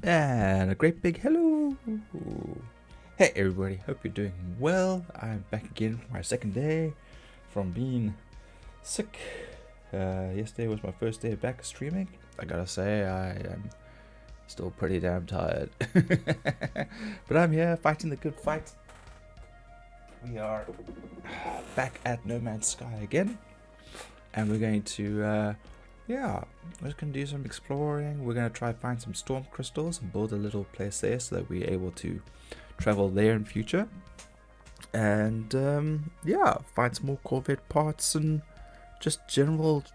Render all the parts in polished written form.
And a great big hello. Hey everybody, hope you're doing well. I'm back again for my second day from being sick. Yesterday was my first day back streaming. I gotta say, I am still pretty damn tired. But I'm here fighting the good fight. We are back at No Man's Sky again. And we're going to we're just going to do some exploring. We're going to try find some storm crystals and build a little place there so that we're able to travel there in future. And find some more Corvette parts and just general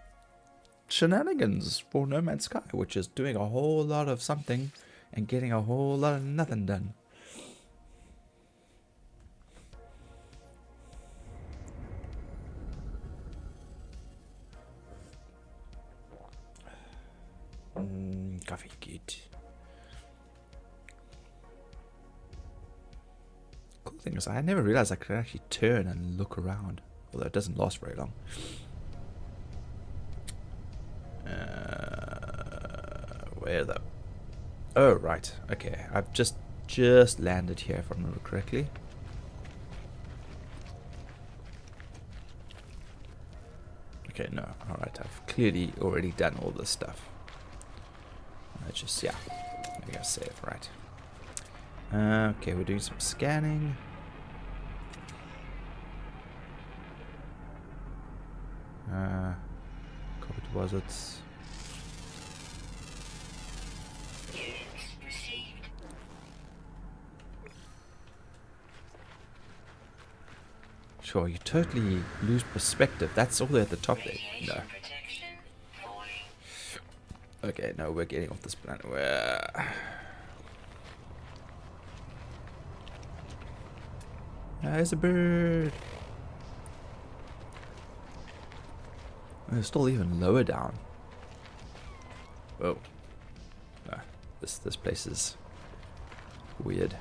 shenanigans for No Man's Sky, which is doing a whole lot of something and getting a whole lot of nothing done. Coffee good. Cool thing is, I never realized I could actually turn and look around, although it doesn't last very long. Where the? Oh right, okay. I've just landed here, if I remember correctly. Okay, no, all right. I've clearly already done all this stuff. Let's just, I gotta save, right. Okay, we're doing some scanning. Copy deposits. Sure, you totally lose perspective. That's all the way at the top there. No. Okay, no, we're getting off this planet. There's a bird. It's still even lower down. Whoa. No, this place is weird.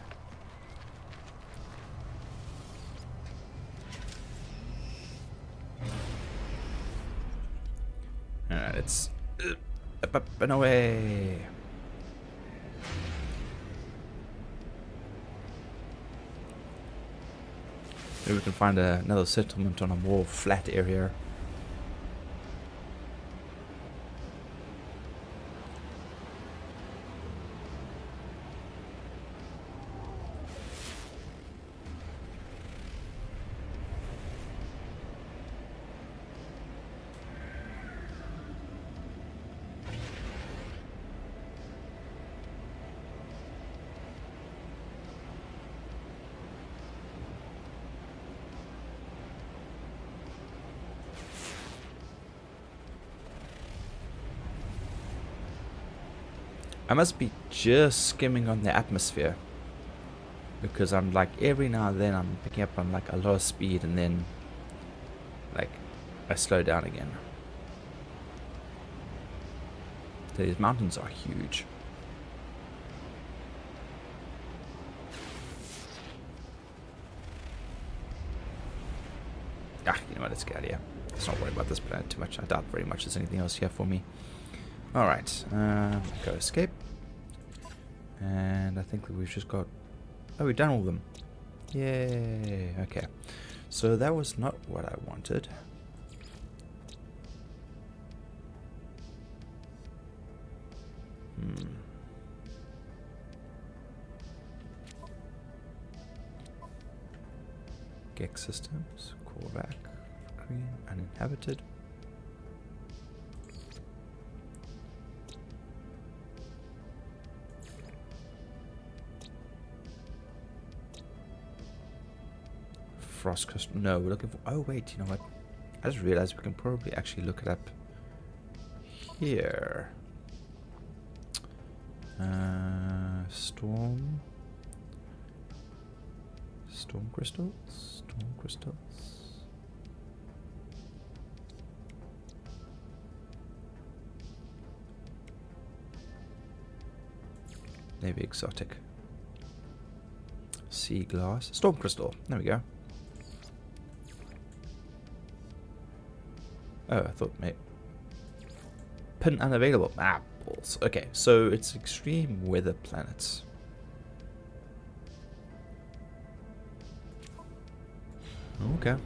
Alright, it's up and away. Maybe we can find another settlement on a more flat area. I must be just skimming on the atmosphere, because I'm like every now and then I'm picking up on like a lot of speed and then like I slow down again. These mountains are huge. You know what, let's get out of here. Let's not worry about this planet too much. I doubt very much there's anything else here for me. Alright, go escape. And I think that we've just got... Oh, we've done all of them. Yay, okay. So that was not what I wanted. Gex systems, callback, green, uninhabited. Frost crystal. No, we're looking for. Oh wait, you know what? I just realized we can probably actually look it up here. Storm crystals. Storm crystals. Maybe exotic. Sea glass. Storm crystal. There we go. Oh, I thought maybe. Pin unavailable. Ah, balls. Okay, so it's extreme weather planets. Okay.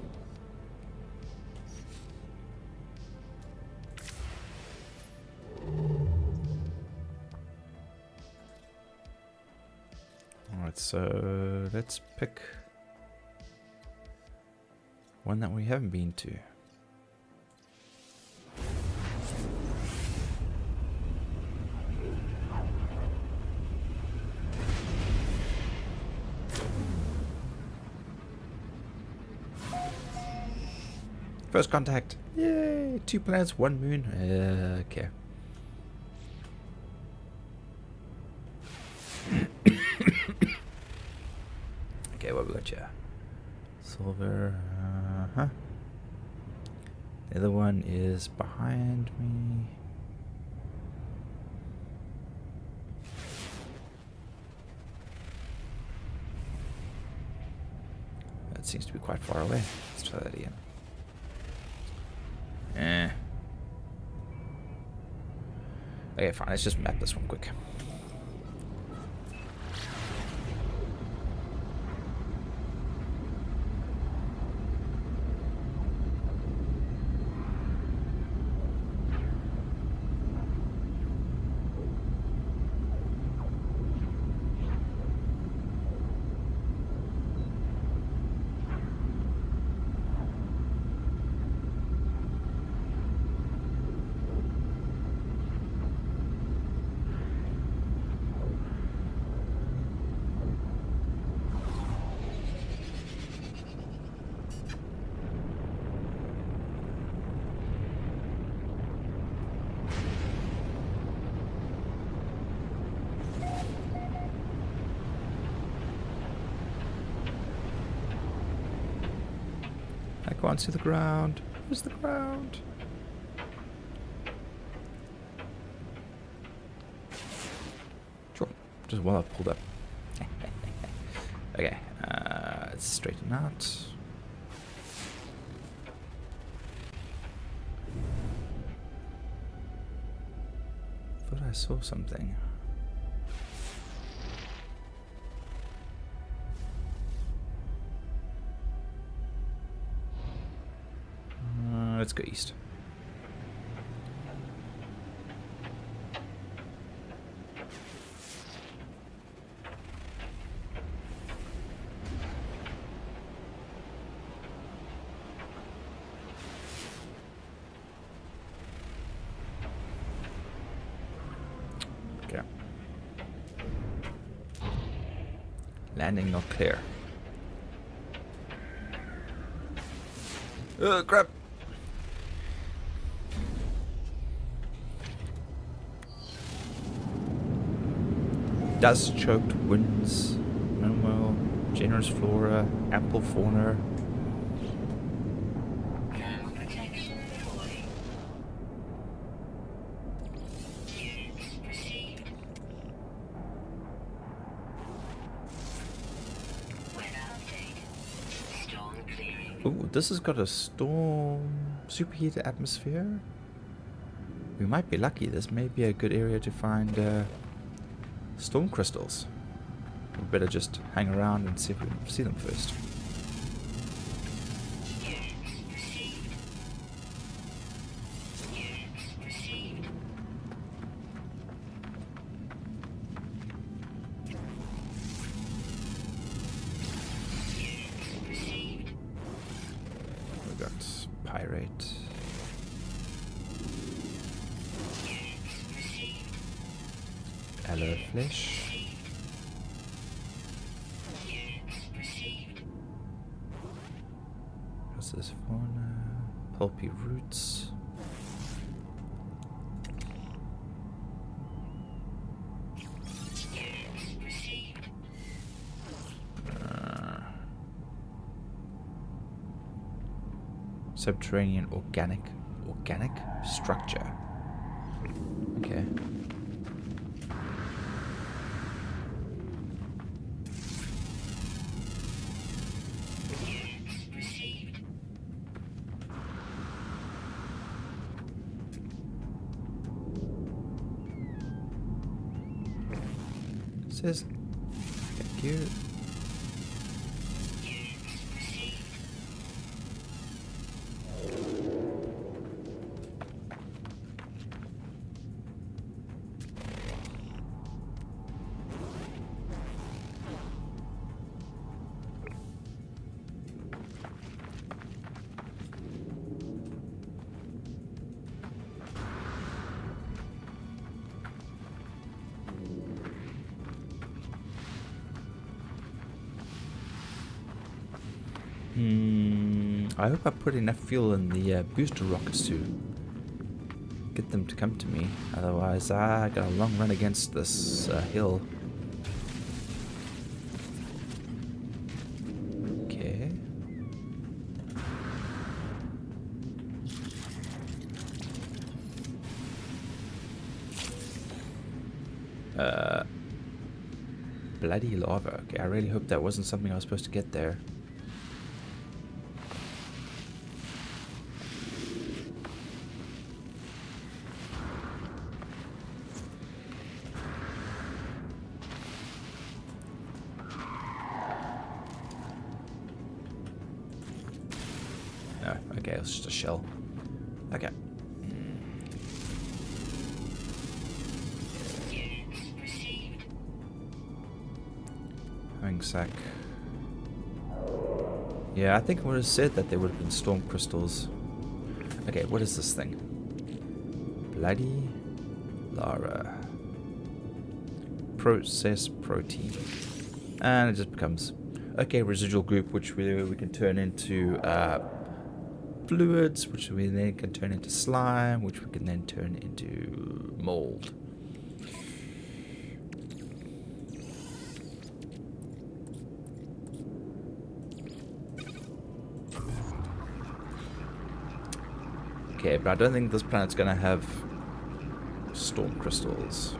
Alright, so let's pick one that we haven't been to. First contact. Yay! 2 planets, 1 moon. Okay. Okay, what we got here? Silver. The other one is behind me. That seems to be quite far away. Let's try that again. Okay, fine. Let's just map this one quick. I can't see the ground. Where's the ground? Sure. Just while I pulled up. Okay. Let's straighten out. Thought I saw something. Let's go east. Okay. Landing not clear. Crap. Dust-choked winds, minimal, generous flora, ample fauna. Ooh, this has got a storm, superheated atmosphere. We might be lucky. This may be a good area to find storm crystals. We better just hang around and see if we can see them first. We got pirate. Hello, flesh. What's this fauna? Pulpy roots. Subterranean organic structure. Okay. says. Thank you. I hope I put enough fuel in the booster rockets to get them to come to me. Otherwise, I got a long run against this hill. Okay. Bloody lava. Okay, I really hope that wasn't something I was supposed to get there. No, okay, it's just a shell. Okay. Having sack. Yeah, I think it would have said that there would have been storm crystals. Okay, what is this thing? Bloody Lara. Process protein. And it just becomes, okay, residual group, which we can turn into fluids, which we then can turn into slime, which we can then turn into mold. Okay, but I don't think this planet's gonna have storm crystals.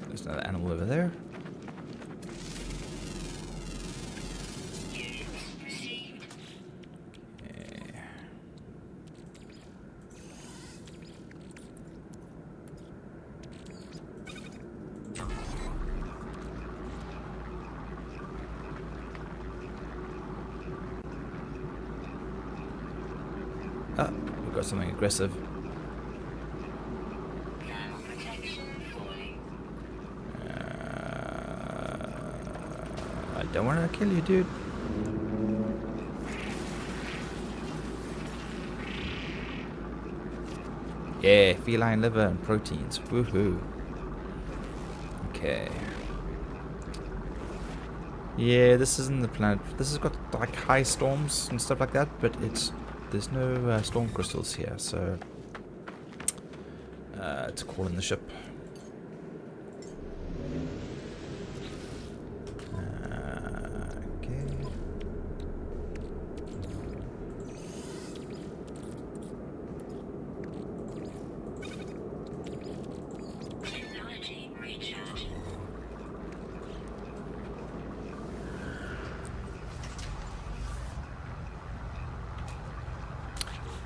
There's another animal over there. Ah, we've got something aggressive. I don't want to kill you, dude. Yeah, feline liver and proteins. Woohoo. Okay. Yeah, this isn't the planet. This has got like high storms and stuff like that, but there's no storm crystals here, so it's calling the ship.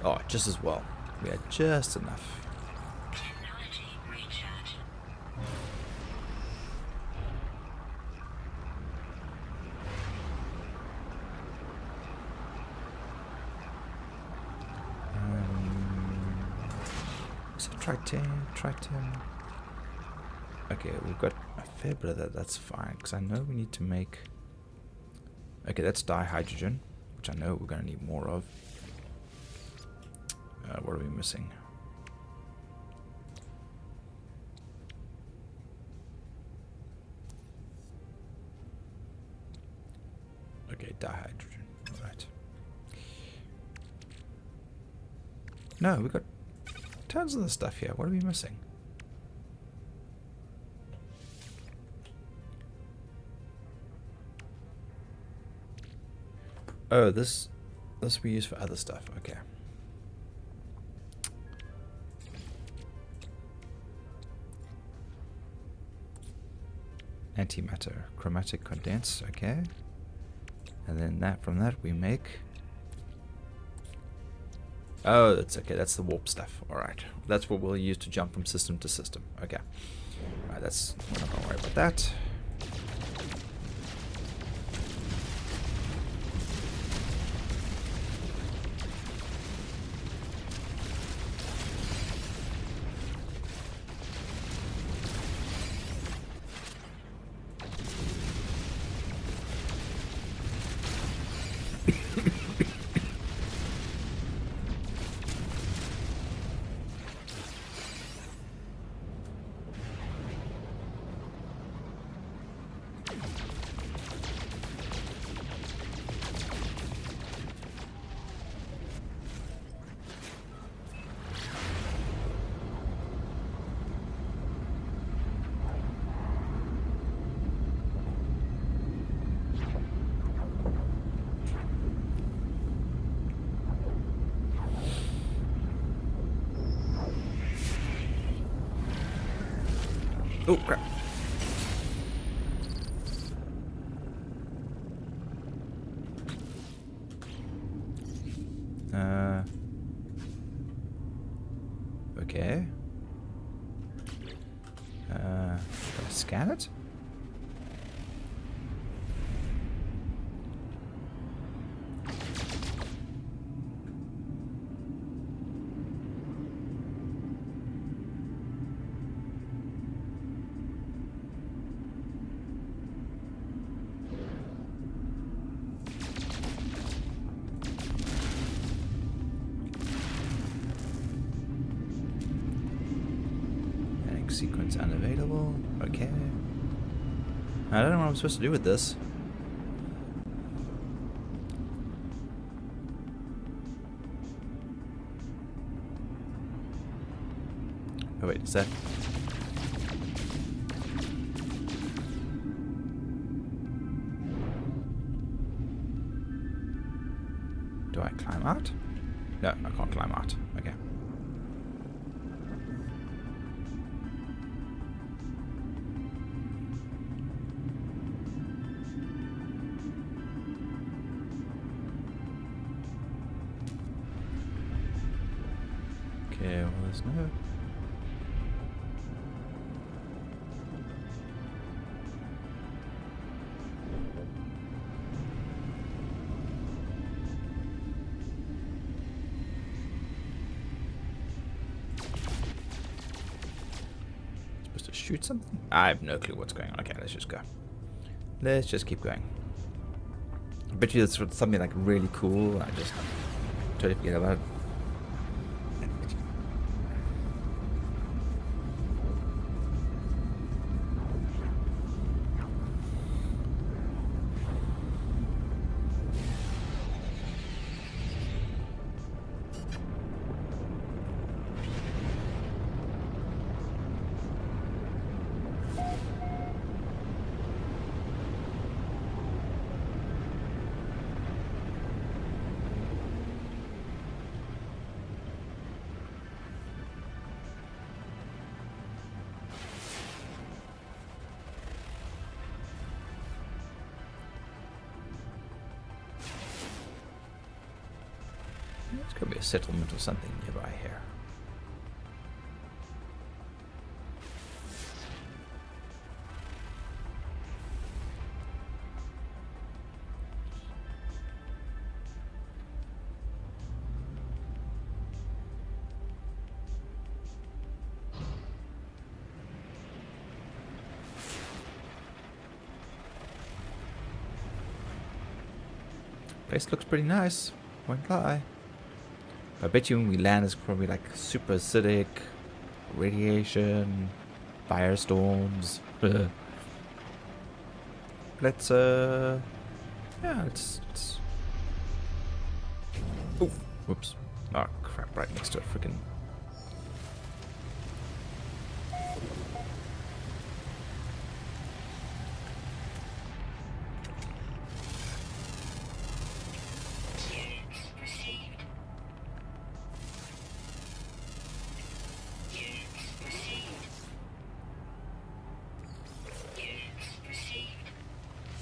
Oh, just as well. We had just enough. Oops, Triton. Okay, we've got a fair bit of that. That's fine, because I know we need to make... Okay, that's dihydrogen, which I know we're going to need more of. What are we missing? Okay, dihydrogen. Alright. No, we've got tons of the stuff here. What are we missing? Oh, this we use for other stuff. Okay. Antimatter, chromatic condense. Okay. And then from that we make... Oh, that's okay. That's the warp stuff. All right. That's what we'll use to jump from system to system. Okay. All right, we're not gonna worry about that. Oh, crap. Okay. Gotta scan it? Sequence unavailable. Okay. I don't know what I'm supposed to do with this. Oh wait, is that... Do I climb out? No, I can't climb out. Okay. Okay, well there's no... Supposed to shoot something? I have no clue what's going on. Okay, let's just go. Let's just keep going. I bet you that's something like really cool. I just totally forget about it. There's got to be a settlement or something nearby here. Place looks pretty nice. Won't lie. I bet you when we land it's probably like super acidic, radiation, firestorms. Let's yeah, let's ooh, whoops. Oh crap, right next to a freaking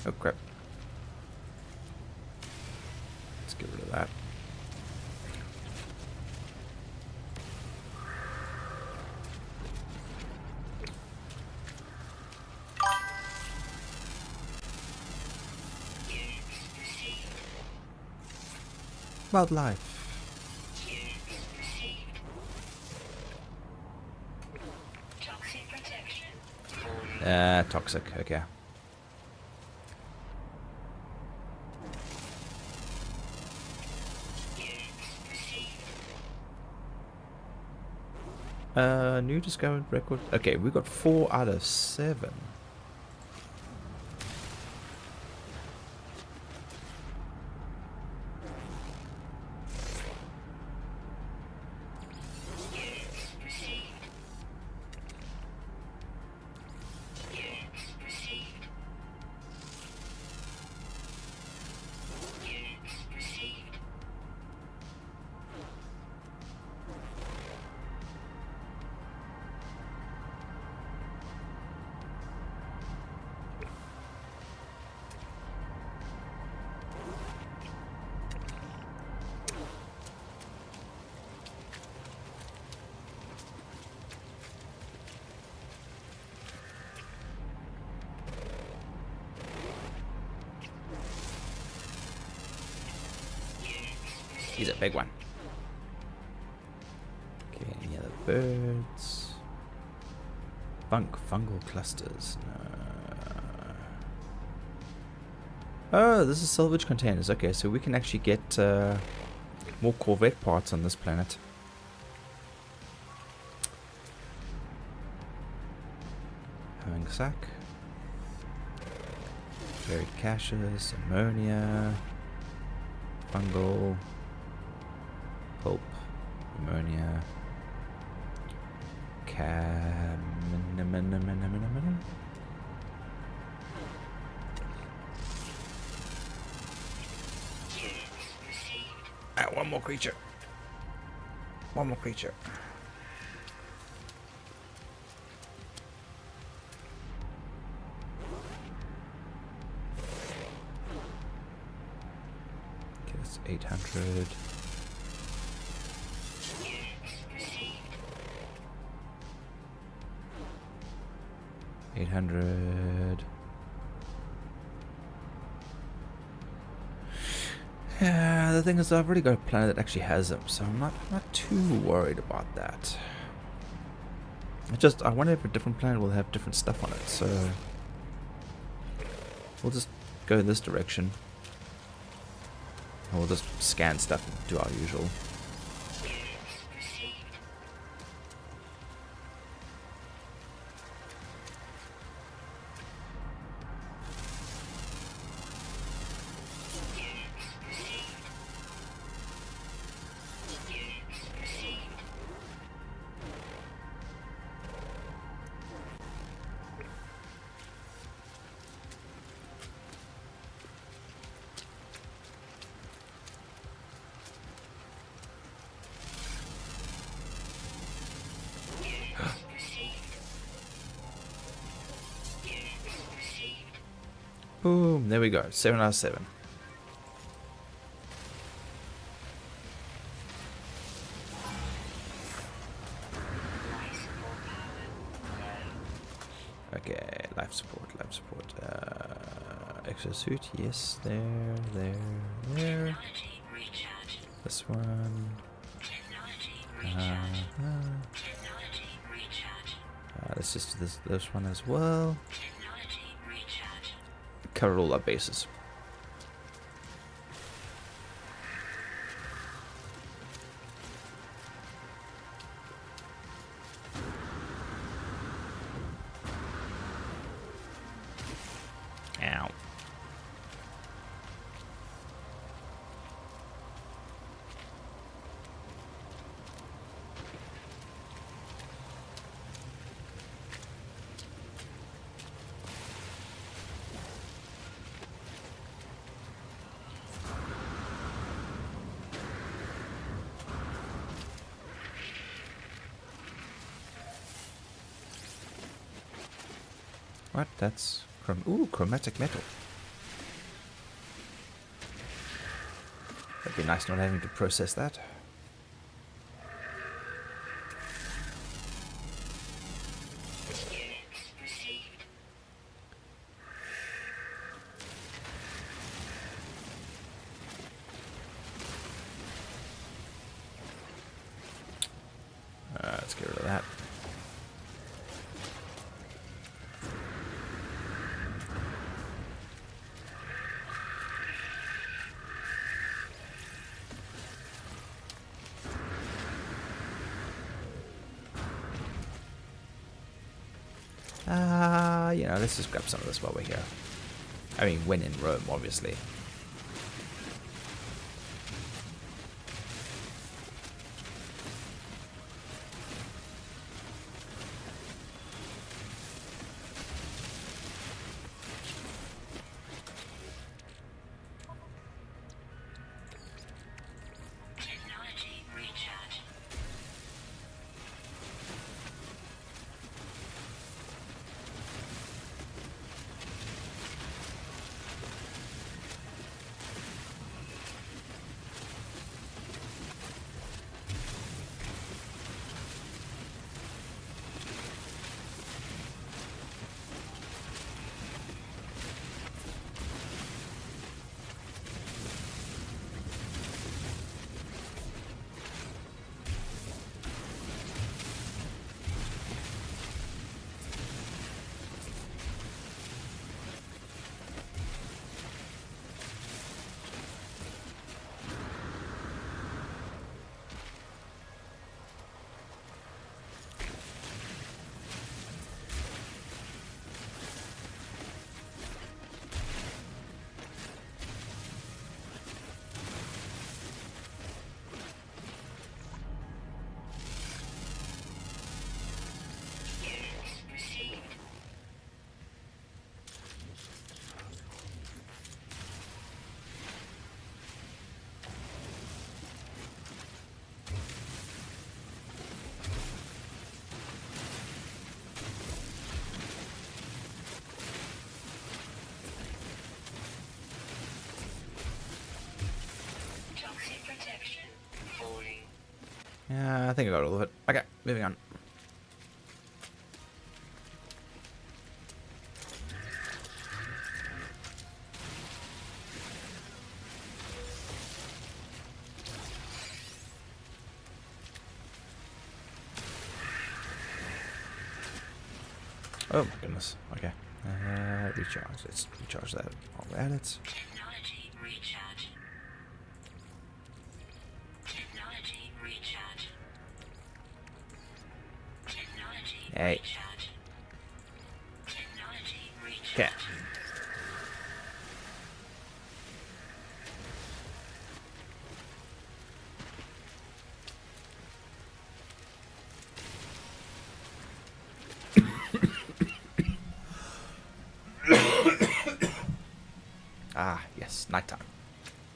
oh crap. Let's get rid of that. Wildlife. Toxic, okay. New discovered record. Okay, we got 4 out of 7. He's a big one. Okay, any other birds? Fungal clusters. No. Oh, this is salvage containers. Okay, so we can actually get more Corvette parts on this planet. Having sack. Buried caches, ammonia, fungal. Pulp, ammonia, one more creature. One more creature. Okay, that's 800. 800. Yeah, the thing is, I've already got a planet that actually has them, so I'm not too worried about that. I wonder if a different planet will have different stuff on it, so we'll just go this direction. And we'll just scan stuff and do our usual. Boom, there we go. 7 out of 7. Okay, life support. Exosuit, yes, there. This one. Let's just do this one as well. Cover all our bases. What? That's chromatic metal. That'd be nice not having to process that. Let's get rid of that. Let's just grab some of this while we're here. I mean, when in Rome, obviously. Yeah, I think I got all of it. Okay, moving on. Oh my goodness. Okay. Recharge. Let's recharge that while we're at it. Technology recharge. Technology recharge. Technology Hey. recharge. Technology recharge. Okay. Ah, yes, nighttime.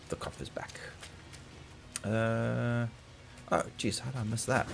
The cough is back. Oh, jeez, how did I miss that?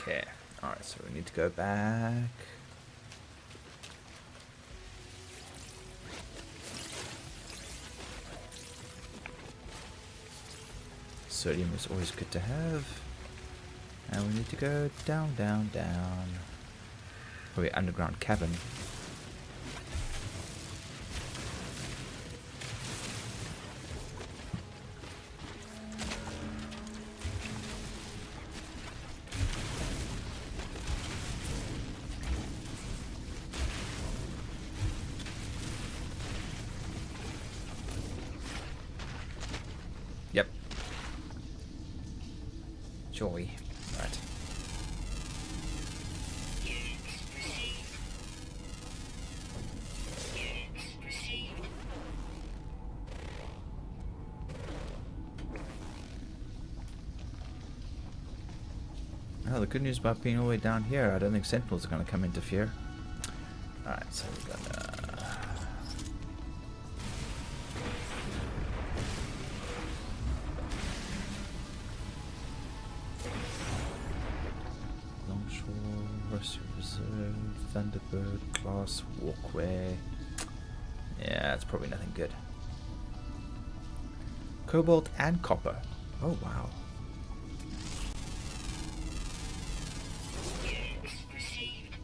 Okay, alright, so we need to go back. Sodium is always good to have. And we need to go down, down, down. Probably underground cabin. Joy. Right. Units received. Units received. Well, the good news about being all the way down here, I don't think Sentinels are going to come interfere. Alright, so we're gonna... Longshore, Russia Reserve, Thunderbird, Class, Walkway. Yeah, it's probably nothing good. Cobalt and copper. Oh, wow. Units received.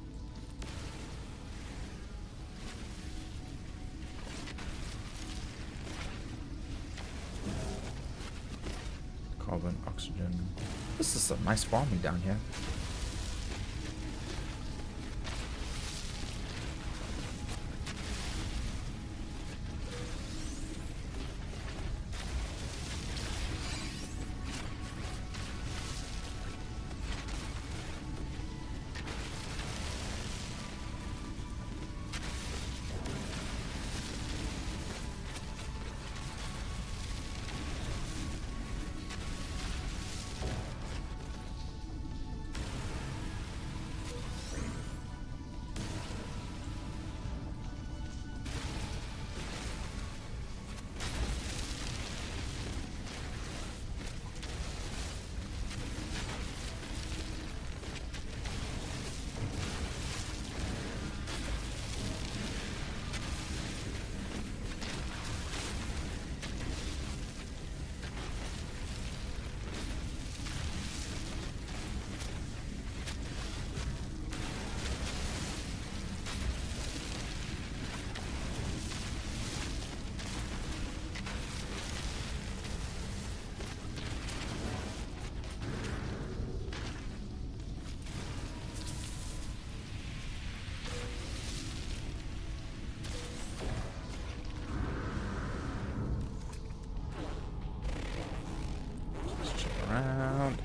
Carbon, oxygen. This is some nice farming down here. Let's check around.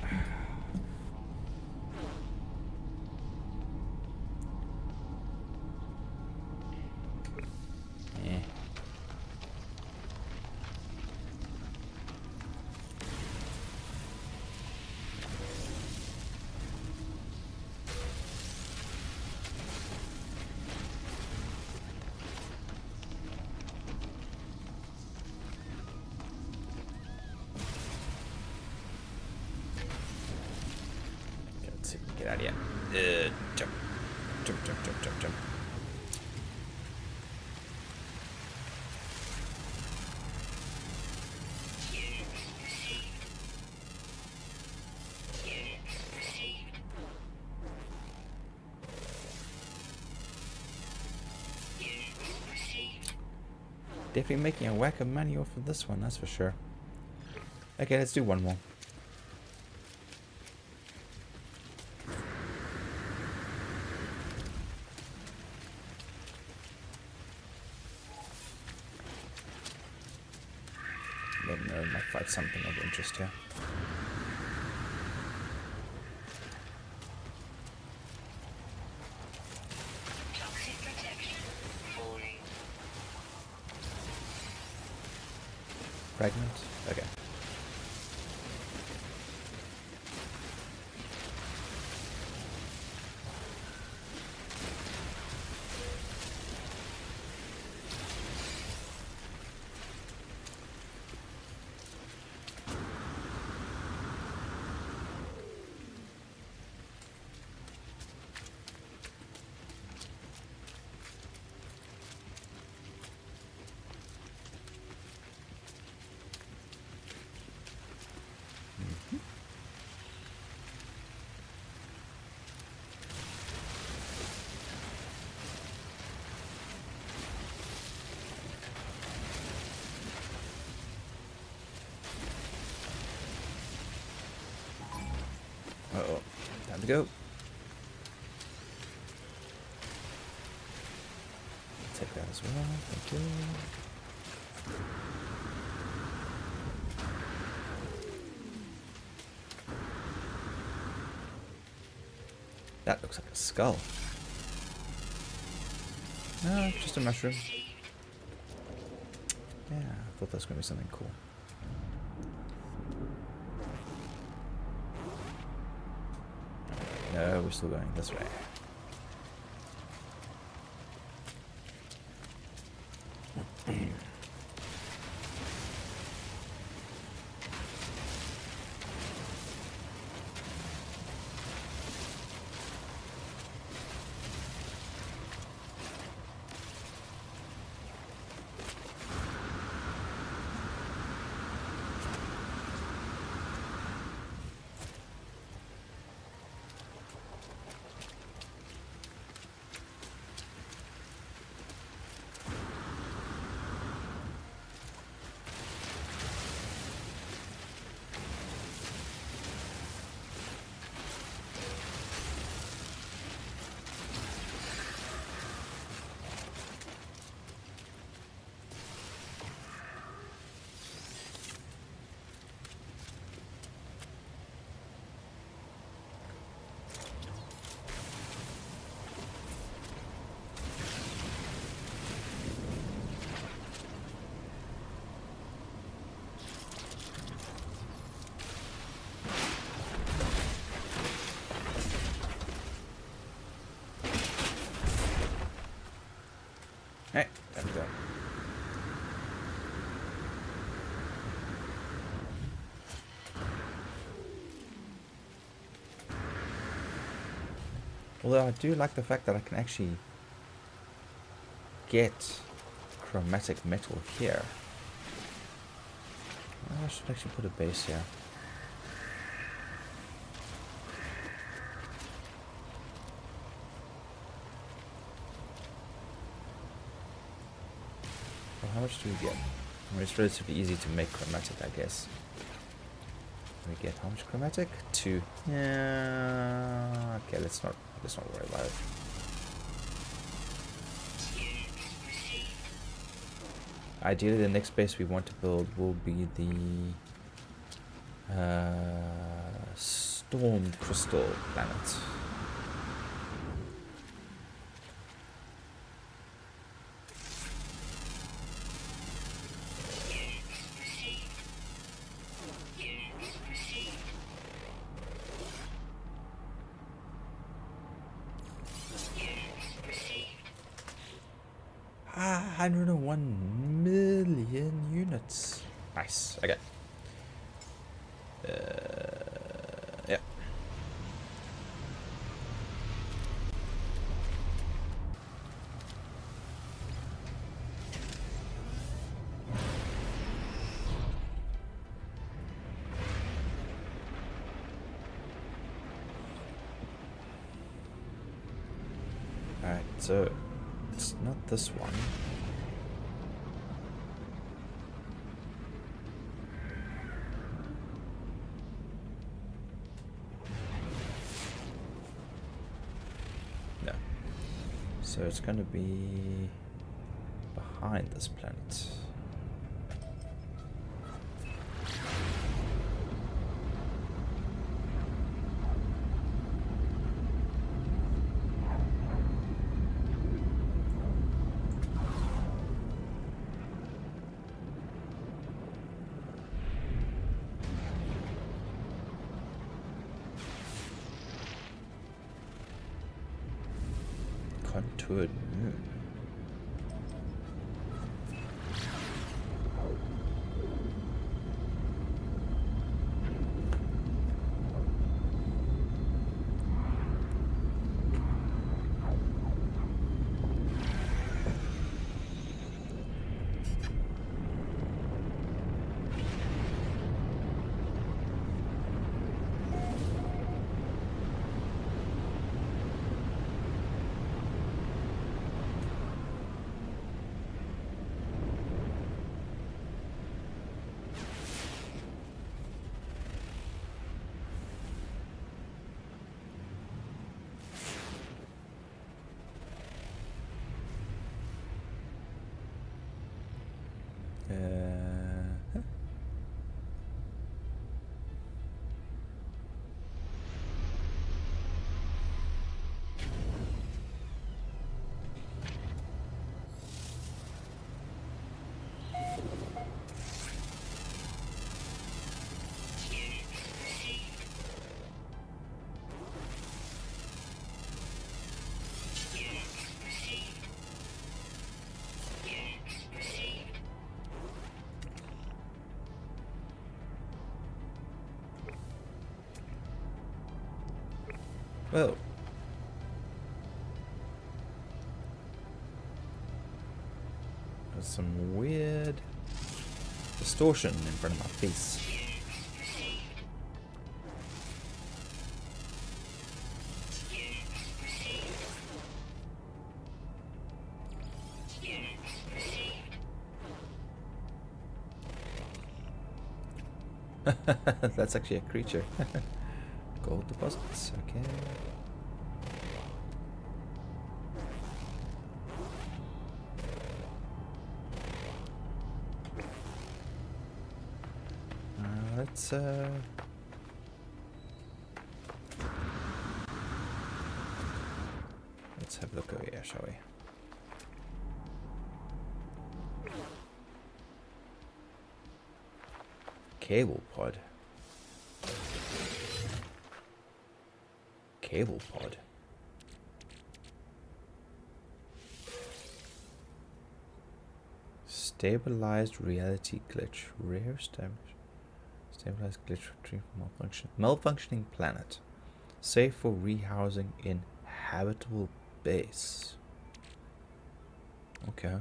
Eh. Okay, let's see if we can get out of here. Jump. Jump, jump, jump, jump, jump. Units received. Units received. Units received. Definitely making a whack of money off of this one, that's for sure. Okay, let's do one more. Never know, might find something of interest here. Toxic protection falling. Fragment? Okay. Uh-oh. Time to go. Take that as well. Thank you. That looks like a skull. No, just a mushroom. Yeah, I thought that was going to be something cool. No, we're still going this way. Hey, there we go. Although I do like the fact that I can actually get chromatic metal here. I should actually put a base here. Well, how much do we get? I mean, it's relatively easy to make chromatic, I guess. We get how much chromatic? 2. Yeah. Okay, let's not worry about it. Ideally, the next base we want to build will be the Storm Crystal planet. Ah, 101 million units. Nice. Okay. Yeah. Alright, so it's not this one. No. So it's going to be behind this planet. Contoured moon. Whoa. There's some weird distortion in front of my face. That's actually a creature. Gold deposits, okay. Let's have a look over here, shall we? Cable pod. Cable pod. Stabilized reality glitch. Rare stabilized glitch retrieve malfunctioning planet. Safe for rehousing in habitable base. Okay.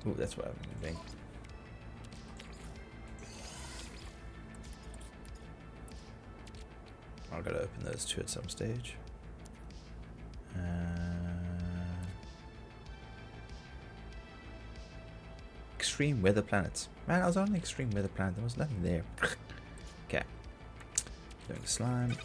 Ooh, that's what I'm moving. I've got to open those two at some stage. Extreme weather planets. Man, I was on an extreme weather planet. There was nothing there. Okay. Doing slime.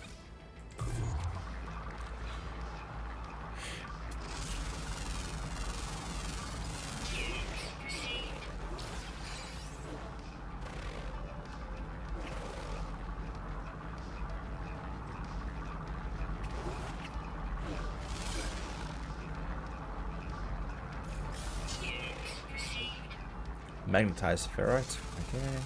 Magnetized ferrite. Okay.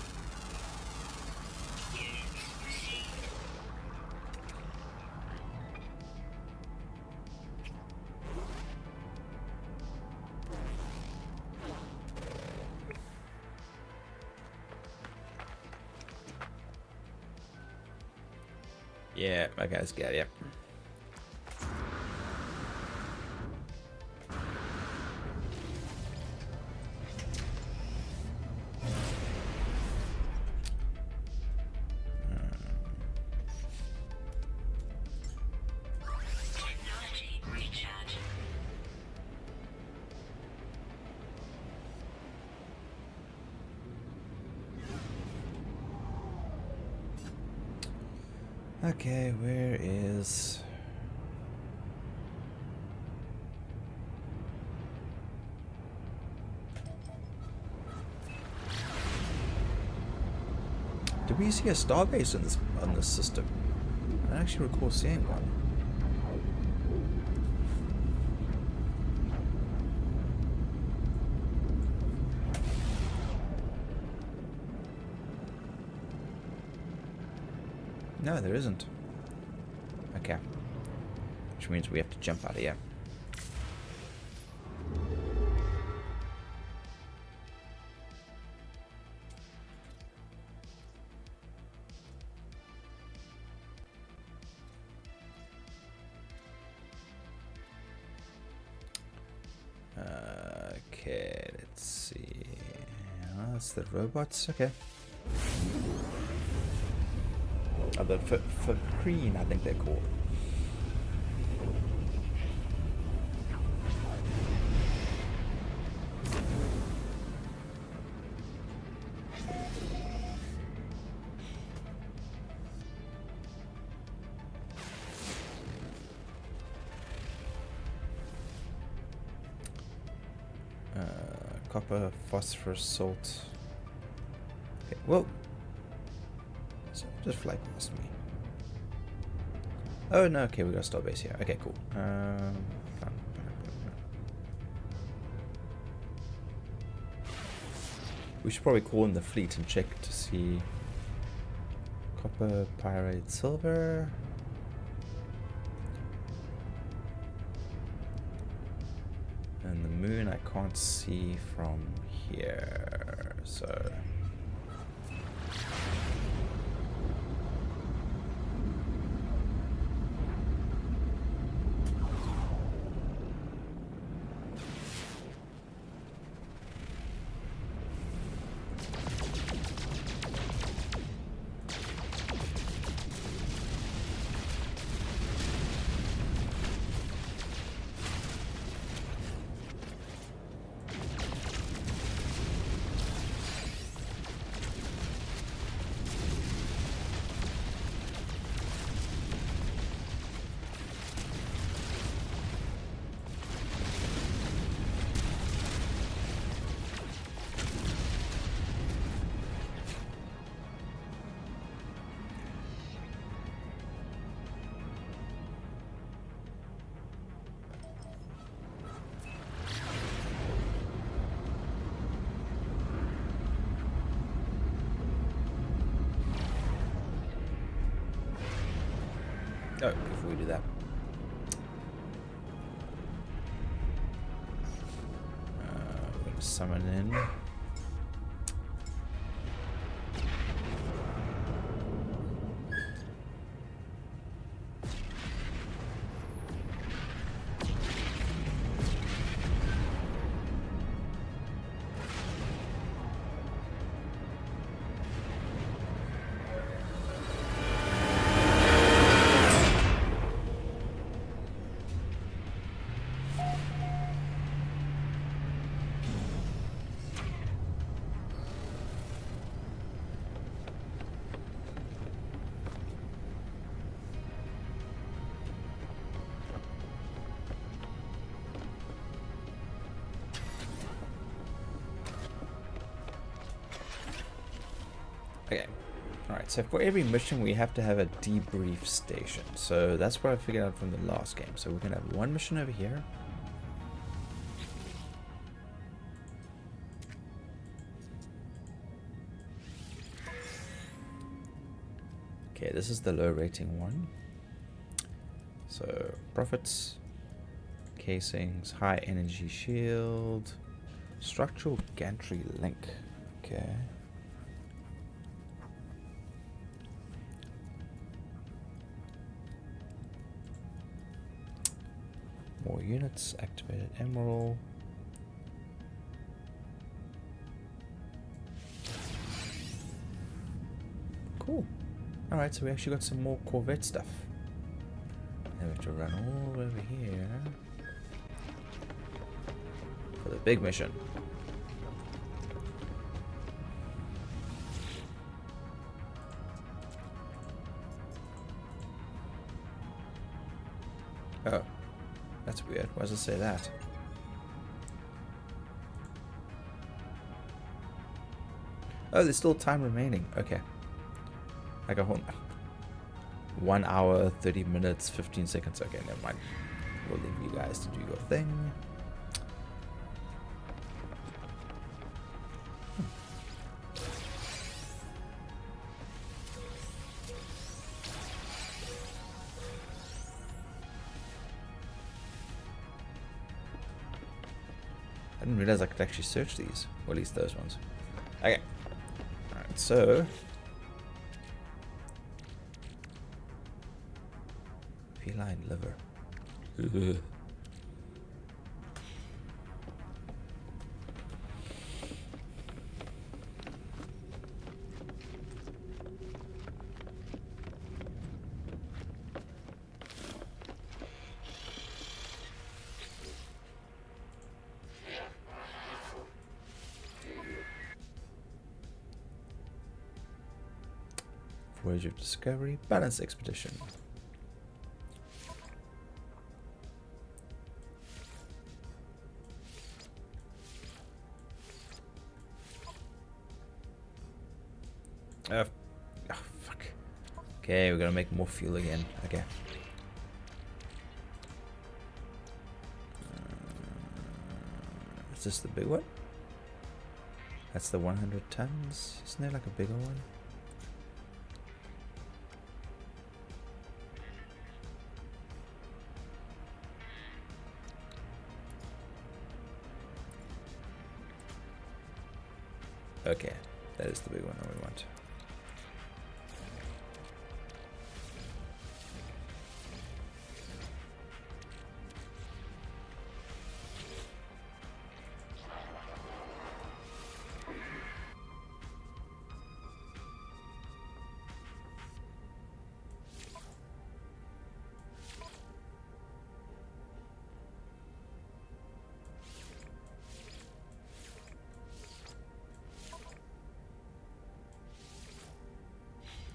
Yeah, okay, let's get it. Okay, where is... Did we see a starbase on this system? I don't actually recall seeing one. No, there isn't. Okay. Which means we have to jump out of here. Okay, let's see. Oh, that's the robots. Okay. Oh, the Fakreen, I think they're called. Copper, phosphorus, salt. Okay, whoa. So just fly past me. Oh no, okay, we got a starbase here. Okay, cool. We should probably call in the fleet and check to see copper, pyrite, silver. moon I can't see from here, so... Oh, before we do that. We're going to summon in. Okay, alright, so for every mission we have to have a debrief station. So that's what I figured out from the last game. So we're going to have one mission over here. Okay, this is the low rating one. So profits, casings, high energy shield, structural gantry link. Okay. More units, activated emerald. Cool. Alright, so we actually got some more Corvette stuff. Now we have to run all over here for the big mission. Oh. That's weird. Why does it say that? Oh, there's still time remaining. Okay. Like a whole 1 hour, 30 minutes, 15 seconds. Okay, never mind. We'll leave you guys to do your thing. I didn't realize I could actually search these, or at least those ones. Okay. Alright, so feline liver. Ugh. Voyage of Discovery, Balance Expedition. Oh, fuck. Okay, we're gonna make more fuel again. Okay. Is this the big one? That's the 100 tons. Isn't there like a bigger one? Okay, that is the big one that we want.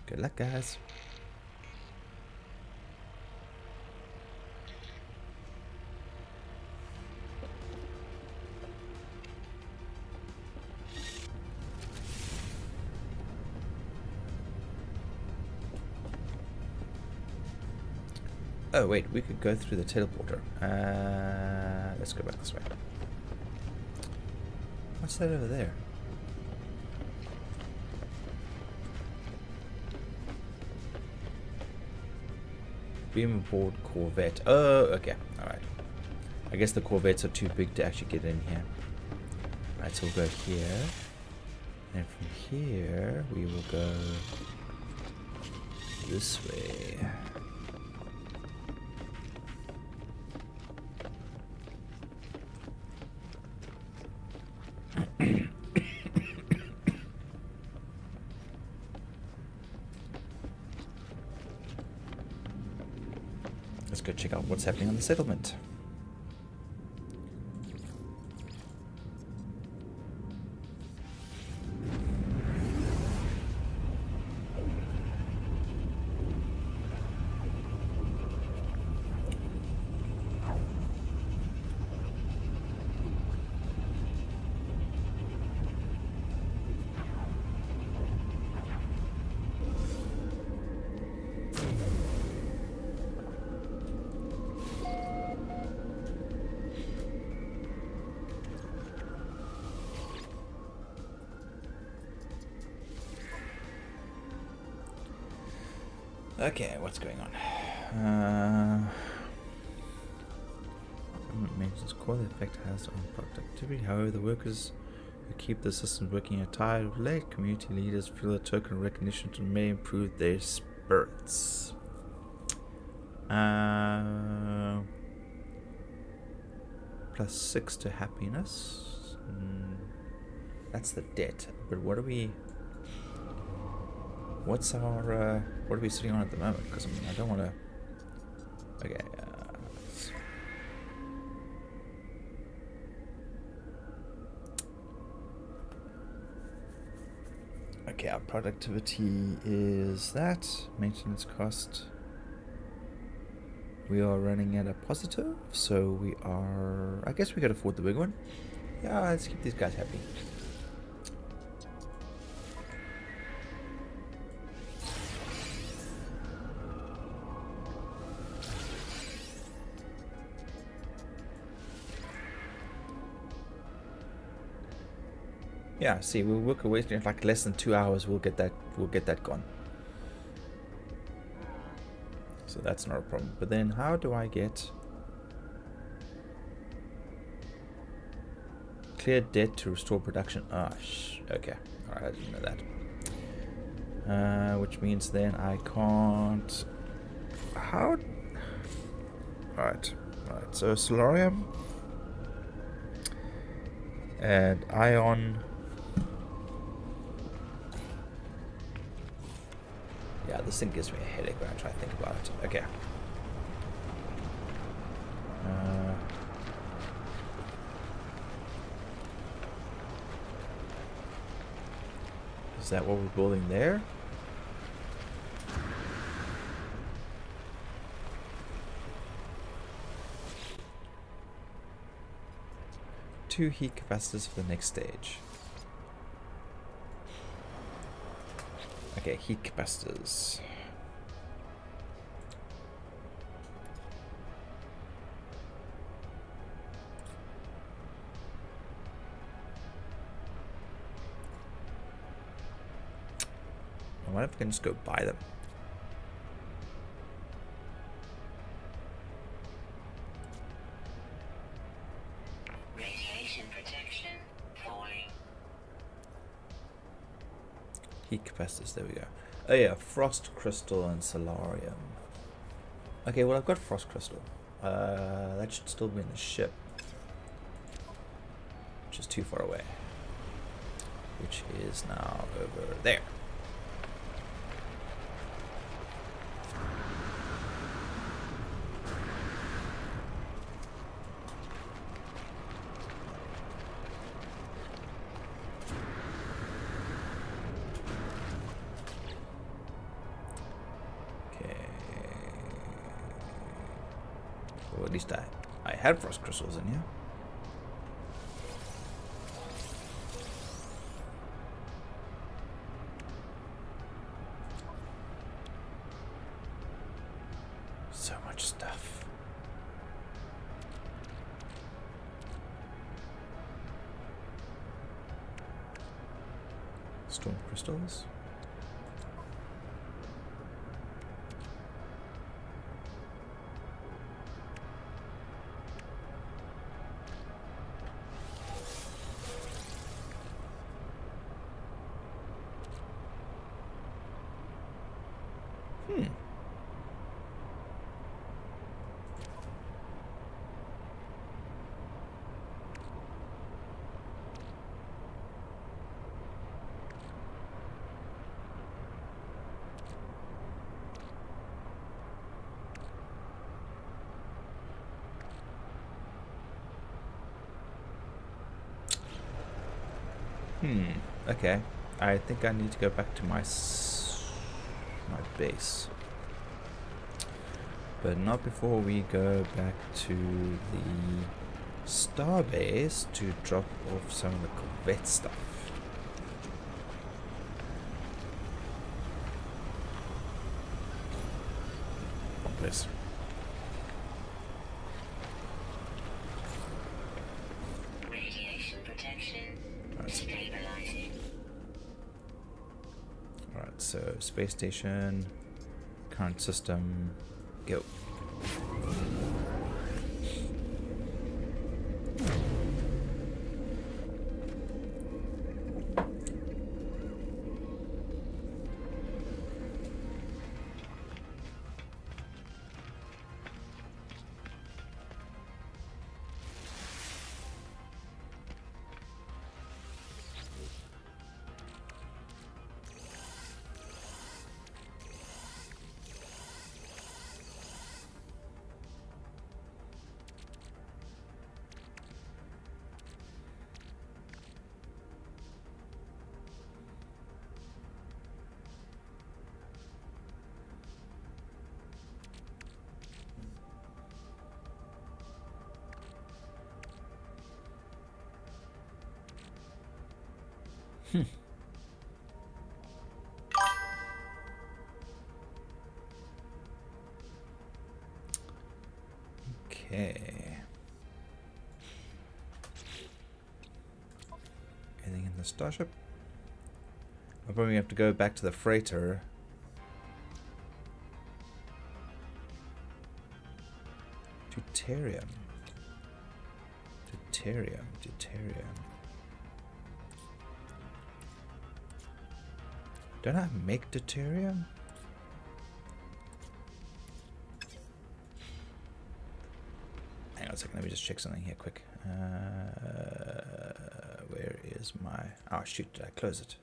Good luck, guys. Oh wait, we could go through the teleporter. Let's go back this way. What's that over there? Beam aboard Corvette. Oh, okay. Alright. I guess the Corvettes are too big to actually get in here. Alright, so we'll go here. And from here, we will go this way. Let's go check out what's happening on the settlement. Okay, what's going on? Maintenance core, the effect has on productivity. However, the workers who keep the systems working are tired of late. Community leaders feel a token of recognition to may improve their spirits. +6 to happiness. That's the debt. But what are we? What's our? What are we sitting on at the moment? Because I mean, I don't want to. Okay. Okay, our productivity is that. Maintenance cost. We are running at a positive, so we are. I guess we could afford the big one. Yeah, let's keep these guys happy. Yeah, see, we'll work away in like less than 2 hours. We'll get that gone. So that's not a problem. But then, how do I get clear debt to restore production? Okay. All right, I didn't know that. Which means then I can't. How? All right. So Solarium and Ion. Yeah, this thing gives me a headache when I try to think about it. Okay. Is that what we're building there? Two heat capacitors for the next stage. Okay, heat capacitors. I wonder if we can just go buy them. Radiation protection falling. Heat capacitors, there we go. Oh yeah, frost crystal and solarium. Okay, well I've got frost crystal. That should still be in the ship. Which is too far away. Which is now over there. Or at least I had frost crystals in here. So much stuff. Storm crystals. Okay. I think I need to go back to my base. But not before we go back to the star base to drop off some of the Corvette stuff. Wrong place. Radiation protection. Alright, Stabilizing. so space station, current system, go. Okay. Anything in the starship? I'll probably have to go back to the freighter. Deuterium. Deuterium. Deuterium. Don't I make deuterium? Hang on a second, let me just check something here quick. Where is my... Oh shoot, did I close it?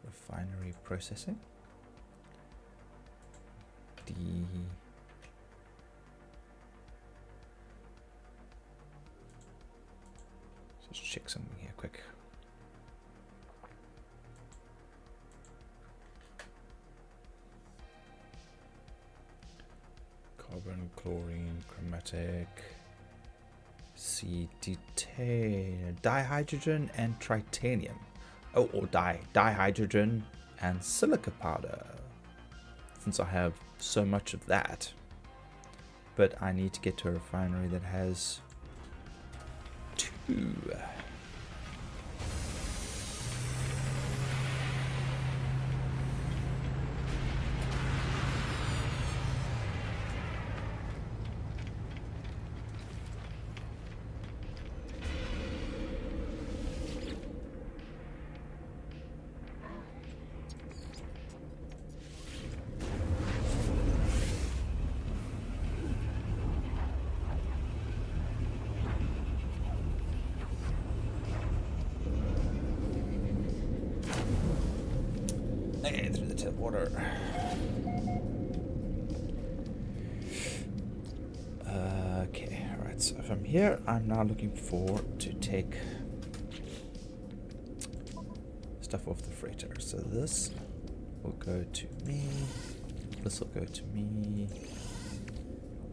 Refinery processing. Just check something here quick. Carbon, chlorine, chromatic, dihydrogen and titanium. Oh, or dihydrogen and silica powder. Since I have so much of that. But I need to get to a refinery that has 2. Hey, through the tip water. Okay, alright, so from here I'm now looking to take stuff off the freighter. So this will go to me. This will go to me.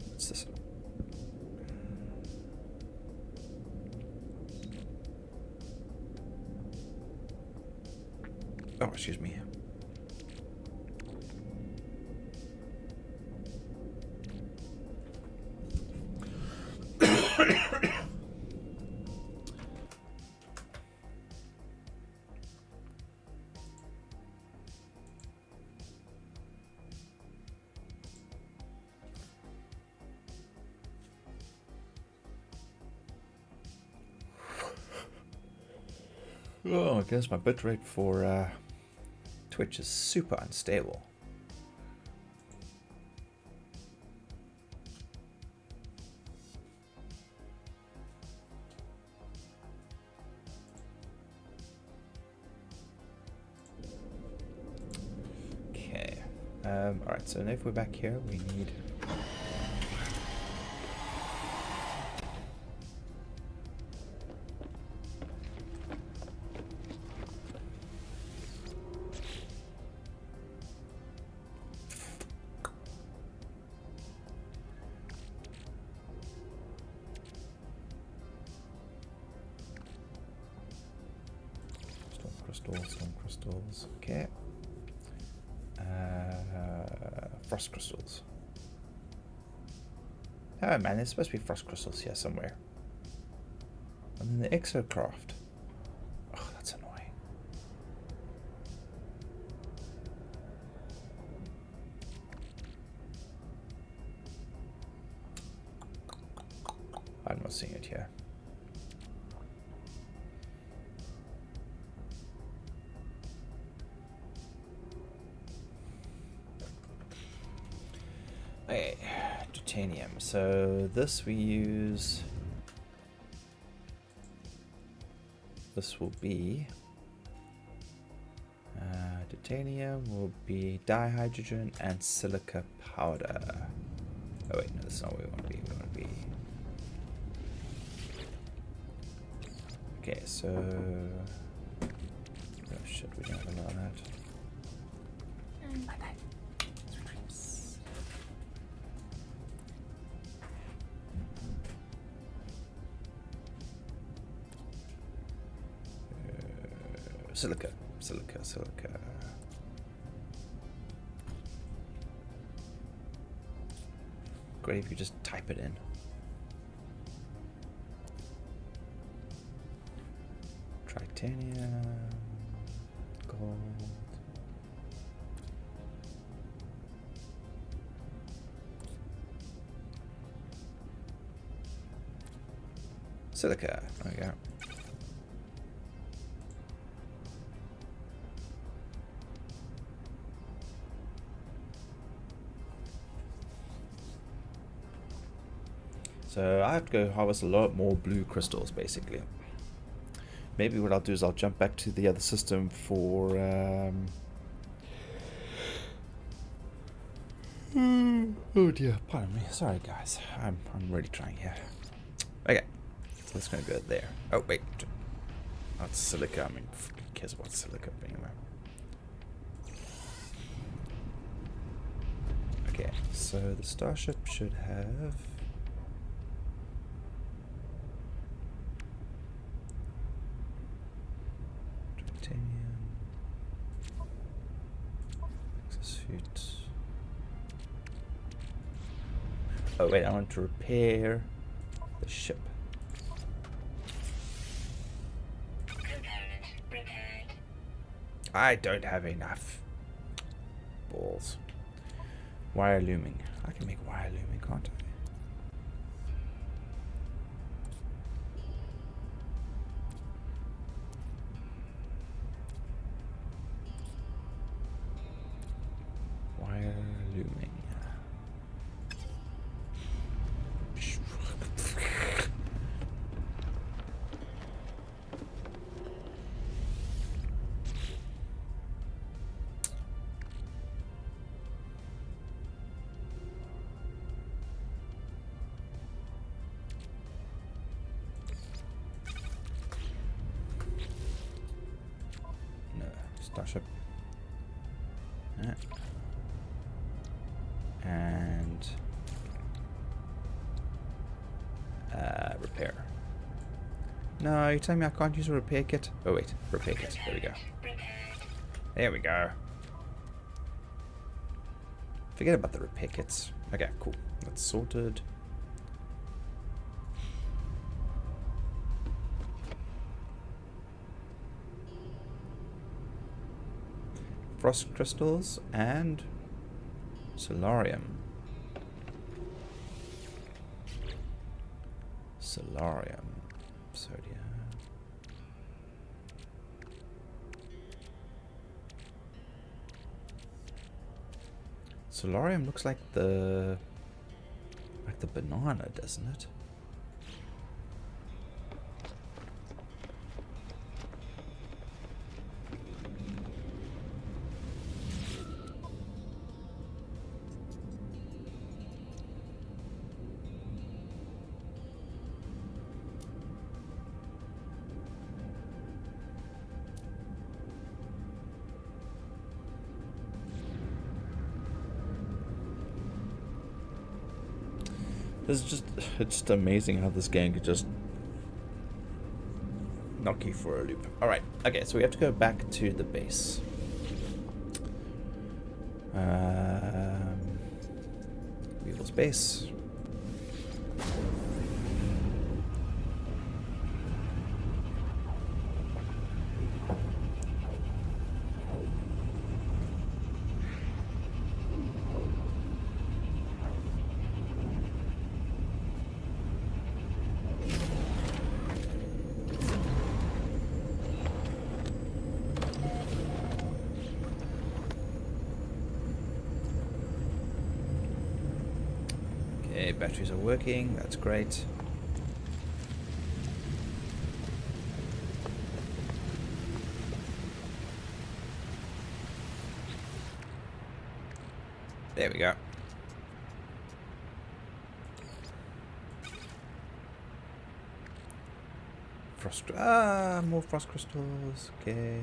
What's this? Oh, excuse me. Oh, I guess my bitrate for Twitch is super unstable. Okay. Alright, so now if we're back here, we need... Stone crystals, okay. Frost crystals. Oh man, there's supposed to be frost crystals here somewhere. And then the exocraft. Oh, that's annoying. I'm not seeing it here. Okay, titanium. So this we use. This will be titanium will be dihydrogen and silica powder. Oh wait, no, that's not what we want to be. We want to be. Okay, so oh shit, we don't have a lot of that. Silica. Great if you just type it in. Titanium, gold. Silica, there we go. So I have to go harvest a lot more blue crystals, basically. Maybe what I'll do is I'll jump back to the other system for... oh dear, pardon me. Sorry guys, I'm really trying here. Okay, so let's gonna go there. Oh wait, not silica. I mean, who cares about silica anyway? Okay, so the starship should have... Oh wait, I want to repair the ship. Component repaired. I don't have enough balls. Wire looming. I can make wire looming, can't I? Wire looming. Starship. And repair. No, you're telling me I can't use a repair kit? Oh wait, repair kit. There we go. There we go. Forget about the repair kits. Okay, cool. That's sorted. Frost crystals and solarium. Solarium. Sodium. Solarium looks like the banana, doesn't it? It's just amazing how this game could just knock you for a loop. Alright, okay, so we have to go back to the base. Weevil's base. Okay, batteries are working, that's great. There we go. More frost crystals, okay.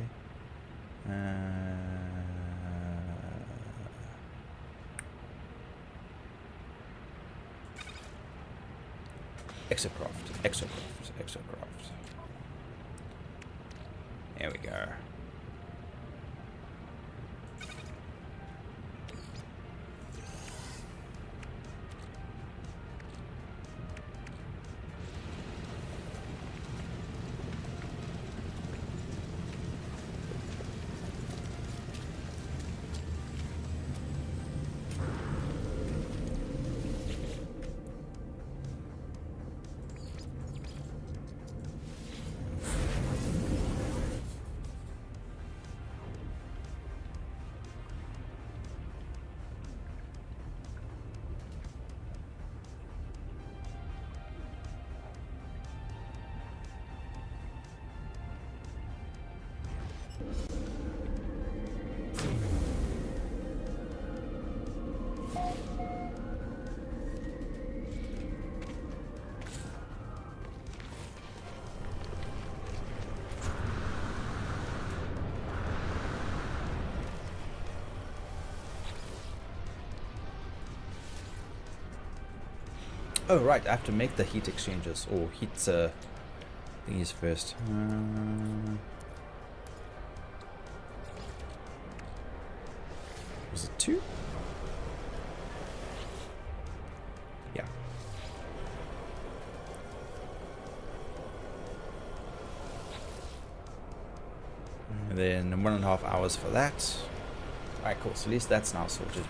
Exocraft. There we go. Oh right, I have to make the heat exchangers or heat thingies first. Was it 2? Yeah. And then 1.5 hours for that. Alright, cool. So at least that's now sorted.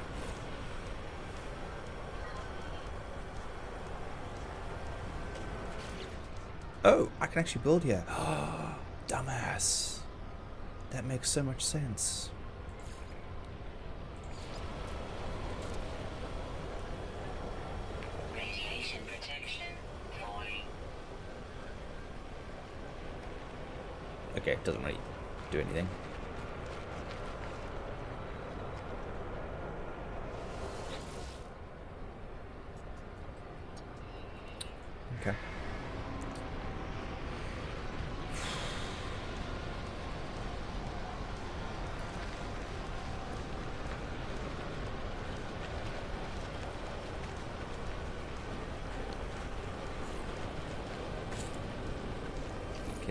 Oh, I can actually build here. Oh, dumbass. That makes so much sense. Radiation protection falling. Okay, it doesn't really do anything. Okay.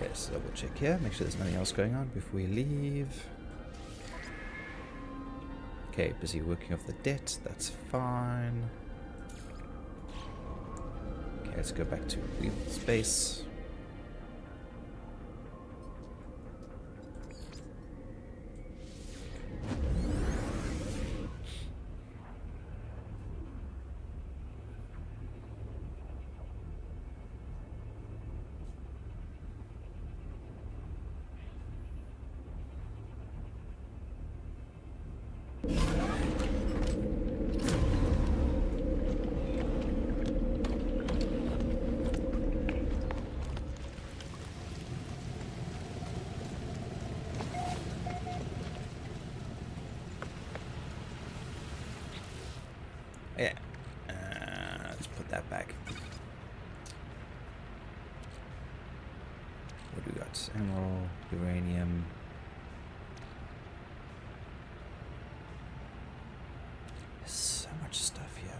let's double check here, make sure there's nothing else going on before we leave. Okay, busy working off the debt, that's fine. Okay, let's go back to Weevil space. Yeah, let's put that back. What do we got? Emerald, uranium. There's so much stuff here.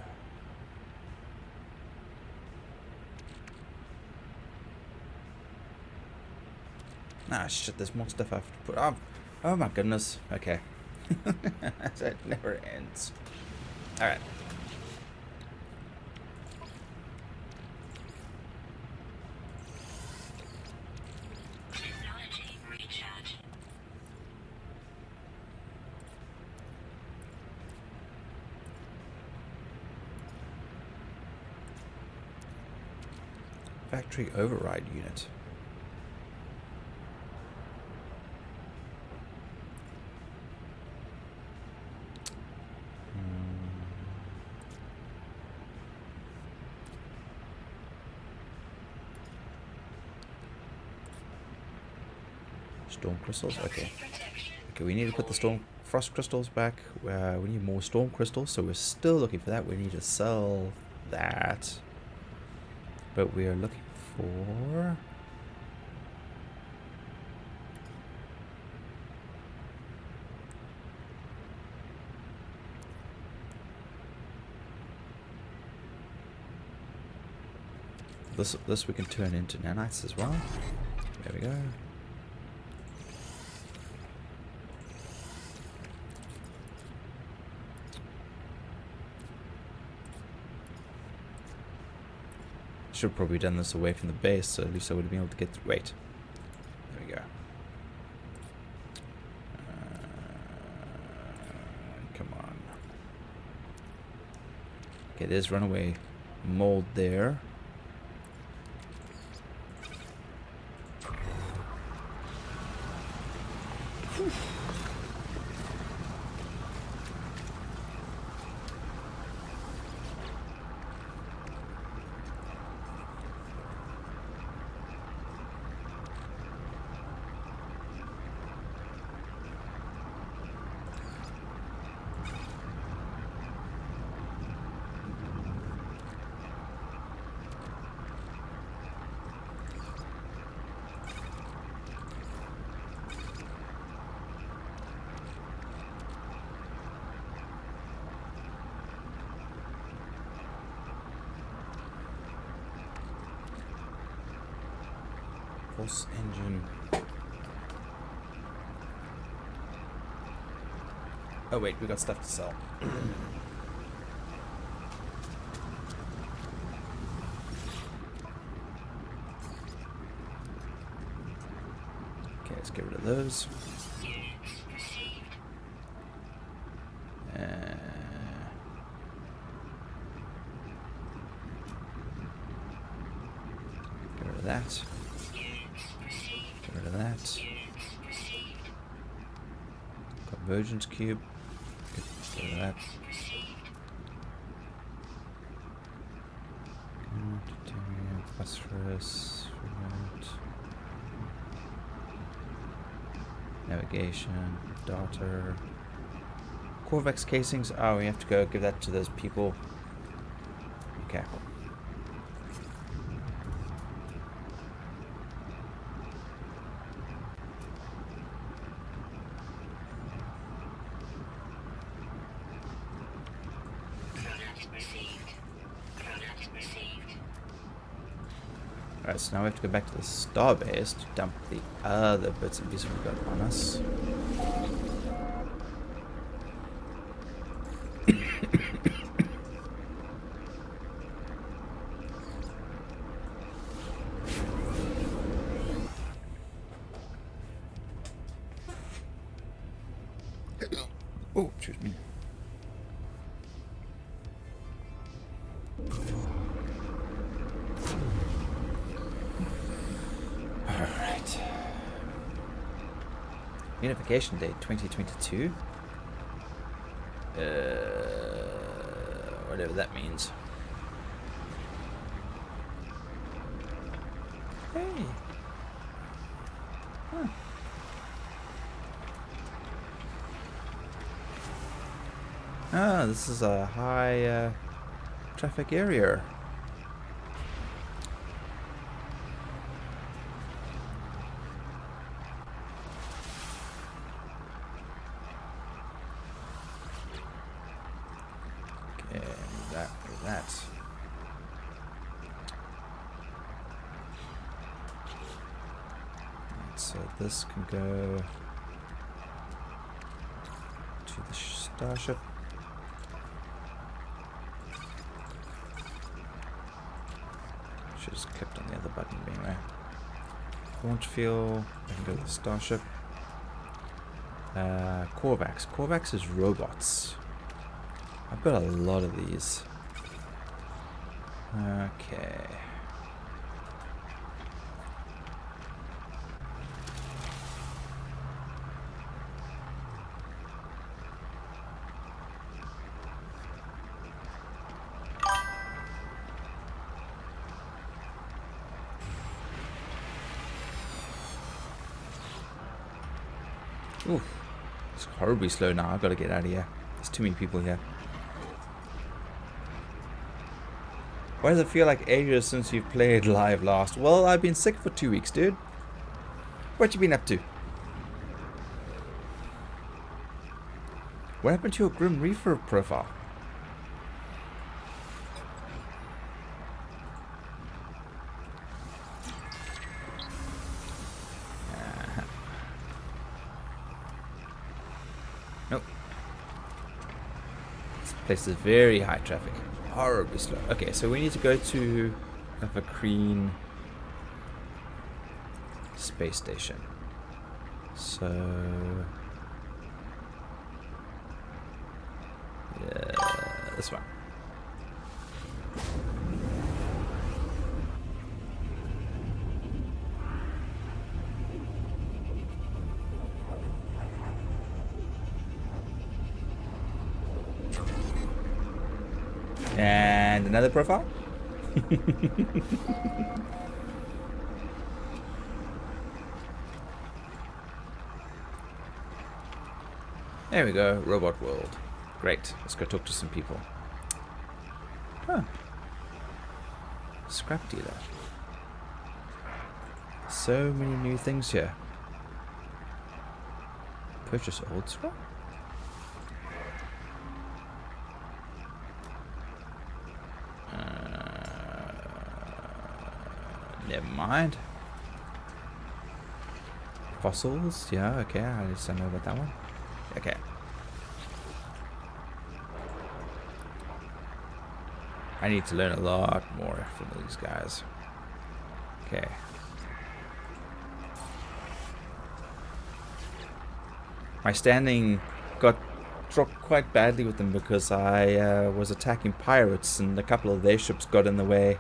Ah, shit, there's more stuff I have to put up. Oh my goodness. Okay. That never ends. Alright. Technology recharge. Factory override unit. Storm crystals, okay. Okay, we need to put the storm frost crystals back. We need more storm crystals, so we're still looking for that. We need to sell that. But we are looking for... This we can turn into nanites as well. There we go. Should have probably done this away from the base, so at least I would have been able to get through. Wait. There we go. Come on. Okay, there's runaway mold there. Pulse engine. Oh wait, we got stuff to sell. Okay, let's get rid of those. Get rid of that. Get rid of that. Convergence cube. Get rid of that. Titanium, phosphorus, navigation, daughter. Corvex casings. Oh, we have to go give that to those people. Okay. Alright, so now we have to go back to the starbase to dump the other bits and pieces we've got on us. Oh, excuse me. Alright. Unification date 2022. Whatever that means. Hey. Huh. Ah, this is a high traffic area. Okay, that with that. Right, so this can go to the starship. Should just clicked on the other button anyway. Launch fuel. I can go to the starship. Corvax. Corvax is robots. I've got a lot of these. Okay. Oof. It's horribly slow now. I've got to get out of here. There's too many people here. Why does it feel like ages since you've played live last? Well, I've been sick for 2 weeks, dude. What you been up to? What happened to your Grim Reaper profile? Nope. This place is very high traffic. Horribly slow. Okay, so we need to go to a Vakreen space station. So yeah, this one. And another profile. There we go, Robot World. Great, let's go talk to some people. Huh. Scrap dealer. So many new things here. Purchase old scrap? Never mind. Fossils, yeah, okay, I just don't know about that one. Okay. I need to learn a lot more from these guys. Okay. My standing got dropped quite badly with them because I was attacking pirates and a couple of their ships got in the way.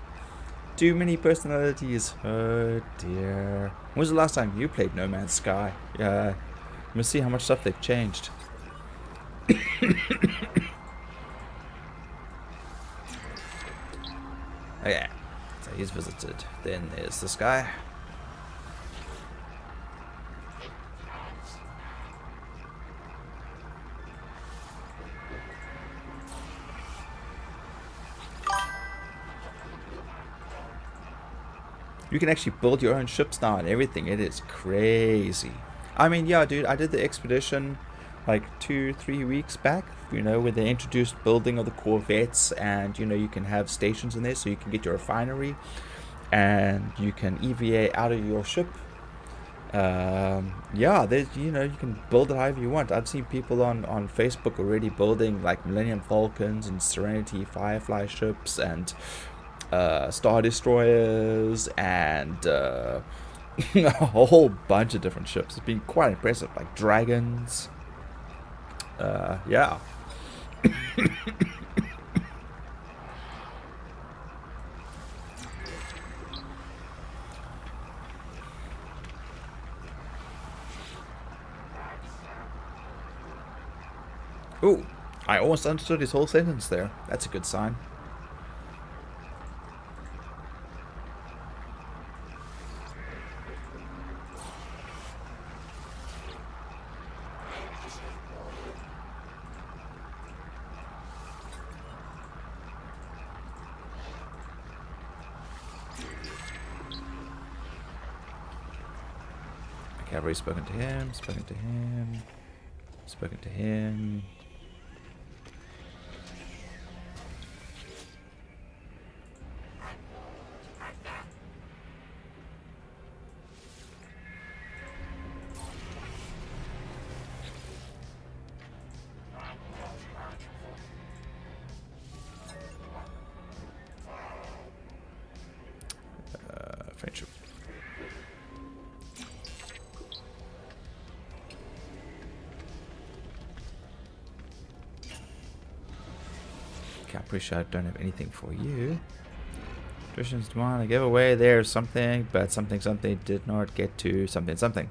Too many personalities. Oh dear. When was the last time you played No Man's Sky? Yeah. Let's see how much stuff they've changed. Okay. So he's visited. Then there's this guy. You can actually build your own ships now and everything. It is crazy. I mean, yeah, dude, I did the expedition like 2-3 weeks back, you know, where they introduced building of the Corvettes, and, you know, you can have stations in there so you can get your refinery. and you can EVA out of your ship. Yeah, there's, you know, you can build it however you want. I've seen people on Facebook already building like Millennium Falcons and Serenity Firefly ships and Star Destroyers and a whole bunch of different ships. It's been quite impressive, like dragons. Yeah. Ooh, I almost understood his whole sentence there. That's a good sign. Okay, I've already spoken to him, spoken to him, spoken to him. Friendship. Okay, I'm pretty sure I don't have anything for you. Traditions demand a giveaway. There's something, but something did not get to something.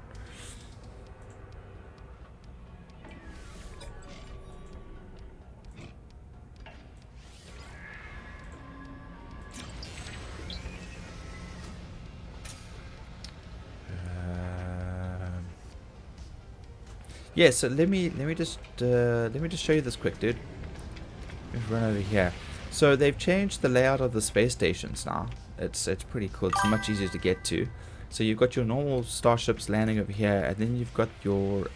Yeah, so let me just show you this quick, dude. Let's run over here. So they've changed the layout of the space stations now. It's pretty cool. It's much easier to get to. So you've got your normal starships landing over here, and then you've got your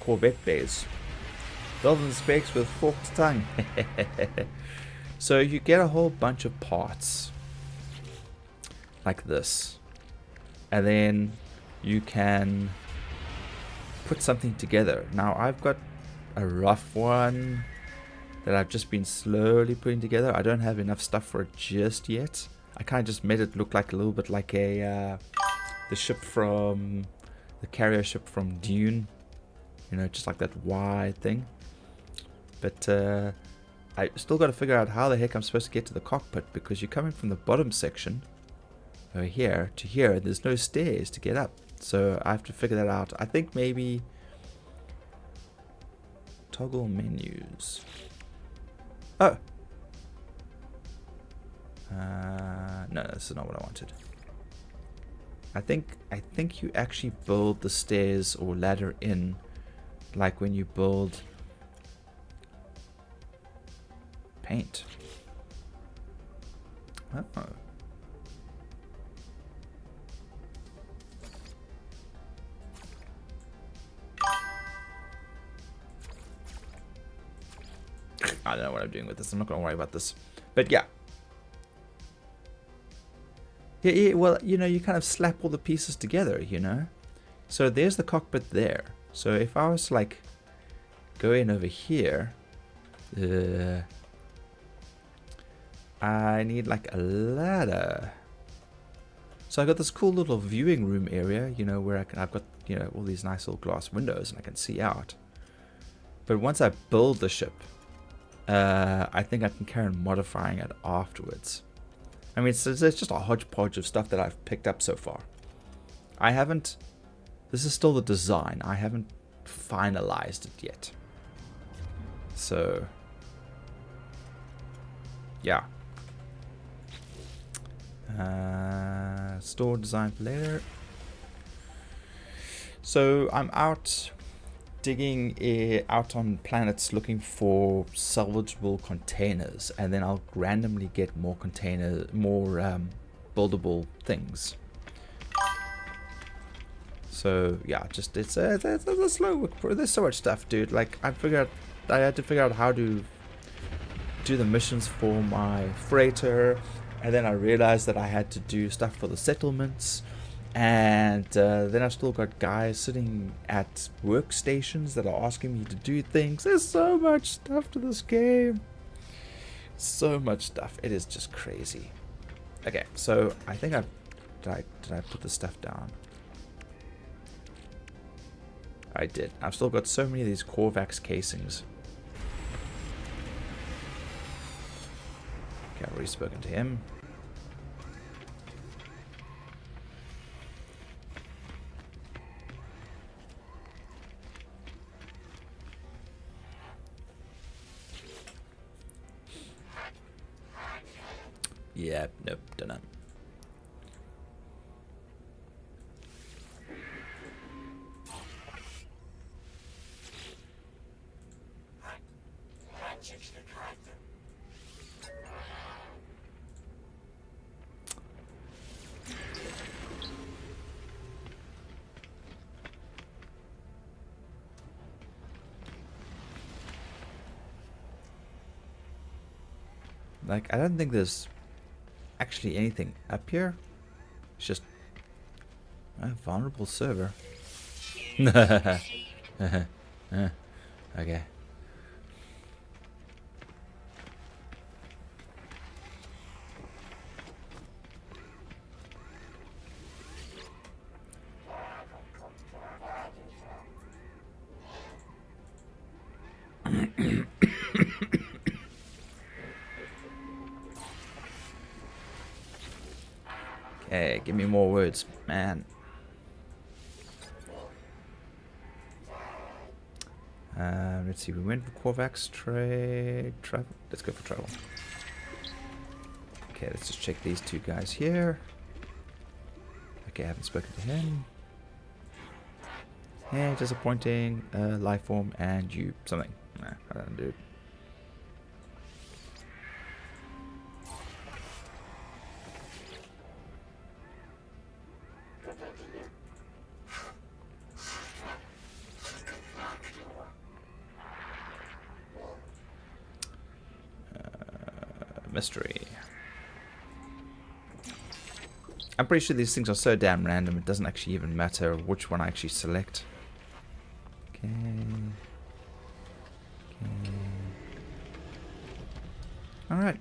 Corvette bays. Dolphin speaks with forked tongue. So you get a whole bunch of parts like this, and then you can put something together. Now I've got a rough one that I've just been slowly putting together. I don't have enough stuff for it just yet. I kind of just made it look like a little bit like a the ship from the carrier ship from Dune, you know, just like that wide thing. But I still got to figure out how the heck I'm supposed to get to the cockpit, because you're coming from the bottom section over here to here. There's no stairs to get up. So I have to figure that out. I think maybe toggle menus. Oh. No, this is not what I wanted. I think you actually build the stairs or ladder in like when you build paint. Oh. I don't know what I'm doing with this. I'm not going to worry about this. But yeah. Yeah, well, you know, you kind of slap all the pieces together, you know. So there's the cockpit there. So if I was like go in over here, I need like a ladder. So I got this cool little viewing room area, you know, where I've got, you know, all these nice little glass windows and I can see out. But once I build the ship, I think I can carry on modifying it afterwards. I mean, it's just a hodgepodge of stuff that I've picked up so far. I haven't... This is still the design. I haven't finalized it yet. So... yeah. Store design for later. So I'm out digging out on planets looking for salvageable containers, and then I'll randomly get more buildable things. So yeah, just it's a slow work. There's so much stuff, dude. Like I had to figure out how to do the missions for my freighter. And then I realized that I had to do stuff for the settlements. And then I still got guys sitting at workstations that are asking me to do things. There's so much stuff to this game. So much stuff. It is just crazy. Okay, so I think did I put the stuff down? I did. I've still got so many of these Corvax casings. Okay, I've already spoken to him. Yeah, nope, don't know. Like, I don't think there's actually anything up here. It's just a vulnerable server. Okay. Okay, give me more words, man. Let's see, we went for Corvax travel. Let's go for travel. Okay, let's just check these two guys here. Okay, I haven't spoken to him. Yeah, disappointing. Life form and you something. Nah, I don't do. Mystery. I'm pretty sure these things are so damn random it doesn't actually even matter which one I actually select. Okay. Okay. Alright.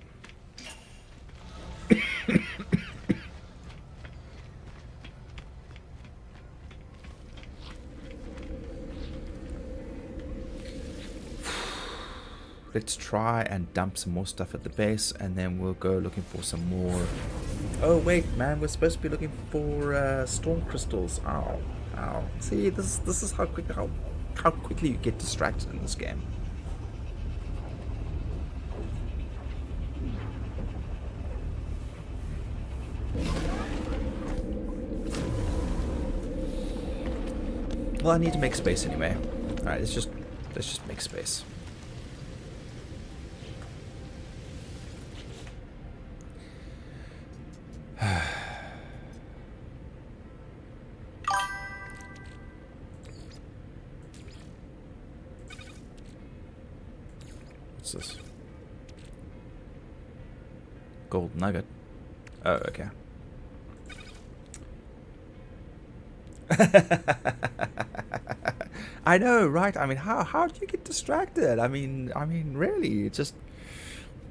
Let's try and dump some more stuff at the base, and then we'll go looking for some more. Oh wait, man, we're supposed to be looking for storm crystals. Ow, ow. See, this is how quickly you get distracted in this game. Well, I need to make space anyway. All right, let's just make space. What's this? Gold nugget. Oh, okay. I know, right? I mean, how do you get distracted? I mean, really, it's just.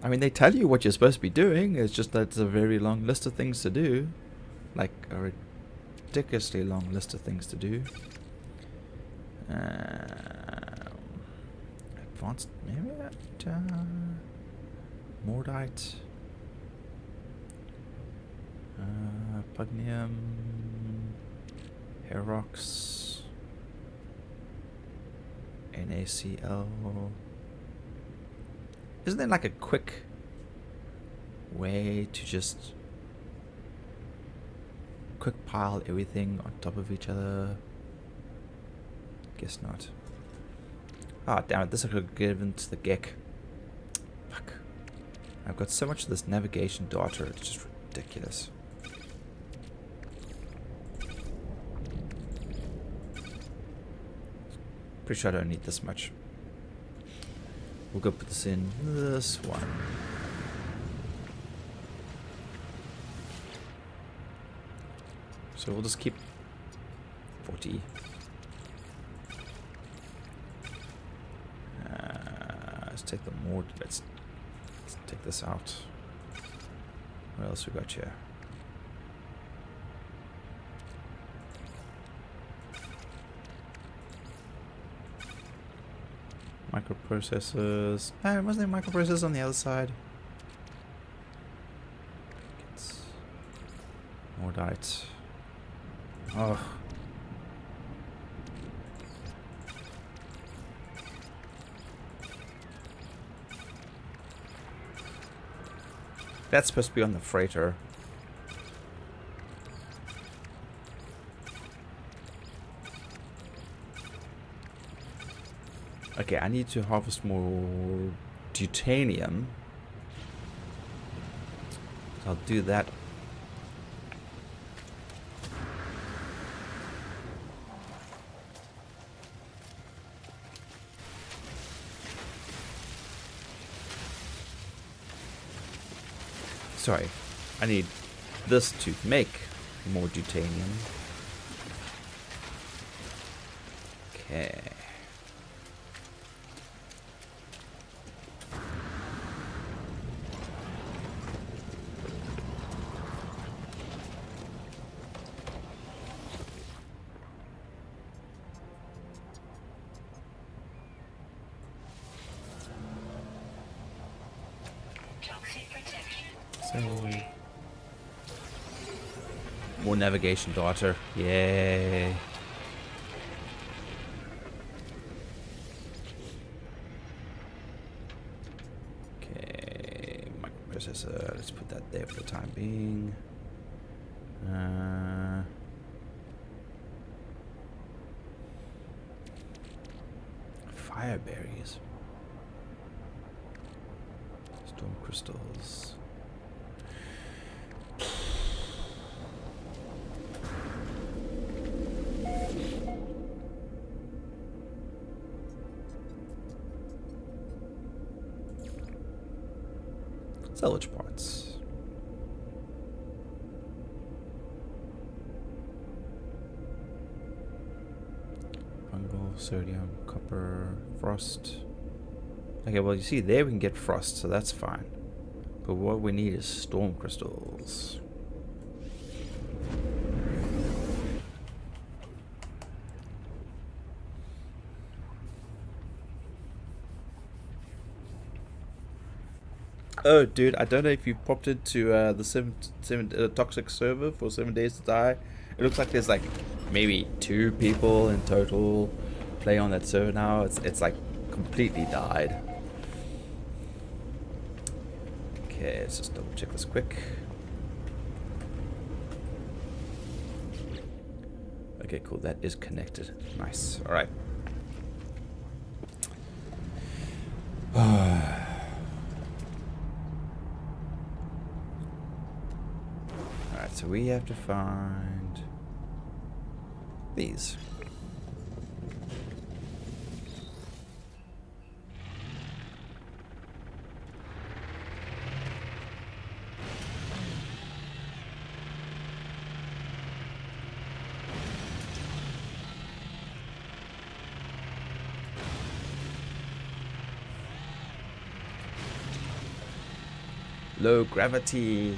I mean, they tell you what you're supposed to be doing. It's just that it's a very long list of things to do, like a ridiculously long list of things to do. Advanced, maybe that. Mordite. Pugnium. Herox. NaCl. Isn't there like a quick way to just quick pile everything on top of each other? Guess not. Ah, damn it, this I could give into the Gek. Fuck. I've got so much of this navigation data, it's just ridiculous. Pretty sure I don't need this much. We'll go put this in this one. So we'll just keep 40. Let's take the more. Let's take this out. What else we got here? Microprocessors. Wasn't there microprocessors on the other side? It's more diet. Oh. That's supposed to be on the freighter. Okay, I need to harvest more deutanium. So I'll do that. Sorry, I need this to make more deutanium. Okay. Toxic protection. So, more navigation data. Yay. Okay, microprocessor. Let's put that there for the time being. Fire berries. Storm crystals. Salvage parts. Fungal, sodium, copper, frost. Okay, well, you see, there we can get frost, so that's fine. But what we need is storm crystals. Oh, dude, I don't know if you popped into the seven toxic server for 7 days to die. It looks like there's like maybe 2 people in total playing on that server now. It's like completely died. Okay, let's just double check this quick. Okay, cool. That is connected. Nice. All right. Alright, so we have to find these. Low gravity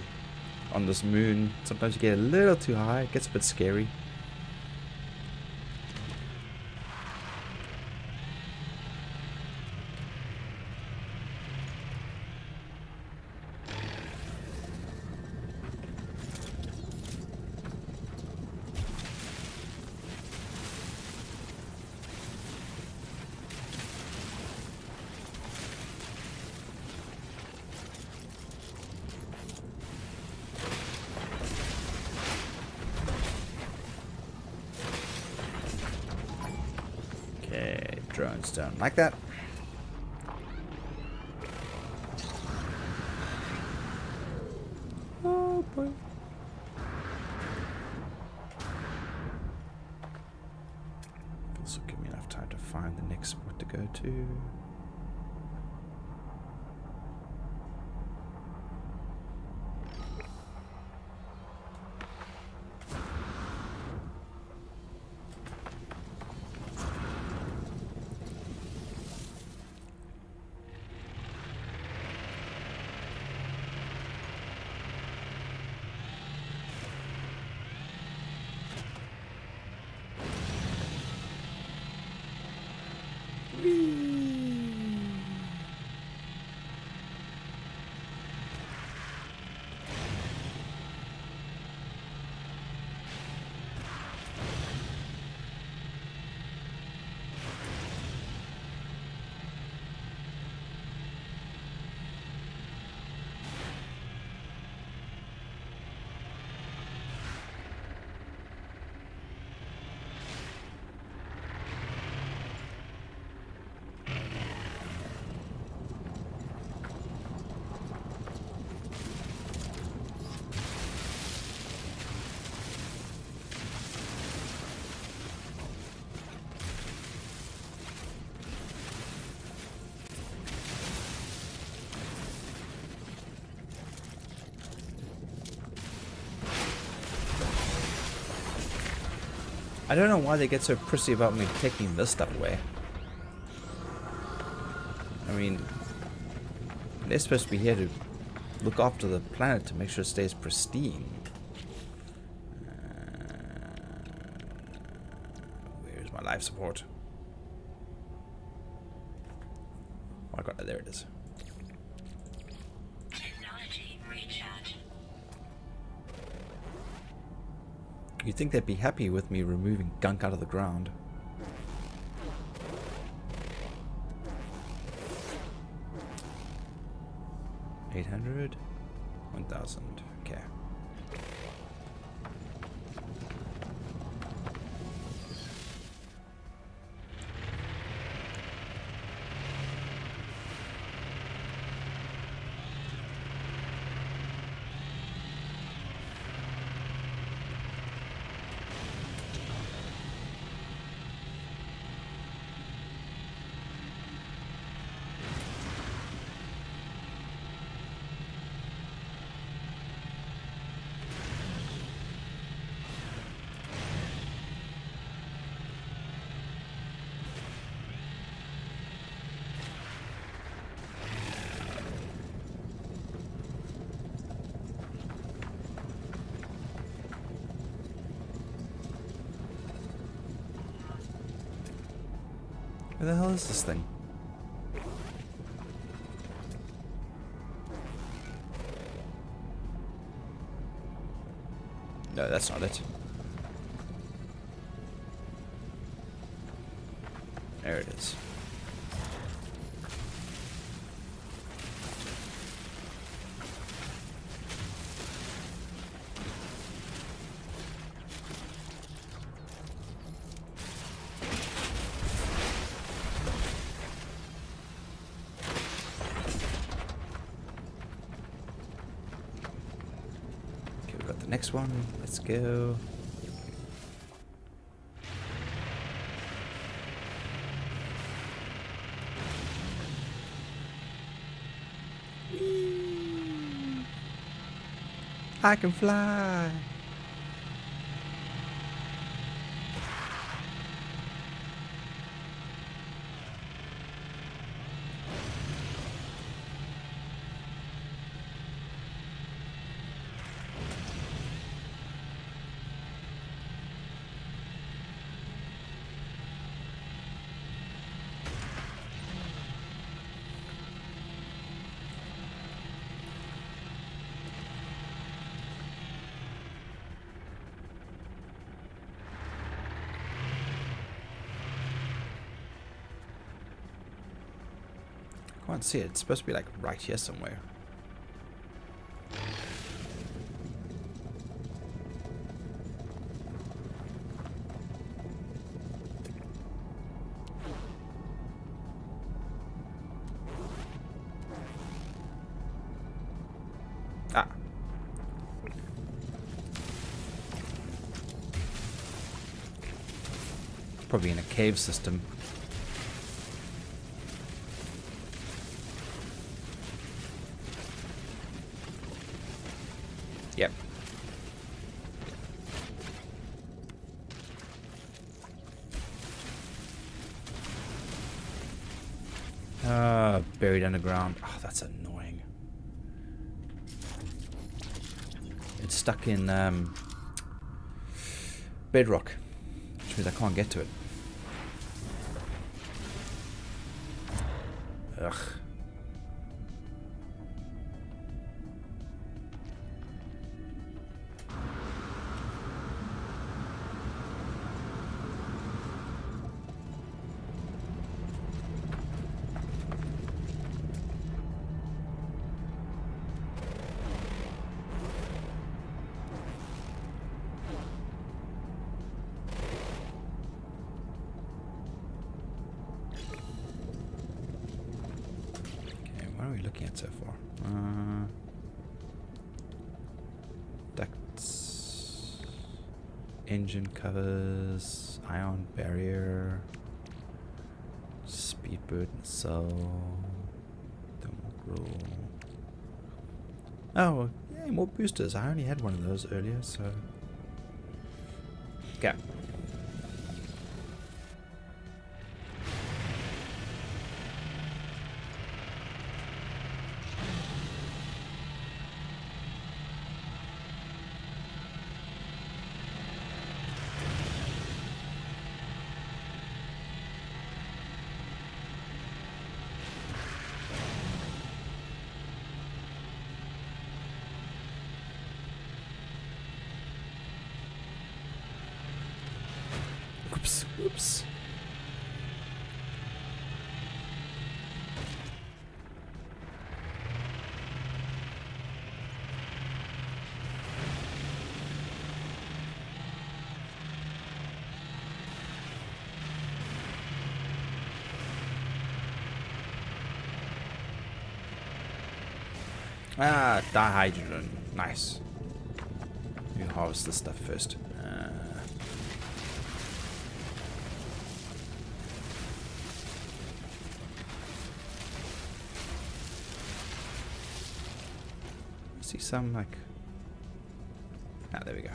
on this moon. Sometimes you get a little too high. It gets a bit scary. Okay, drones don't like that. Oh boy. This will give me enough time to find the next spot to go to. I don't know why they get so prissy about me taking this stuff away. I mean, they're supposed to be here to look after the planet to make sure it stays pristine. Where's my life support? Oh, I got it. There it is. Technology recharge. You'd think they'd be happy with me removing gunk out of the ground. $800, 1,000. Okay. Where the hell is this thing? No, that's not it. There it is. Next one, let's go. Whee! I can fly. I can't see it. It's supposed to be like right here somewhere. Ah. Probably in a cave system. Yep. Buried underground. Oh, that's annoying. It's stuck in bedrock, which means I can't get to it. Ugh. What are we looking at so far? Ducts, engine covers, ion barrier, speedbird nacelle, thermal grill. Oh, yeah, more boosters. I only had one of those earlier, so. Okay. Oops. Oops. Ah, dihydrogen. Nice. You harvest this stuff first. See some like. Ah, there we go.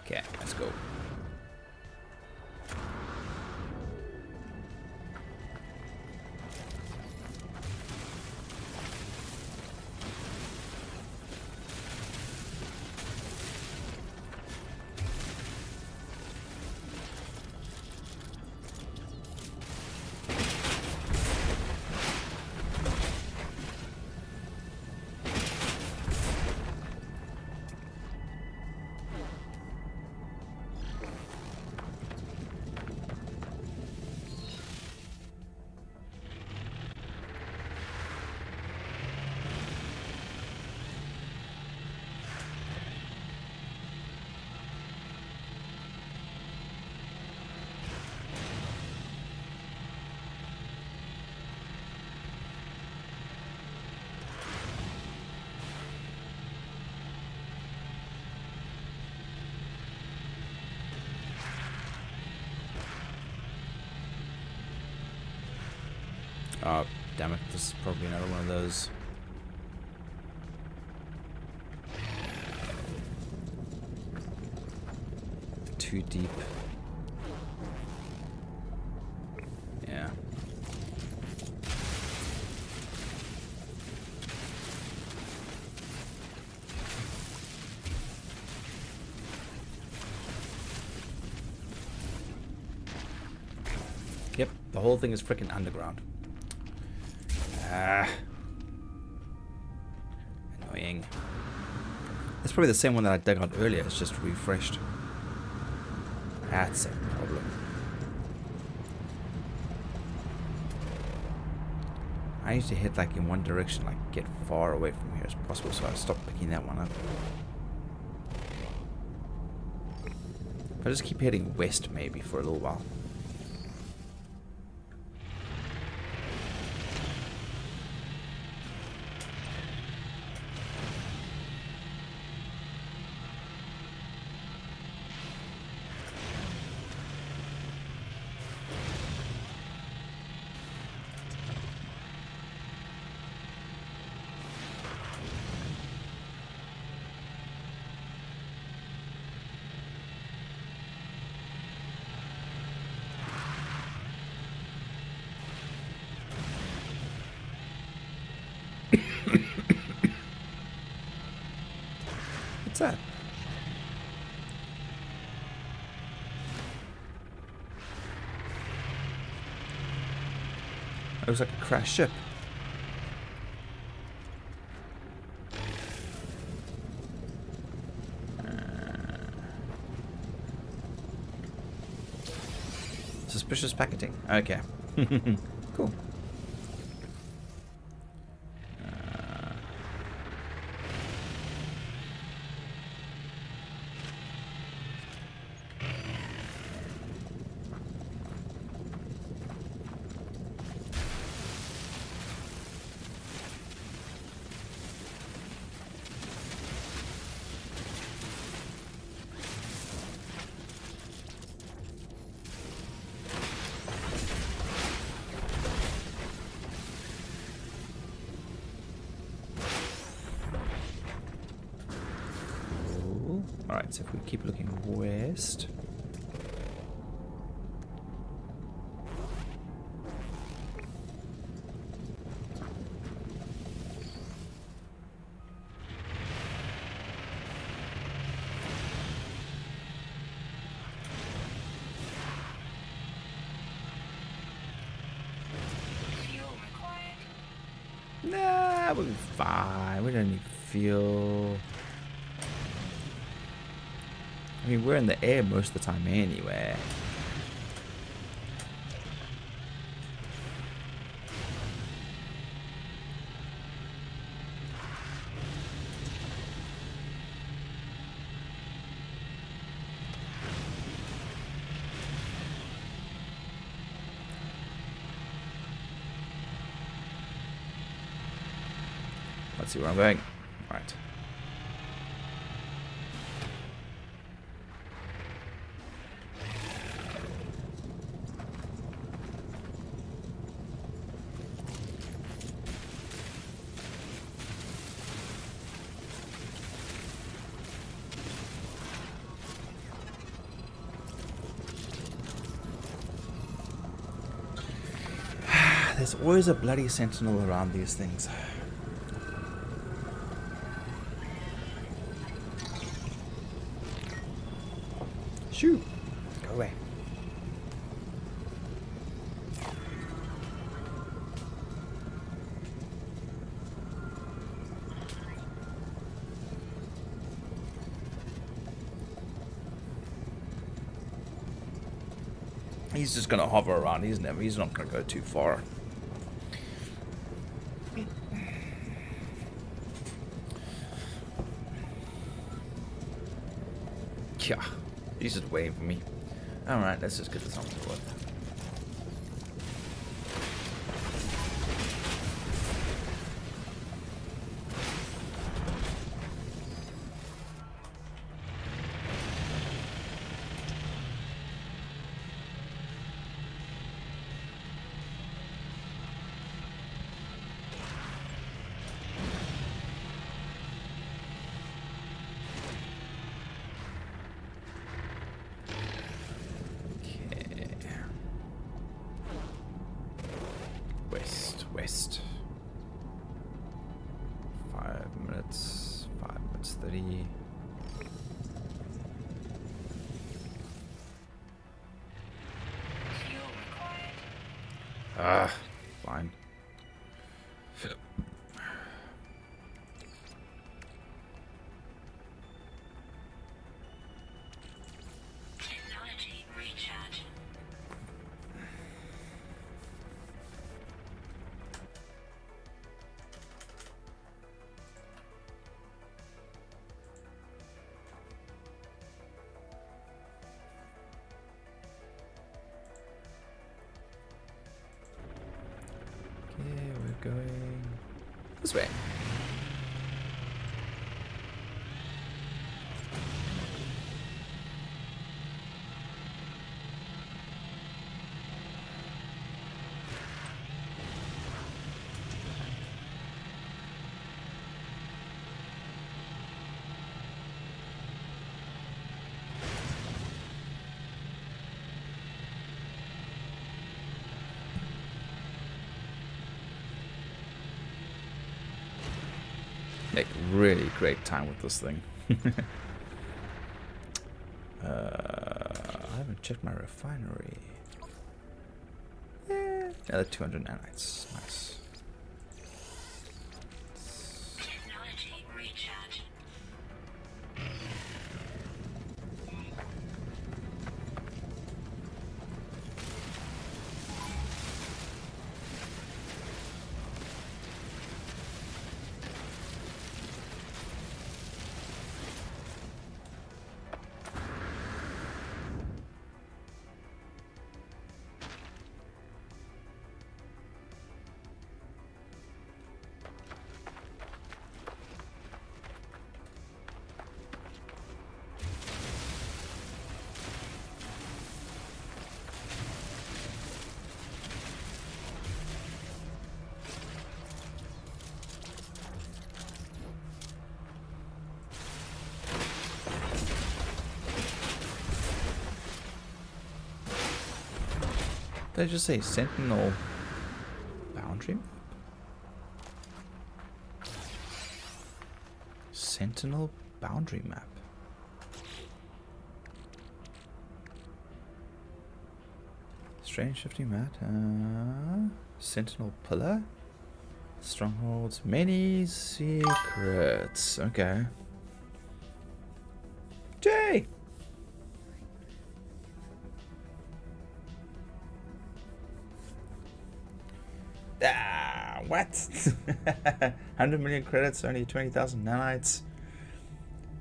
Okay, let's go. Oh, damn it. This is probably another one of those. Too deep. Yeah. Yep, the whole thing is freaking underground. Annoying. It's probably the same one that I dug out earlier. It's just refreshed. That's a problem. I need to hit like in one direction, like get far away from here as possible, so I stop picking that one up. If I just keep heading west maybe for a little while. What's that? It looks like a crashed ship. Suspicious packaging. Okay. Cool. Alright, so if we keep looking west. Nah, we'll be fine. We don't need fuel. I mean, we're in the air most of the time anyway. Let's see where I'm going. All right. There's always a bloody sentinel around these things. Shoo! Go away. He's just gonna hover around. He's not gonna go too far. Yeah. He's just waiting for me. Alright, let's just get this on with. West. 5 minutes. 5 minutes 30. Fuel required. Fine. Technology recharge. Okay, we're going this way. Make really great time with this thing. I haven't checked my refinery. Another 200 nanites. Nice. Technology recharge. Did I just say Sentinel boundary map? Sentinel boundary map. Strange shifting mat. Sentinel pillar. Strongholds, many secrets. Okay. Jay! Ah, what? 100 million credits, only 20,000 nanites.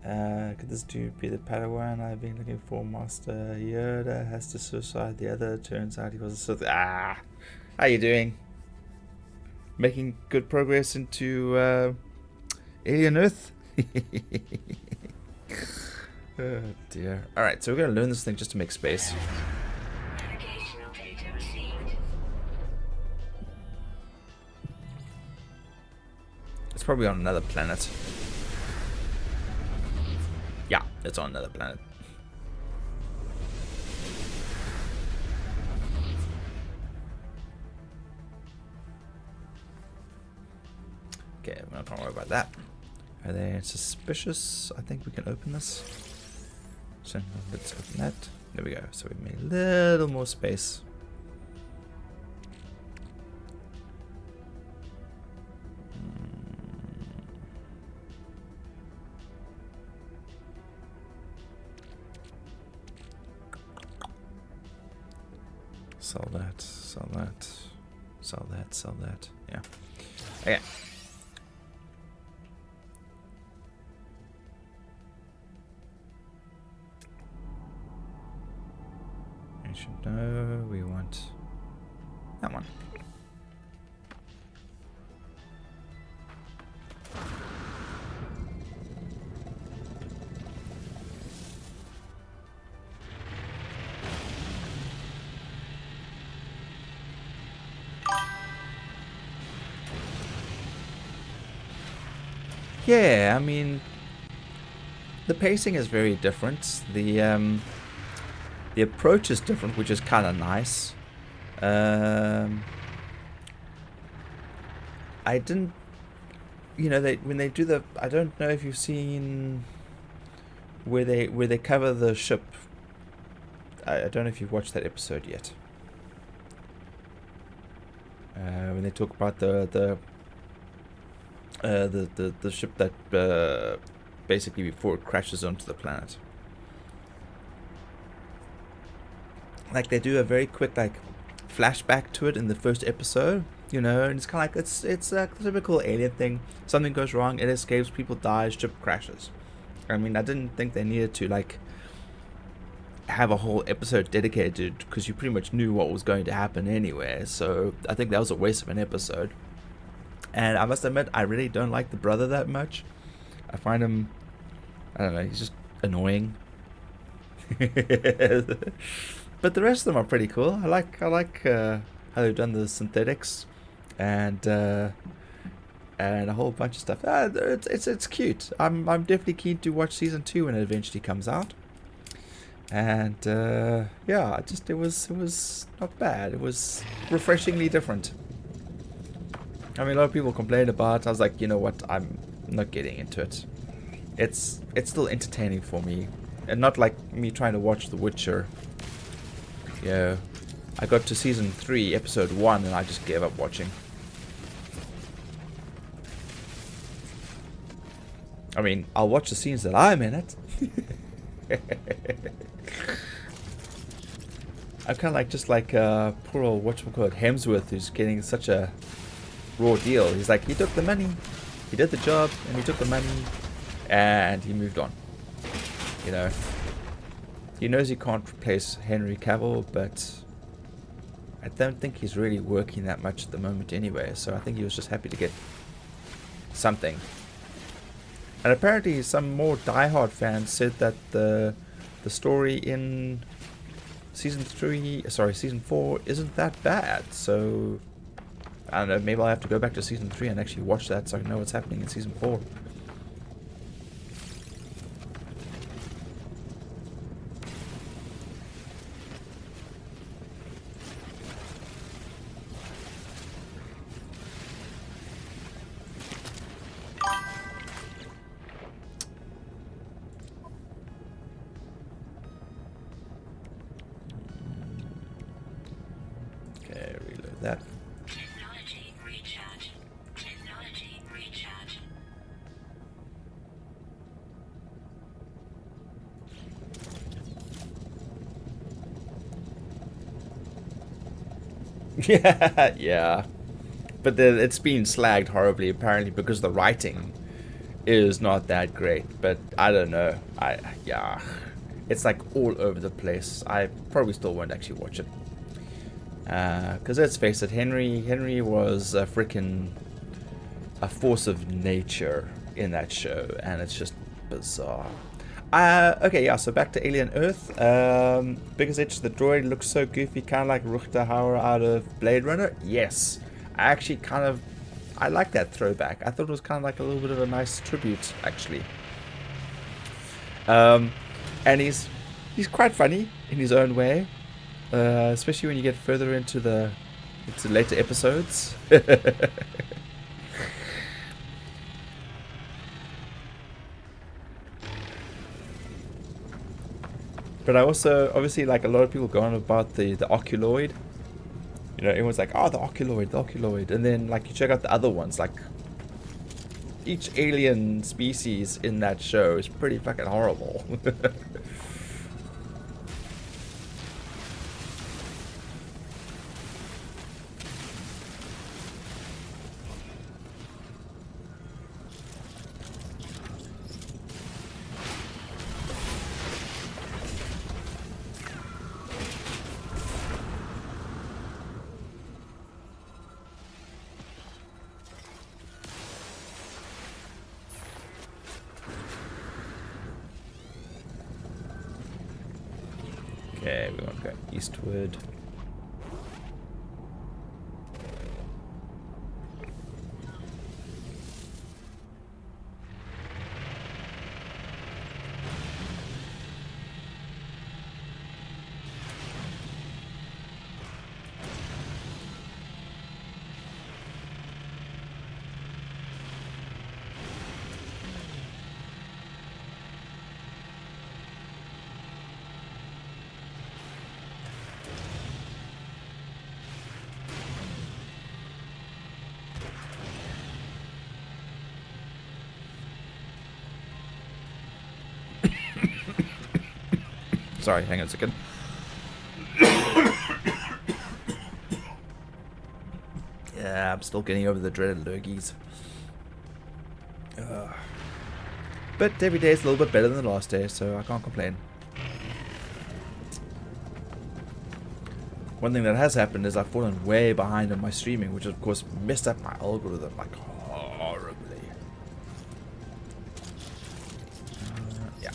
Could this dude be the Padawan I've been looking for? Master Yoda has to suicide the other. Turns out he was a Sith. Ah! How you doing? Making good progress into Alien Earth? Oh dear. Alright, so we're gonna learn this thing just to make space. It's probably on another planet. Yeah, it's on another planet. Okay, we're not gonna worry about that. Are they suspicious? I think we can open this. So let's open that. There we go. So we made a little more space. Sell that, sell that, sell that, sell that. Yeah. Okay. We should know we want that one. Yeah, I mean, the pacing is very different. The approach is different, which is kind of nice. I didn't, you know, when they do the, I don't know if you've seen where they cover the ship. I don't know if you've watched that episode yet. When they talk about the ship that basically before it crashes onto the planet. Like they do a very quick like flashback to it in the first episode, you know, and it's kind of like it's a typical alien thing. Something goes wrong, it escapes, people die, ship crashes. I mean, I didn't think they needed to like have a whole episode dedicated because you pretty much knew what was going to happen anyway. So I think that was a waste of an episode. And I must admit, I really don't like the brother that much. I find him, I don't know, he's just annoying. But the rest of them are pretty cool. I like how they've done the synthetics, and a whole bunch of stuff. It's cute. I'm definitely keen to watch season 2 when it eventually comes out. And yeah, it was not bad. It was refreshingly different. I mean, a lot of people complained about it. I was like, you know what? I'm not getting into it. It's still entertaining for me, and not like me trying to watch The Witcher. Yeah, I got to season 3, episode 1, and I just gave up watching. I mean, I'll watch the scenes that I'm in it. I'm kind of like just like poor old whatchamacallit Hemsworth, who's getting such a raw deal. He's like, he took the money, he did the job, and he took the money, and he moved on. You know, he knows he can't replace Henry Cavill, but I don't think he's really working that much at the moment anyway. So I think he was just happy to get something. And apparently, some more diehard fans said that the story in season 4 isn't that bad. So I don't know, maybe I'll have to go back to season 3 and actually watch that so I know what's happening in season 4. Okay, reload that. Technology recharge. 10 Yeah, yeah. But it's been slagged horribly apparently because the writing is not that great. But I don't know. Yeah, it's like all over the place. I probably still won't actually watch it. Because let's face it, Henry was a freaking force of nature in that show, and it's just bizarre. Okay, yeah, so back to Alien Earth. Biggest itch, the droid looks so goofy, kind of like Rutger Hauer out of Blade Runner. Yes, I actually I like that throwback. I thought it was kind of like a little bit of a nice tribute, actually. And he's quite funny in his own way, especially when you get further into later episodes. But I also, obviously, like a lot of people go on about the oculoid. You know, everyone's like, oh, the oculoid. And then, like, you check out the other ones. Like, each alien species in that show is pretty fucking horrible. Okay, we want to go eastward. Sorry, hang on a second. Yeah, I'm still getting over the dreaded lurgies. But every day is a little bit better than the last day, so I can't complain. One thing that has happened is I've fallen way behind on my streaming, which of course messed up my algorithm like horribly. Yeah.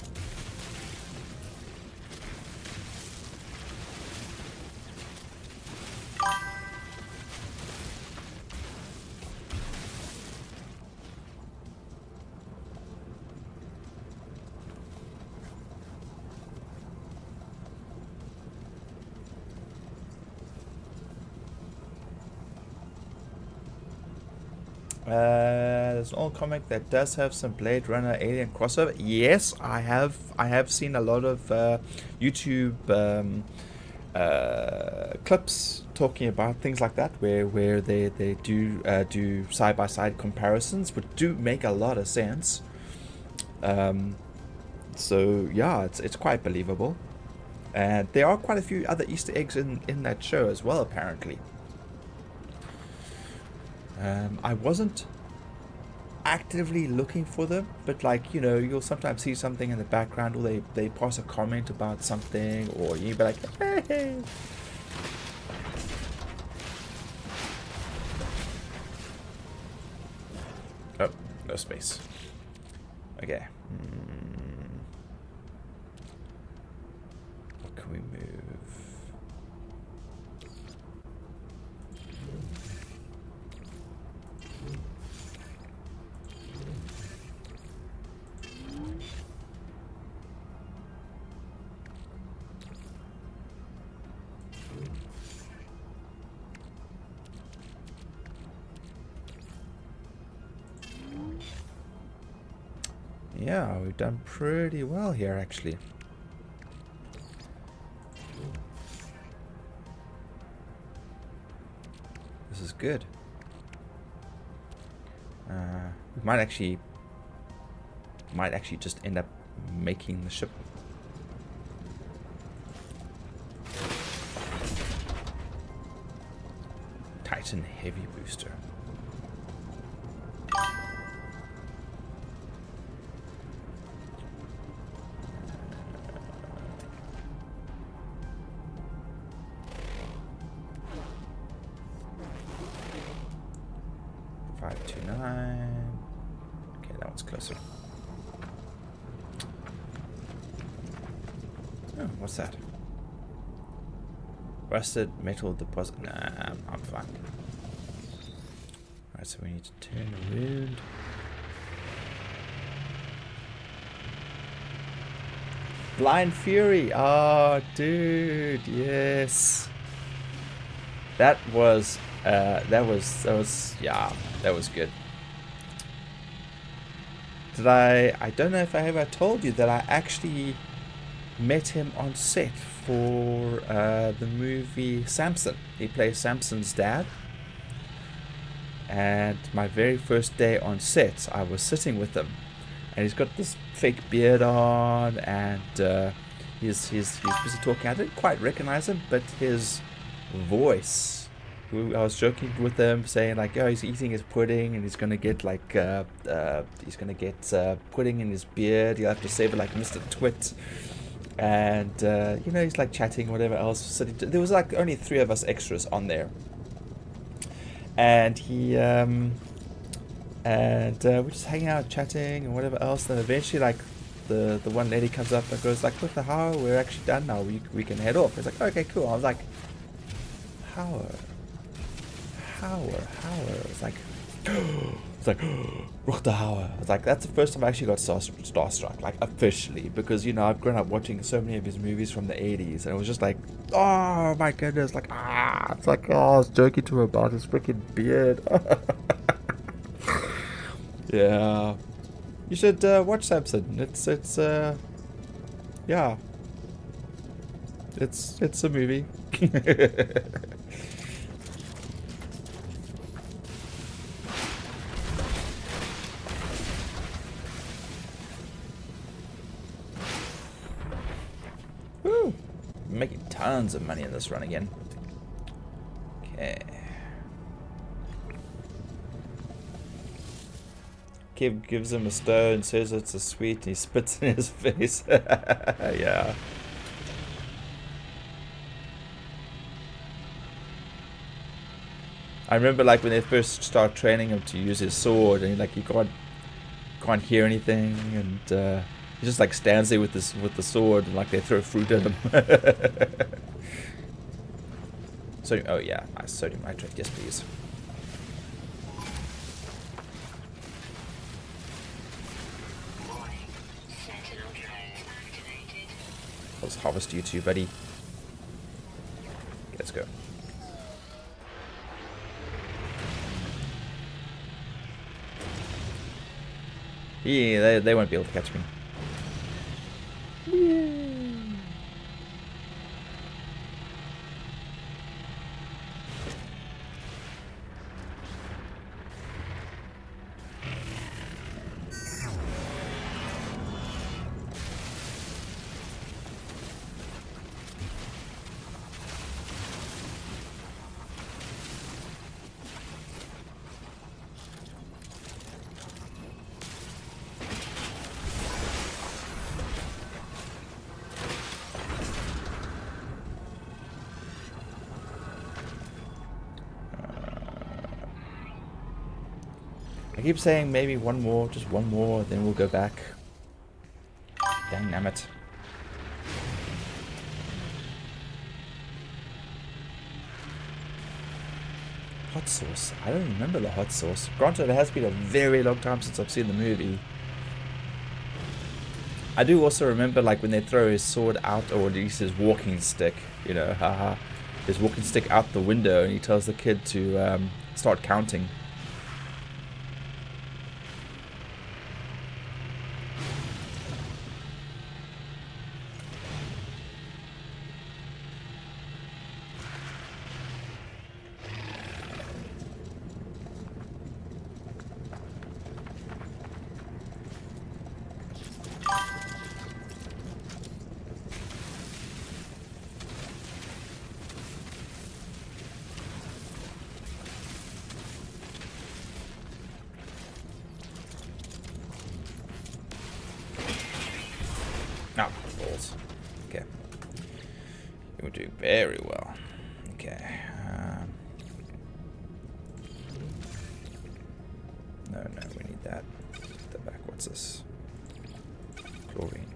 There's an old comic that does have some Blade Runner Alien crossover. Yes, I have seen a lot of YouTube clips talking about things like that, where they do side by side comparisons, which do make a lot of sense. So yeah, it's quite believable, and there are quite a few other Easter eggs in that show as well, apparently. I wasn't actively looking for them, but like, you know, you'll sometimes see something in the background, or they pass a comment about something, or you'll be like, hey. Oh, no space. Okay. What can we move? Yeah, we've done pretty well here, actually. This is good. We might actually just end up making the ship. Titan Heavy Booster. Okay, that one's closer. Oh, what's that? Rusted metal deposit. Nah, I'm fine. Alright, so we need to turn around. Blind Fury. Oh, dude, yes. That was yeah, that was good. I don't know if I ever told you that I actually met him on set for the movie Samson. He plays Samson's dad. And my very first day on set, I was sitting with him, and he's got this fake beard on, and he's busy talking. I didn't quite recognize him, but his voice. I was joking with him, saying like, "Oh, he's eating his pudding, and he's gonna get like pudding in his beard. He'll have to save it like Mr. Twit." And you know, he's like chatting, whatever else. So there was like only 3 of us extras on there, and we're just hanging out, chatting, and whatever else. Then eventually, like the one lady comes up and goes like, "Look, the Howard, we're actually done now. We can head off." It's like, "Okay, cool." I was like, Howard. It's like, Rook the Howard. I was like, that's the first time I actually got starstruck, like officially, because you know I've grown up watching so many of his movies from the 80s, and it was just like, oh my goodness, like it's like, oh, I was joking to her about his freaking beard. Yeah, you should watch Samson. It's yeah, it's a movie. Woo! Making tons of money in this run again. Okay. Kib gives him a stone, says it's a sweet, and he spits in his face. Yeah. I remember like when they first start training him to use his sword, and he can't hear anything, and he just like stands there with the sword, and like they throw fruit at him. Sodium, oh yeah, nice sodium nitrate, yes please. Let's harvest you too, buddy. Okay, let's go. Yeah, they won't be able to catch me. I keep saying maybe one more, just one more, then we'll go back. Dang nammit. Hot sauce. I don't remember the hot sauce. Granted, it has been a very long time since I've seen the movie. I do also remember like when they throw his sword out, or at least his walking stick, you know, haha, his walking stick out the window, and he tells the kid to start counting. doing very well. Okay. No, we need that. Put that back. What's this? Chlorine.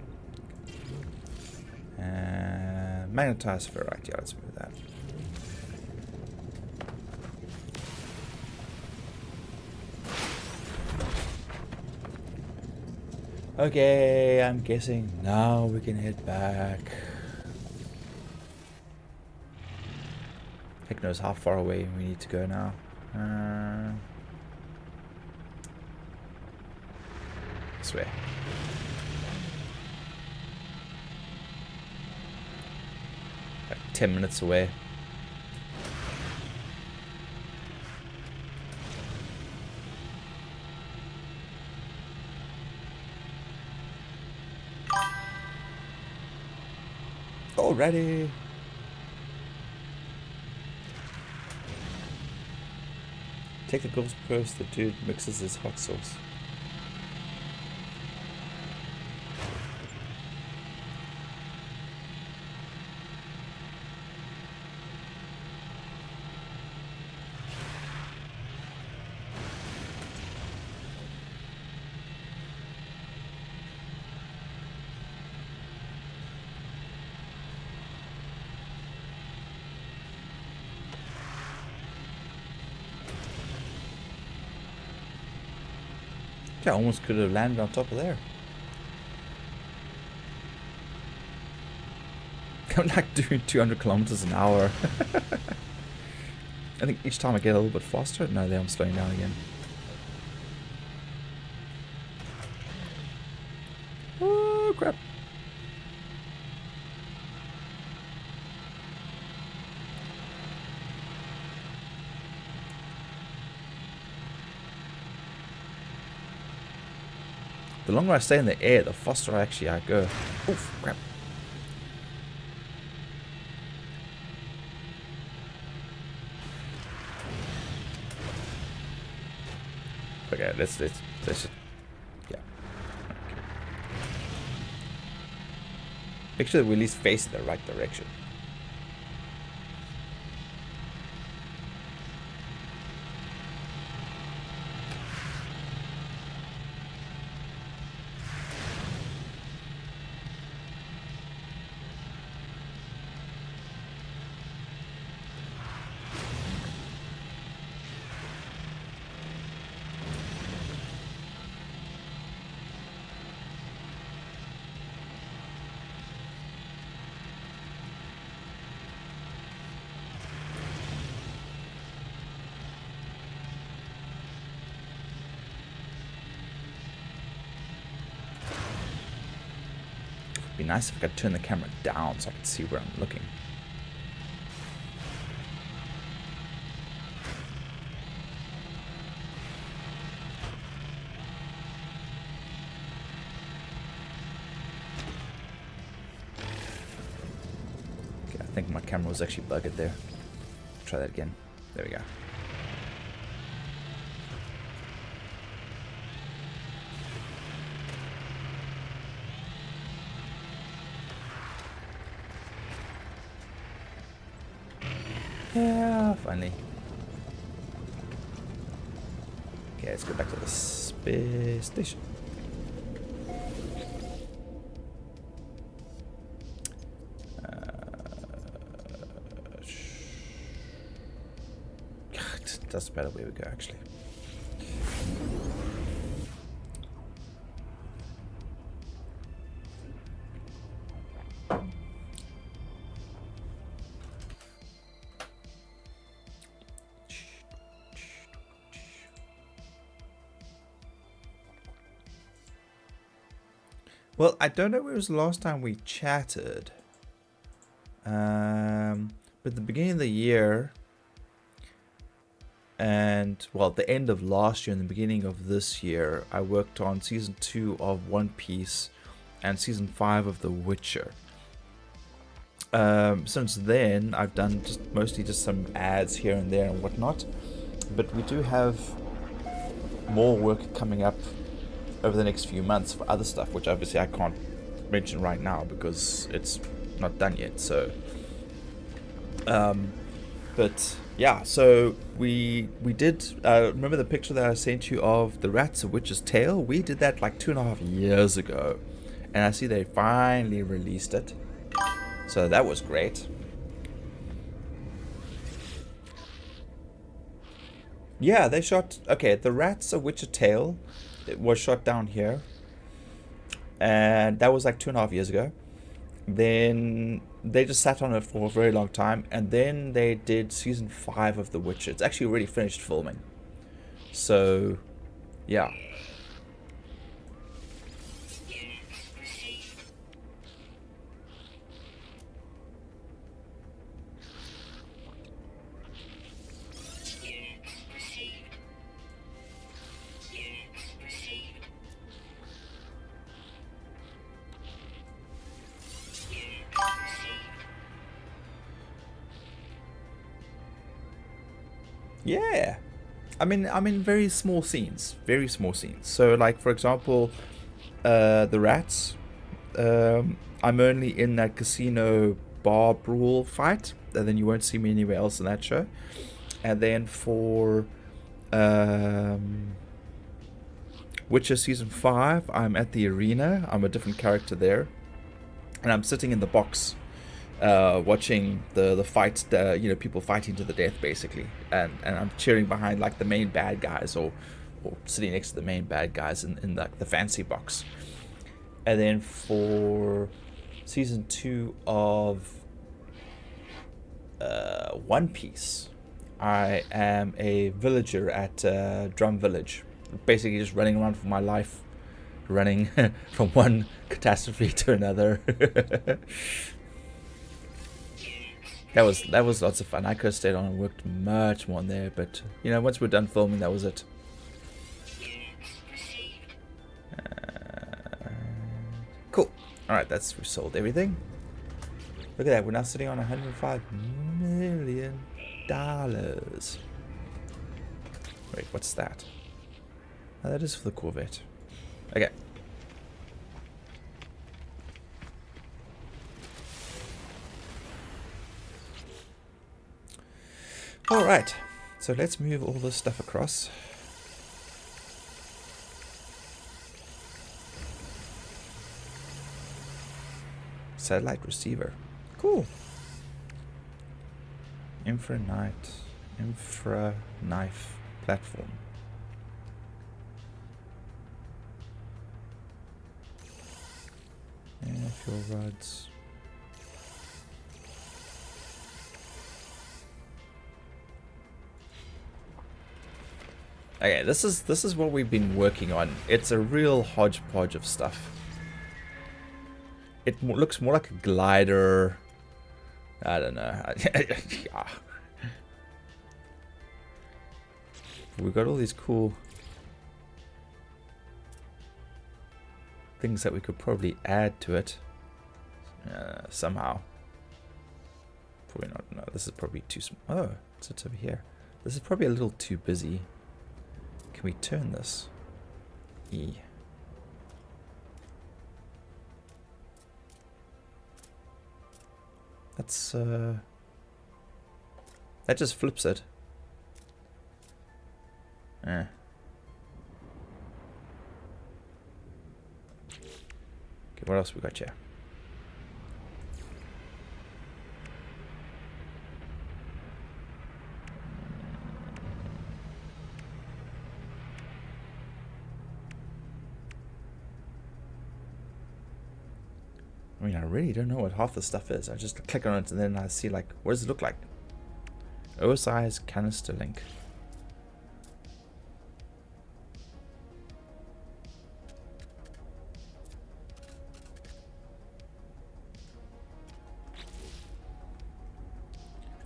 And magnetized ferrite. Yeah, let's move that. Okay, I'm guessing now we can head back. Heck knows how far away we need to go now. This way. Like 10 minutes away. Already. Take the girl's purse, the dude mixes his hot sauce. I almost could have landed on top of there. I'm like doing 200 kilometers an hour. I think each time I get a little bit faster. No, there I'm slowing down again. Oh crap. The longer I stay in the air, the faster actually I go. Oof, crap. Okay, let's yeah. Okay. Make sure that we at least face in the right direction. Be nice if I could turn the camera down so I could see where I'm looking. Okay, I think my camera was actually bugged there. Try that again. There we go. Yeah, finally. Okay, let's go back to the space station. That's a better way we go, actually. Well, I don't know where it was the last time we chatted. But the beginning of the year, and well, the end of last year and the beginning of this year, I worked on season 2 of One Piece and season 5 of The Witcher. Since then, I've done mostly just some ads here and there and whatnot. But we do have more work coming up over the next few months for other stuff, which obviously I can't mention right now because it's not done yet. So But yeah, so we did remember the picture that I sent you of the Rats of Witch's Tail? We did that like 2.5 years ago, and I see they finally released it, so that was great. Yeah, they shot. Okay, the Rats of Witch's Tail, it was shot down here, and that was like 2.5 years ago. Then they just sat on it for a very long time, and then they did season 5 of The Witcher. It's actually already finished filming. So, yeah. Yeah. I'm in very small scenes. Very small scenes. So, like, for example, the Rats. I'm only in that casino bar brawl fight, and then you won't see me anywhere else in that show. And then for Witcher season 5, I'm at the arena. I'm a different character there, and I'm sitting in the box, watching the fight. People fighting to the death, basically, and I'm cheering behind like the main bad guys, or sitting next to the main bad guys in the fancy box. And then for season 2 of One Piece, I am a villager at Drum Village, basically just running around for my life, running from one catastrophe to another. That was lots of fun. I could have stayed on and worked much more on there, but once we're done filming, that was it. Cool. Alright, we sold everything. Look at that, we're now sitting on $105 million. Wait, what's that? Oh, that is for the Corvette. Okay. Alright, so let's move all this stuff across. Satellite receiver. Cool. Infra knife platform. Yeah, fuel rods. Okay, this is what we've been working on. It's a real hodgepodge of stuff. It looks more like a glider. I don't know. Yeah. We've got all these cool things that we could probably add to it somehow. Probably not. No, this is probably too small. Oh, it's over here. This is probably a little too busy. Can we turn this? E. That's that just flips it. Okay, what else we got here? I mean, I really don't know what half the stuff is. I just click on it and then I see, like, what does it look like? Oversized canister link.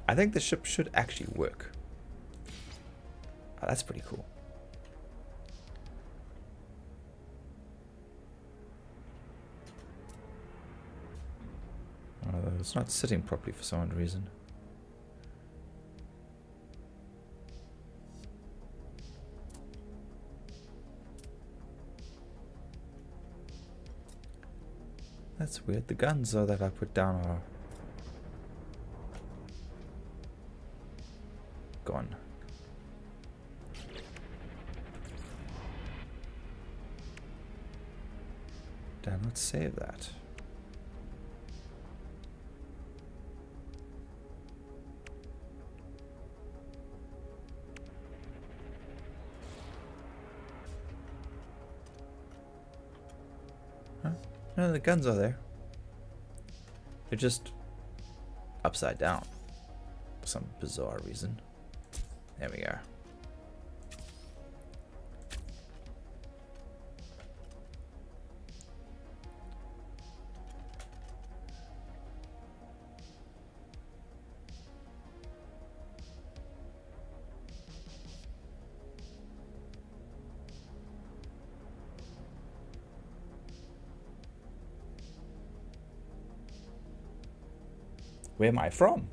I think the ship should actually work. Oh, that's pretty cool. It's not sitting properly for some odd reason. That's weird. The guns that I put down are... Did I not save that? Huh? No, the guns are there. They're just upside down for some bizarre reason. There we go. Where am I from?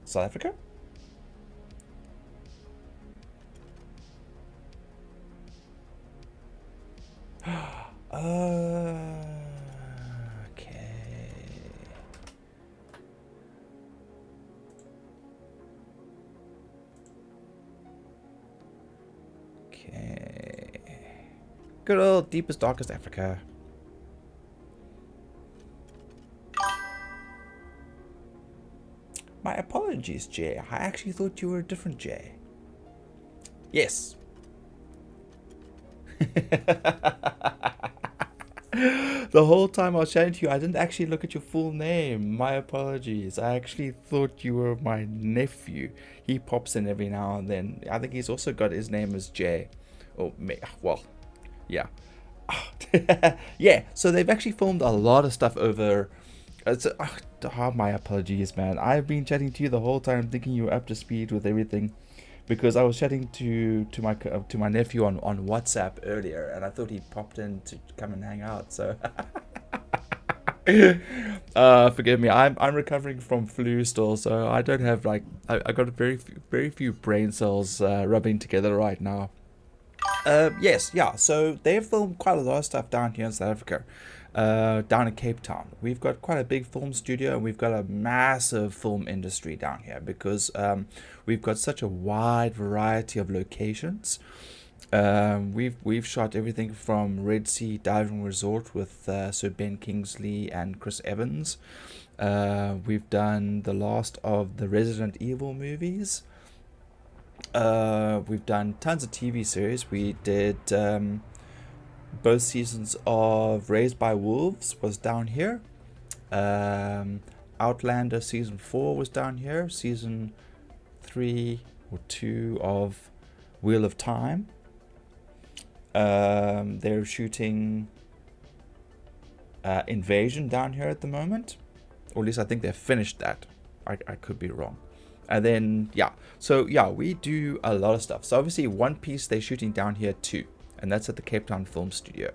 South Africa? Okay. Okay. Good old deepest, darkest Africa. My apologies, Jay. I actually thought you were a different Jay. Yes. The whole time I was chatting to you, I didn't actually look at your full name. My apologies. I actually thought you were my nephew. He pops in every now and then. I think he's also got his name as Jay. Oh, well, yeah. Yeah, so they've actually filmed a lot of stuff over... my apologies, man. I've been chatting to you the whole time, thinking you were up to speed with everything, because I was chatting to my nephew on WhatsApp earlier, and I thought he popped in to come and hang out. So, forgive me. I'm recovering from flu still, so I don't have I got very few brain cells rubbing together right now. Yes, yeah. So they've filmed quite a lot of stuff down here in South Africa. Down in Cape Town, we've got quite a big film studio, and we've got a massive film industry down here because we've got such a wide variety of locations. We've shot everything from Red Sea Diving Resort with Sir Ben Kingsley and Chris Evans. We've done the last of the Resident Evil movies. We've done tons of TV series. We did both seasons of Raised by Wolves was down here. Outlander season 4 was down here. Season 3 or 2 of Wheel of Time. They're shooting Invasion down here at the moment, or at least I think they've finished that. I could be wrong. And then so we do a lot of stuff. So obviously One Piece they're shooting down here too, and that's at the Cape Town Film Studio.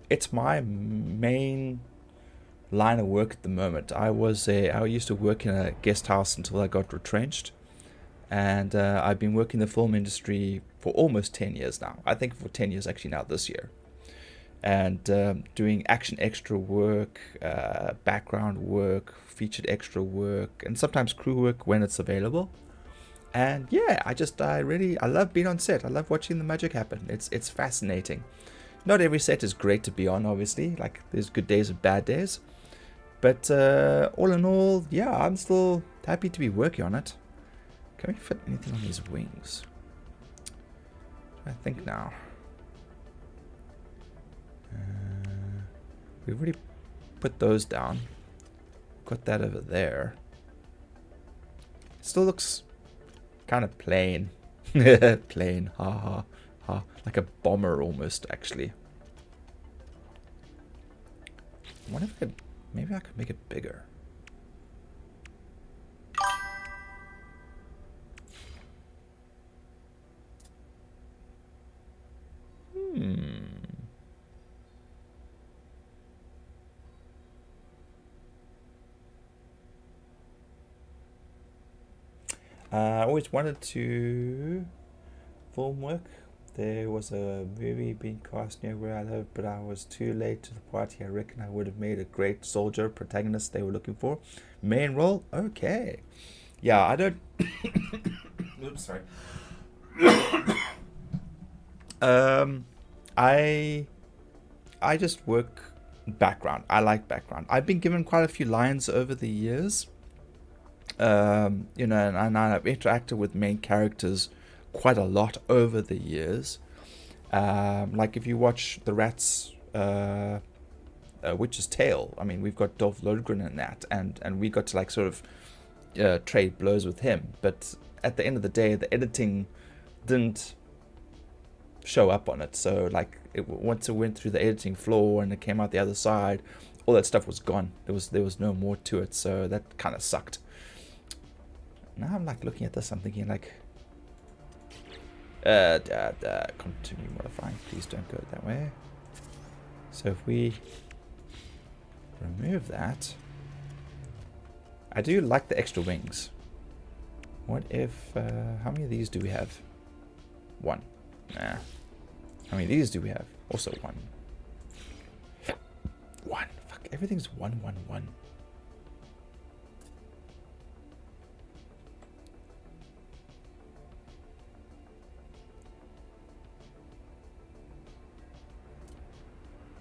It's my main line of work at the moment. I used to work in a guest house until I got retrenched, and I've been working in the film industry for almost 10 years now. I think for 10 years actually now this year. And doing action extra work, background work, featured extra work, and sometimes crew work when it's available. And I love being on set. I love watching the magic happen. It's fascinating. Not every set is great to be on, obviously. Like, there's good days and bad days. But all in all, I'm still happy to be working on it. Can we fit anything on these wings? I think now. We've already put those down. Got that over there. Still looks kind of plain. Plain. Ha ha ha. Like a bomber almost, actually. I wonder if maybe I could make it bigger. I always wanted to film work. There was a movie being cast near where I live, but I was too late to the party. I reckon I would have made a great soldier protagonist they were looking for. Main role? Okay. Yeah, I don't. Oops, sorry. I just work background. I like background. I've been given quite a few lines over the years. You know, and I've interacted with main characters quite a lot over the years. Like if you watch the Rat's Witch's Tale, I mean, we've got Dolph Lundgren in that, and we got to like sort of trade blows with him. But at the end of the day, the editing didn't show up on it. So like once it went through the editing floor and it came out the other side, all that stuff was gone. There was no more to it. So that kind of sucked. Now I'm like looking at this, I'm thinking like, continue modifying. Please don't go that way. So if we remove that, I do like the extra wings. What if, how many of these do we have? One. Nah. How many of these do we have? Also one. One. Fuck, everything's 1, 1, 1.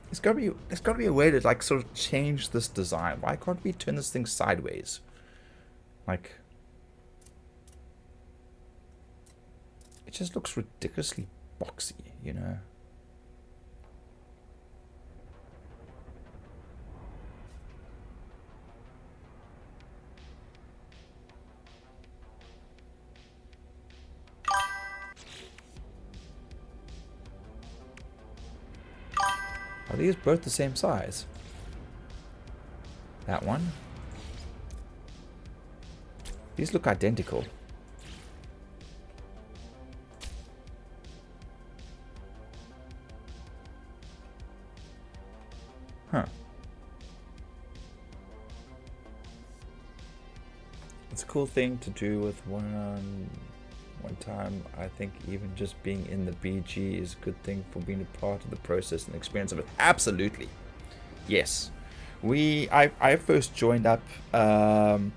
There's gotta be a way to like sort of change this design. Why can't we turn this thing sideways? Like, it just looks ridiculously boxy, you know. Are these both the same size? That one? These look identical. Huh. It's a cool thing to do with one time. I think even just being in the BG is a good thing for being a part of the process and experience of it. Absolutely. Yes. I first joined up 10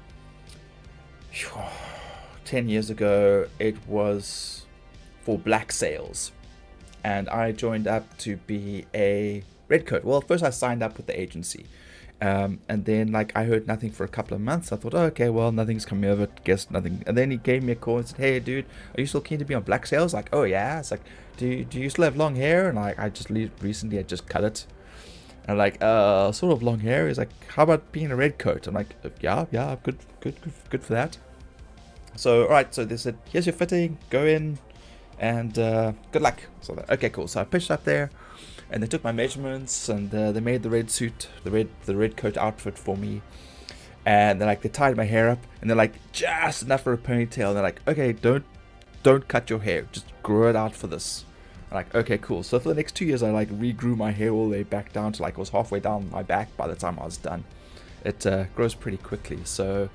years ago. It was for black sales. And I joined up to be a redcoat. Well, first I signed up with the agency. And then like I heard nothing for a couple of months. I thought, oh, okay, well, nothing's coming of it. Guess nothing. And then he gave me a call and said, hey, dude, are you still keen to be on black sales? Like, oh yeah. It's like, do you still have long hair? And like, I just recently I just cut it. And I'm like, sort of long hair. He's like, how about being a red coat? I'm like, yeah, good for that. So all right, so they said, here's your fitting. Go in, and good luck. So okay, cool. So I pitched up there. And they took my measurements, and they made the red suit, the red coat outfit for me. And they're like, they tied my hair up, and they're like, just enough for a ponytail. And they're like, okay, don't cut your hair, just grow it out for this. I'm like, okay, cool. So for the next 2 years, I like regrew my hair all the way back down to like it was halfway down my back by the time I was done. It grows pretty quickly. So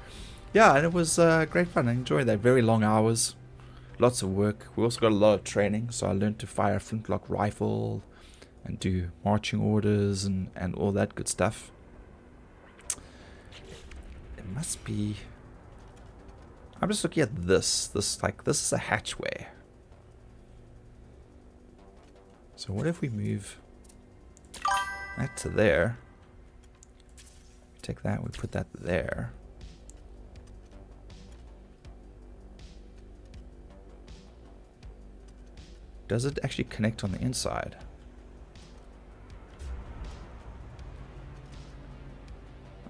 yeah, and it was great fun. I enjoyed that. Very long hours, lots of work. We also got a lot of training, so I learned to fire a flintlock rifle and do marching orders and all that good stuff. It must be... I'm just looking at this. This is a hatchway. So what if we move that to there? Take that, we put that there. Does it actually connect on the inside?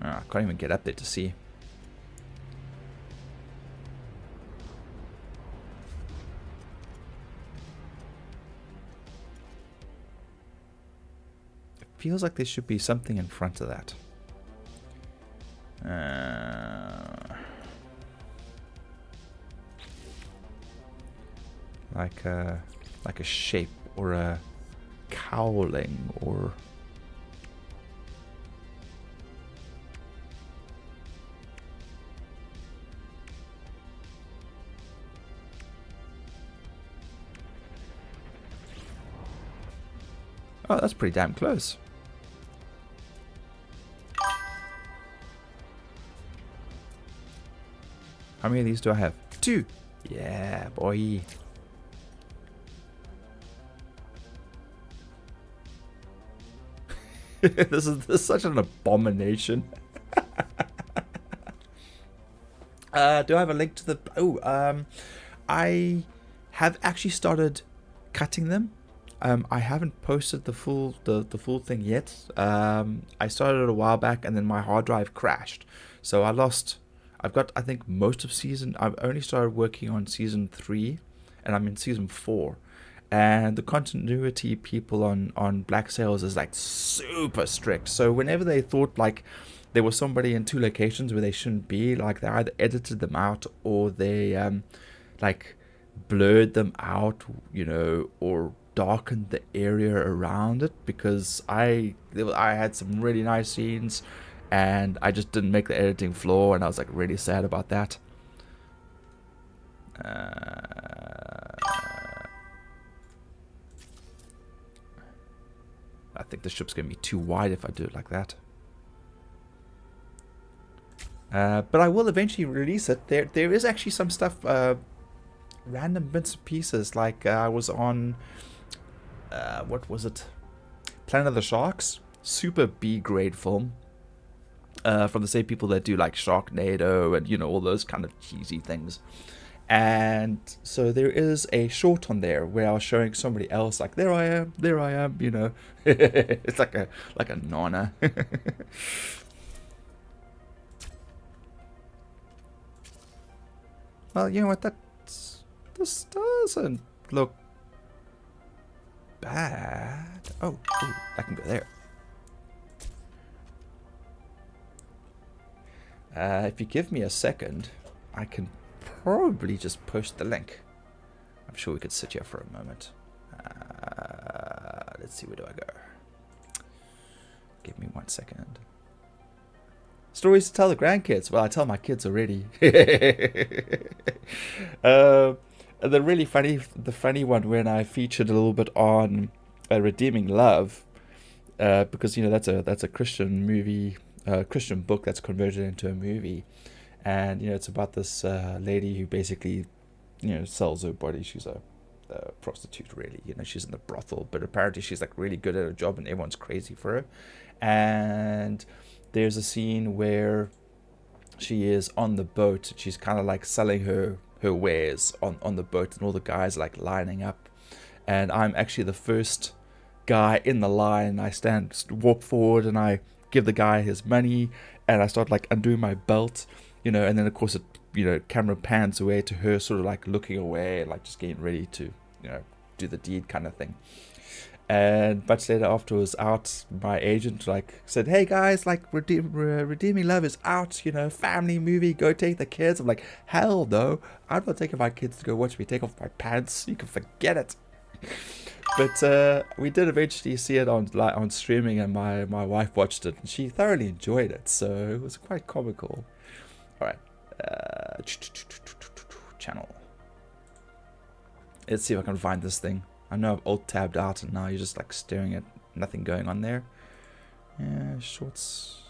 Oh, I can't even get up there to see. It feels like there should be something in front of that. Like a shape or a cowling or... Oh, that's pretty damn close. How many of these do I have? 2. Yeah, boy. this is such an abomination. Do I have a link to the... I have actually started cutting them. I haven't posted the full thing yet. I started a while back, and then my hard drive crashed, so I've got, I think, most of season. I've only started working on season 3, and I'm in season 4. And the continuity people on Black Sails is like super strict. So whenever they thought like there was somebody in 2 locations where they shouldn't be, like they either edited them out or they like blurred them out, you know, or darkened the area around it, because I had some really nice scenes and I just didn't make the editing floor, and I was like really sad about that. I think the ship's going to be too wide if I do it like that. But I will eventually release it. There is actually some stuff, random bits and pieces. Like I was on, what was it? Planet of the Sharks. Super B-grade film. From the same people that do like Sharknado and, you know, all those kind of cheesy things. And so there is a short on there where I was showing somebody else, like, there I am, you know. It's like a nana. Well, you know what, this doesn't look bad. Oh, I can go there. If you give me a second, I can probably just post the link. I'm sure we could sit here for a moment. Let's see, where do I go? Give me 1 second. Stories to tell the grandkids. Well, I tell my kids already. And the really funny one when I featured a little bit on Redeeming Love, because, you know, that's a Christian movie, Christian book that's converted into a movie. And, you know, it's about this lady who basically, you know, sells her body. She's a prostitute, really. You know, she's in the brothel, but apparently she's like really good at her job and everyone's crazy for her. And there's a scene where she is on the boat. She's kind of like selling her wares on the boat, and all the guys like lining up. And I'm actually the first guy in the line. I walk forward and I give the guy his money, and I start like undoing my belt. You know, and then of course it, you know, camera pans away to her sort of like looking away and like just getting ready to, you know, do the deed kind of thing. And much later after I was out, my agent like said, hey guys, like Redeeming Love is out, you know, family movie, go take the kids. I'm like, hell no, I'm not taking my kids to go watch me take off my pants. You can forget it. But we did eventually see it on streaming, and my wife watched it and she thoroughly enjoyed it, so it was quite comical. Alright, channel. Let's see if I can find this thing. I know I've alt-tabbed out and now you're just like staring at nothing going on there. Yeah, shorts.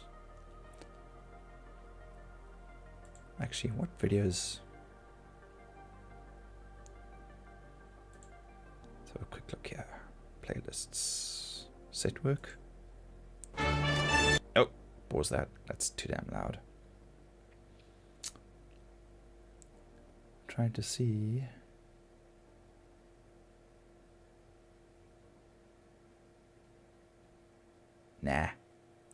Actually, what videos? Let's have a quick look here. Playlists. Set work. Oh, pause that. That's too damn loud. Trying to see. Nah.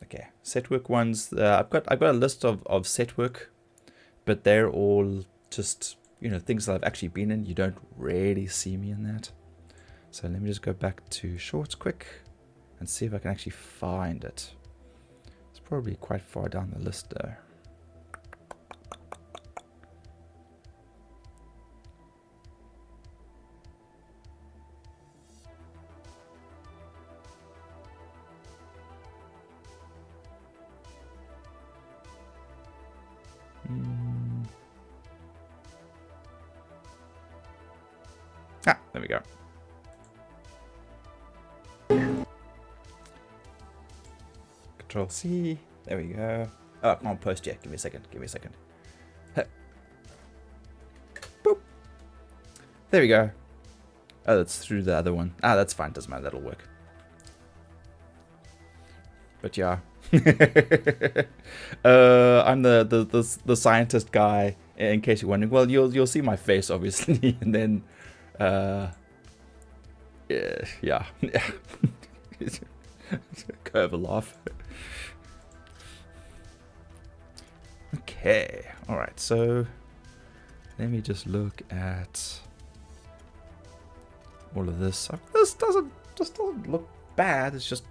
Okay. Set work ones. I've got a list of set work, but they're all just, you know, things that I've actually been in. You don't really see me in that. So let me just go back to shorts quick and see if I can actually find it. It's probably quite far down the list though. Ah, there we go. Control C. There we go. Oh, I can't post yet. Give me a second. There we go. Oh, that's through the other one. Ah, that's fine. Doesn't matter. That'll work. But yeah. I'm the scientist guy, in case you're wondering. Well, you'll see my face, obviously. And then... yeah. Curve a laugh. Okay. Alright, so... Let me just look at... all of this. This doesn't look bad. It's just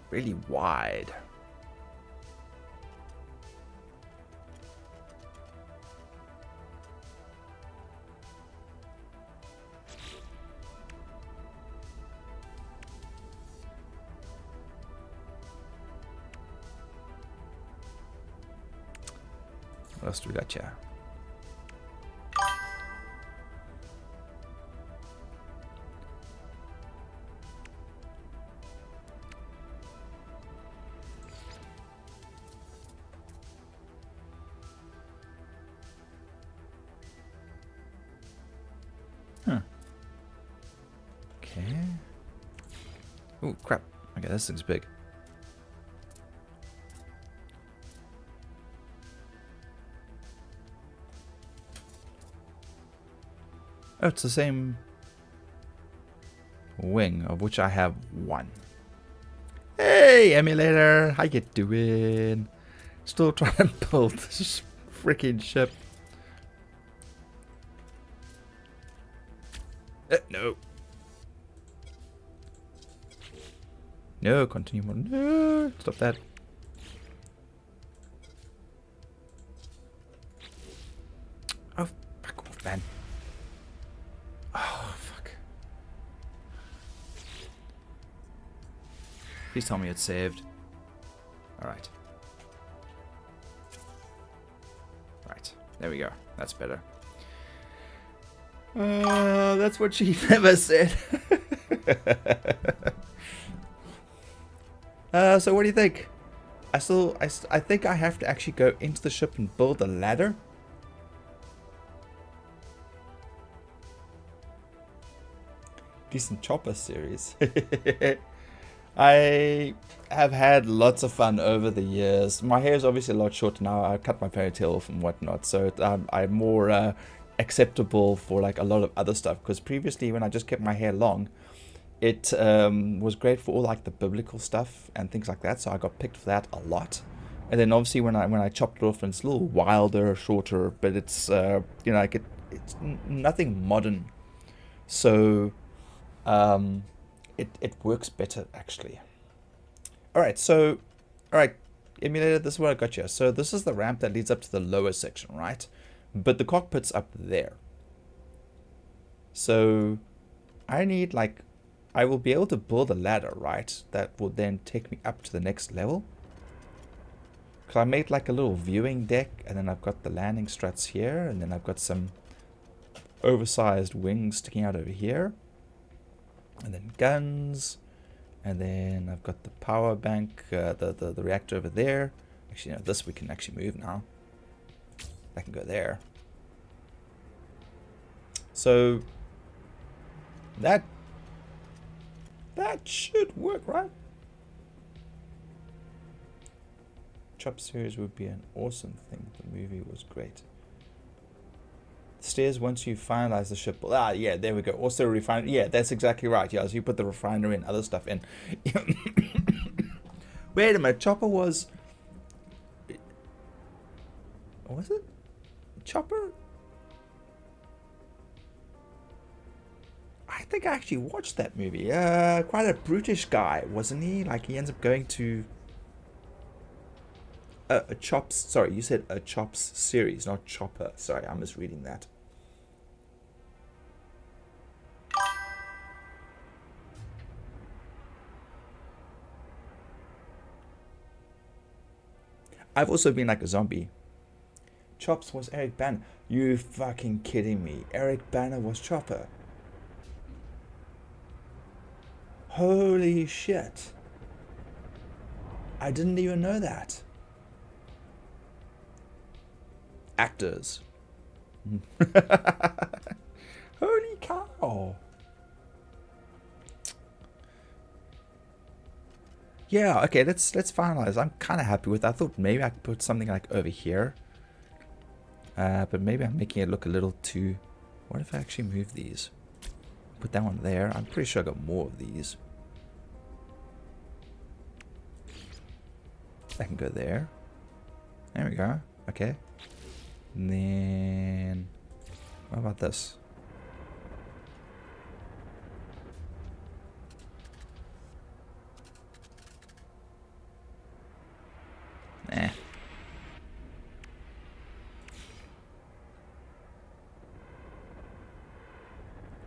really wide. What else do we got here? Okay. Oh, crap. Okay, this thing's big. Oh, it's the same wing, of which I have one. Hey, emulator! How you doing? Still trying to build this freaking ship. No. No, continue on. No, stop that. Oh, back off, man. Oh, fuck. Please tell me it's saved. Alright. Right. There we go. That's better. That's what she never said. So what do you think? I think I have to actually go into the ship and build a ladder. Decent chopper series. I have had lots of fun over the years. My hair is obviously a lot shorter now. I cut my ponytail off and whatnot, so I'm more acceptable for like a lot of other stuff. Because previously, when I just kept my hair long, it was great for all like the biblical stuff and things like that. So I got picked for that a lot. And then obviously when I chopped it off, and it's a little wilder, shorter, but it's you know, like it's nothing modern. So it works better actually. Alright, so emulator, this is what I got here. So this is the ramp that leads up to the lower section, right? But the cockpit's up there. So I need like, I will be able to build a ladder, right? That will then take me up to the next level. Because I made like a little viewing deck, and then I've got the landing struts here, and then I've got some oversized wings sticking out over here. And then guns. And then I've got the power bank, the reactor over there. Actually, no, this we can actually move now. That can go there. So that should work, right? Chop series would be an awesome thing. The movie was great. Stairs once you finalize the ship. Ah, yeah, there we go. Also refinery. Yeah, that's exactly right. Yeah, so you put the refinery and other stuff in. Wait a minute. Chopper was... Was it? Chopper? I think I actually watched that movie. Quite a brutish guy, wasn't he? Like, he ends up going to... a Chops... Sorry, you said a Chops series, not Chopper. Sorry, I'm misreading that. I've also been like a zombie. Chops was Eric Banner. You fucking kidding me? Eric Banner was Chopper. Holy shit. I didn't even know that. Actors. Holy Oh. Yeah, okay, let's finalize. I'm kind of happy with that. I thought maybe I could put something like over here. But maybe I'm making it look a little too... What if I actually move these? Put that one there. I'm pretty sure I got more of these. I can go there. There we go. Okay. And then... What about this? Eh.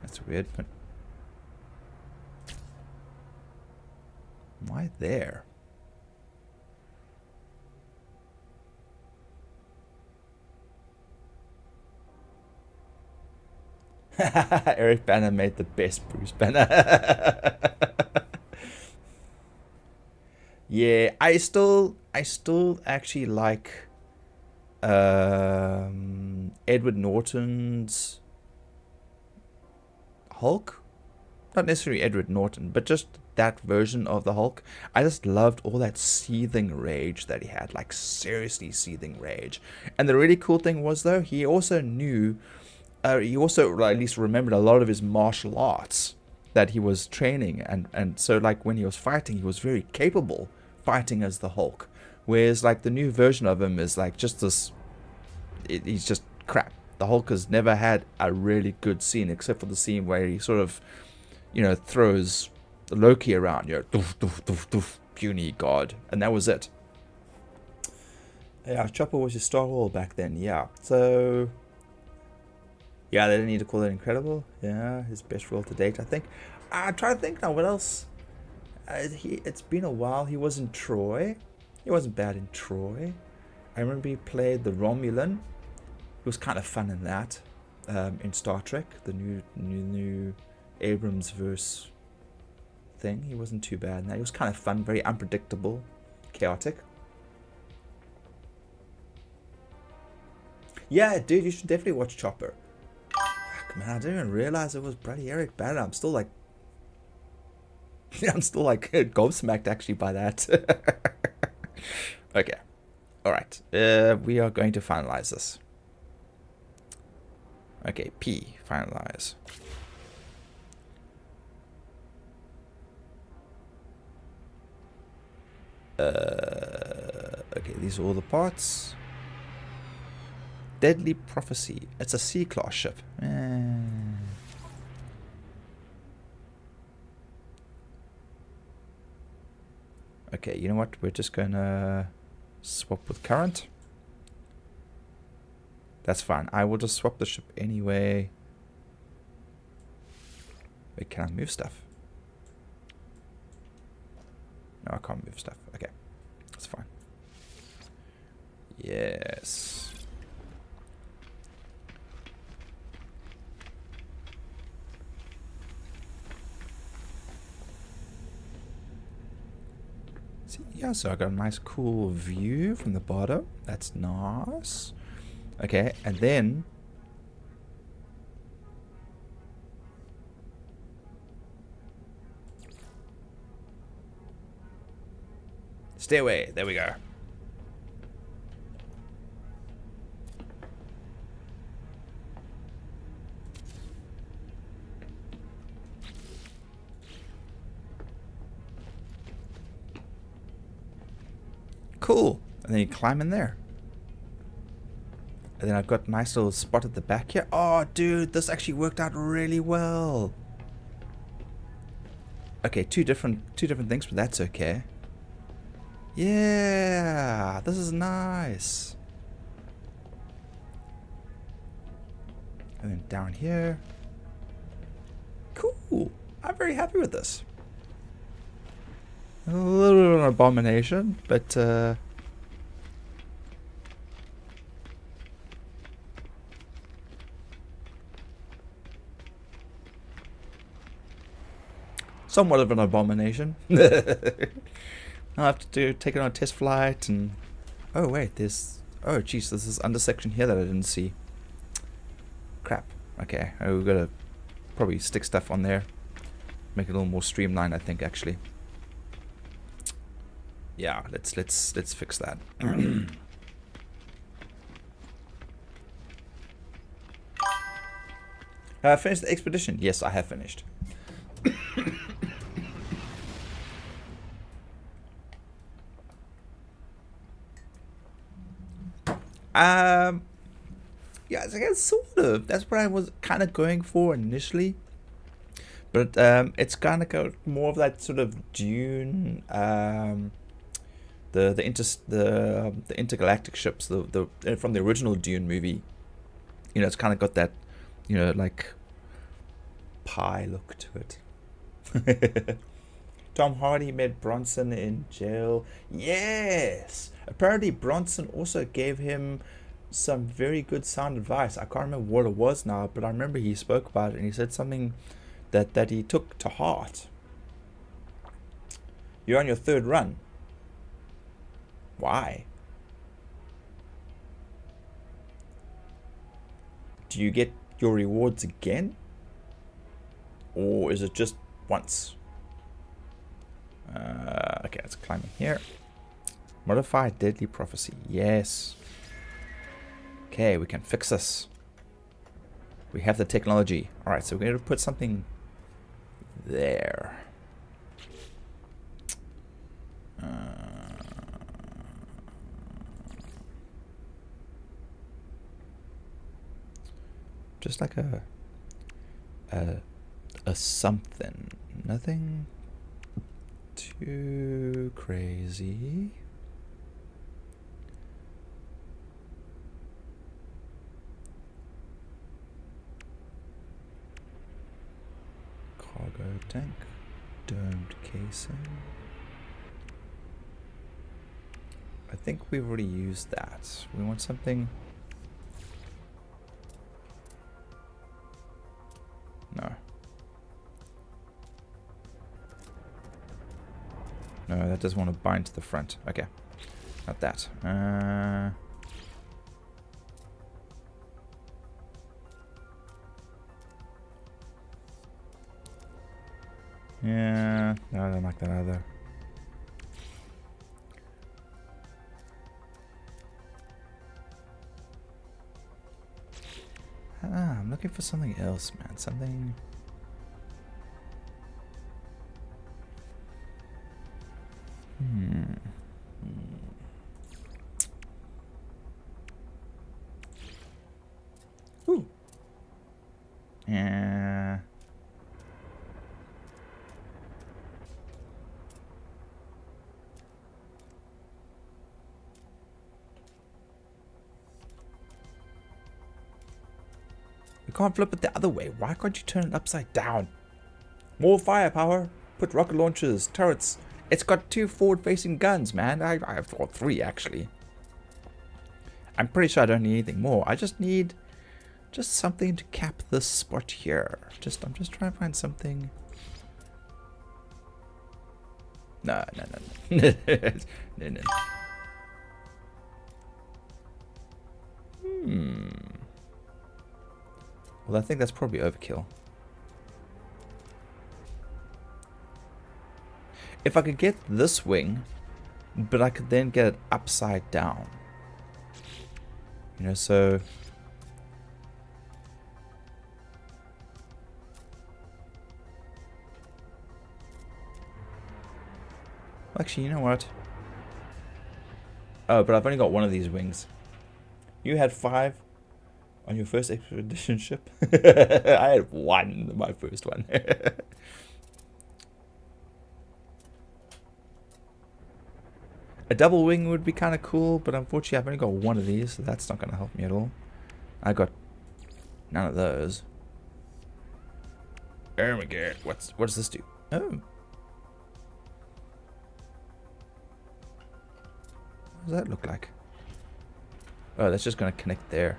That's weird, but... Why there? Eric Banner made the best Bruce Banner. Yeah, I still actually like Edward Norton's Hulk. Not necessarily Edward Norton, but just that version of the Hulk. I just loved all that seething rage that he had, like seriously seething rage. And the really cool thing was, though, he also knew, he also, or at least remembered, a lot of his martial arts that he was training, and so like when he was fighting, he was very capable fighting as the Hulk. Whereas like the new version of him is like just this, he's just crap. The Hulk has never had a really good scene, except for the scene where he sort of, you know, throws Loki around, you know, doof, doof, doof, doof, puny god, and that was it. Yeah, Chopper was your star wall back then, yeah. So, yeah, they didn't need to call it incredible. Yeah, his best role to date, I think. I'm trying to think now, what else? It's been a while. He was in Troy. He wasn't bad in Troy. I remember he played the Romulan. He was kind of fun in that. In Star Trek, the new Abrams verse thing. He wasn't too bad in that. He was kind of fun, very unpredictable, chaotic. Yeah, dude, you should definitely watch Chopper. Fuck, man, I didn't even realize it was bloody Eric Banner. I'm still like gobsmacked actually by that. Okay. Alright. We are going to finalize this. Okay, P. Finalize. Okay, these are all the parts. Deadly Prophecy. It's a C-class ship. Okay, you know what? We're just gonna swap with current. That's fine. I will just swap the ship anyway. Wait, can I move stuff? No, I can't move stuff. Okay, that's fine. Yes. Yeah, so I got a nice cool view from the bottom. That's nice. Okay, and then stairway. There we go. Cool. And then you climb in there. And then I've got a nice little spot at the back here. Oh, dude, this actually worked out really well. Okay, two different things, but that's okay. Yeah, this is nice. And then down here. Cool. I'm very happy with this. A little bit of an abomination, but somewhat of an abomination. I'll have to take it on a test flight and... Oh wait, there's... Oh jeez, there's this under section here that I didn't see. Crap. Okay, we've got to probably stick stuff on there. Make it a little more streamlined, I think, actually. Yeah, let's fix that. Have I finished the expedition? Yes, I have finished. Yeah, I guess sort of. That's what I was kind of going for initially. But it's kind of got more of that sort of Dune, the intergalactic ships, the from the original Dune movie. You know, it's kind of got that, you know, like pie look to it. Tom Hardy met Bronson in jail. Yes, apparently Bronson also gave him some very good sound advice. I can't remember what it was now, but I remember he spoke about it and he said something that he took to heart. You're on your third run. Why? Do you get your rewards again? Or is it just once? Okay, let's climb in here. Modify deadly prophecy. Yes. Okay, we can fix this. We have the technology. Alright, so we're going to put something there. Just like a something. Nothing too crazy. Cargo tank, domed casing. I think we've already used that. We want something. No. No, that doesn't want to bind to the front. Okay. Not that. Yeah, no, I don't like that either. I'm looking for something else, man. Something. Ooh. Yeah. You can't flip it the other way. Why can't you turn it upside down? More firepower. Put rocket launchers, turrets. It's got 2 forward-facing guns, man. I have 3 actually. I'm pretty sure I don't need anything more. I just need something to cap this spot here. I'm just trying to find something. No. No. Well, I think that's probably overkill. If I could get this wing, but I could then get it upside down. You know, so... Actually, you know what? Oh, but I've only got one of these wings. You had 5 on your first expedition ship. I had 1, my first one. A double wing would be kind of cool, but unfortunately I've only got 1 of these, so that's not going to help me at all. I got none of those. Oh my god, what does this do? Oh. What does that look like? Oh, that's just going to connect there.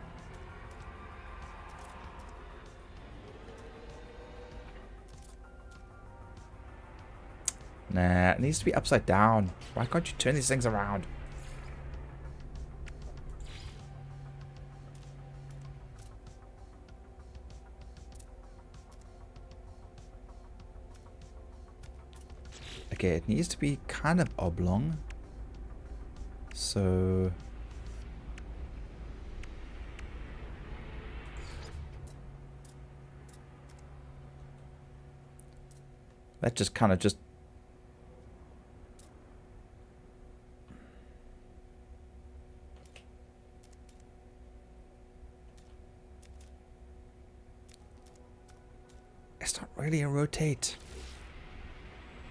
Nah, it needs to be upside down. Why can't you turn these things around? Okay, it needs to be kind of oblong. So that just kind of just it's not really a rotate.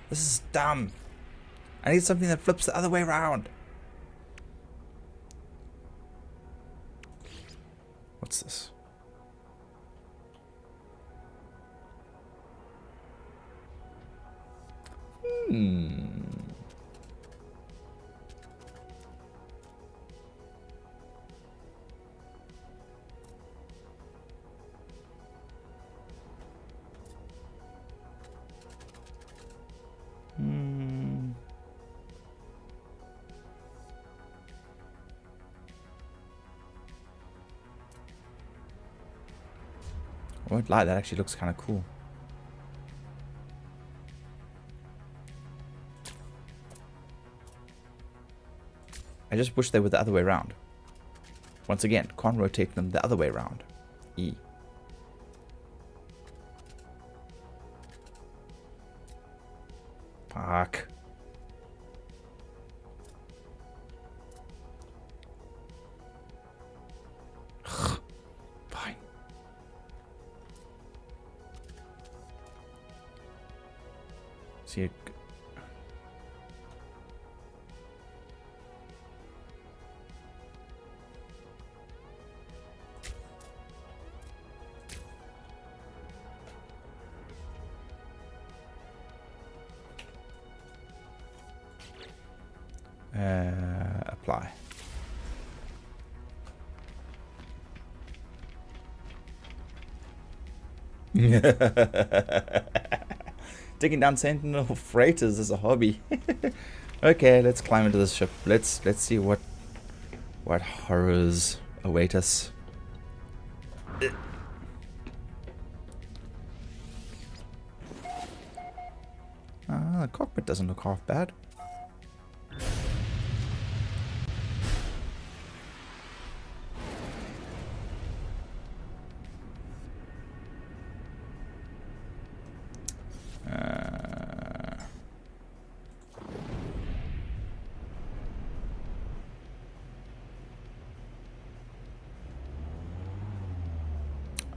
This is dumb. I need something that flips the other way around. What's this? I won't lie, that actually looks kind of cool. I just wish they were the other way around. Once again, can't rotate them the other way around. E. Fuck. Fine. See. Apply. Taking down Sentinel freighters is a hobby. Okay, let's climb into this ship. Let's see what horrors await us. The cockpit doesn't look half bad.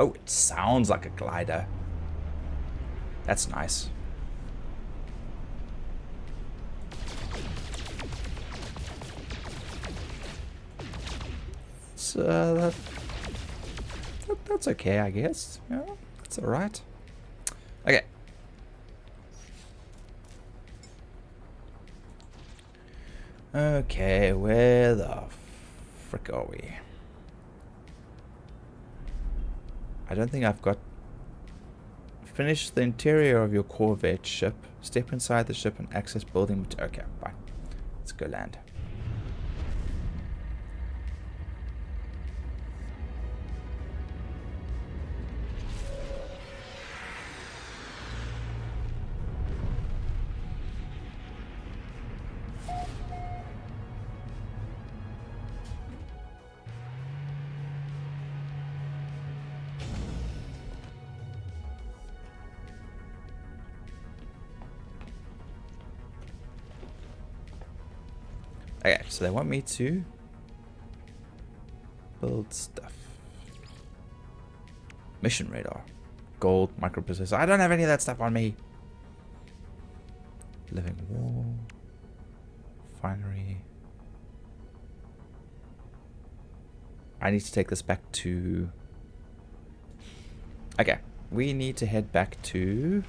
Oh, it sounds like a glider. That's nice. So that's okay, I guess. Yeah, that's all right. Okay. Okay, where the frick are we? I don't think I've got... Finish the interior of your Corvette ship. Step inside the ship and access building... Okay, fine. Let's go land. Okay, so they want me to build stuff. Mission radar. Gold, microprocessor. I don't have any of that stuff on me. Living wall. Finery. I need to take this back to... Okay, we need to head back to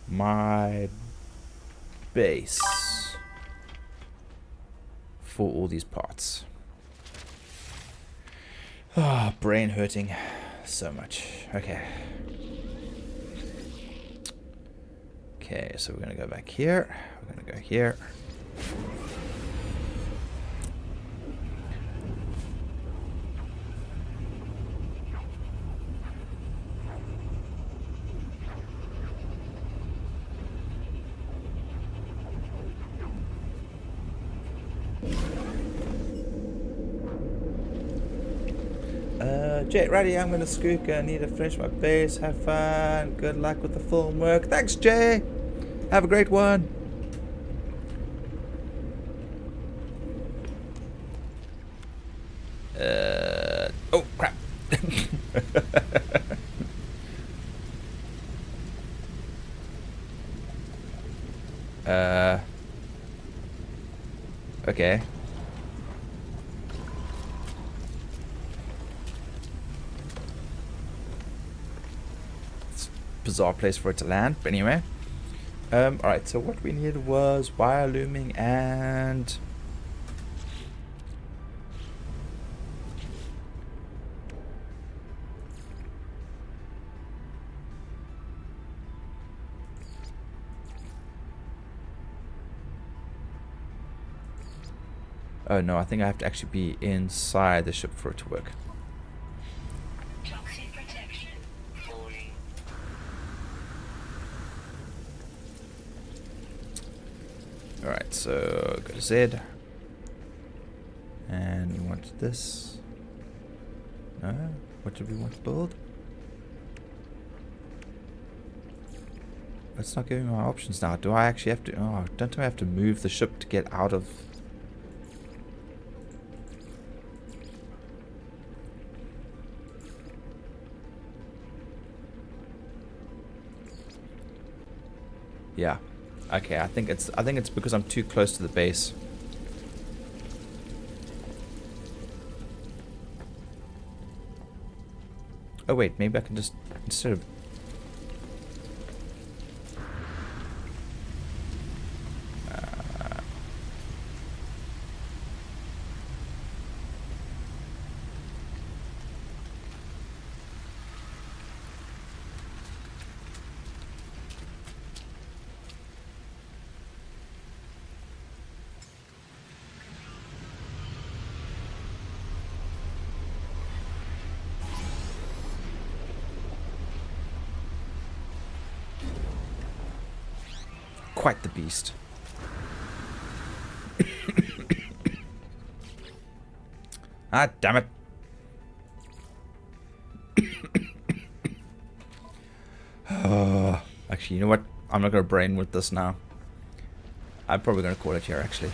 my base for all these parts. Ah, brain hurting so much. Okay. Okay, so we're gonna go back here. We're gonna go here. Jet, righty, I'm gonna skook. I need to finish my base. Have fun. Good luck with the film work. Thanks, Jay. Have a great one. Oh, crap. Okay. It's a bizarre place for it to land, but anyway. Alright, so what we needed was wire looming and... Oh no, I think I have to actually be inside the ship for it to work. Toxic protection falling. Alright, so go to Z. And we want this. No? What do we want to build? It's not giving me my options now. Do I actually have to... Oh, don't I have to move the ship to get out of... Yeah. Okay, I think it's because I'm too close to the base. Oh wait, maybe I can just instead of quite the beast. Ah, damn it. Actually, you know what? I'm not going to brain with this now. I'm probably going to call it here, actually.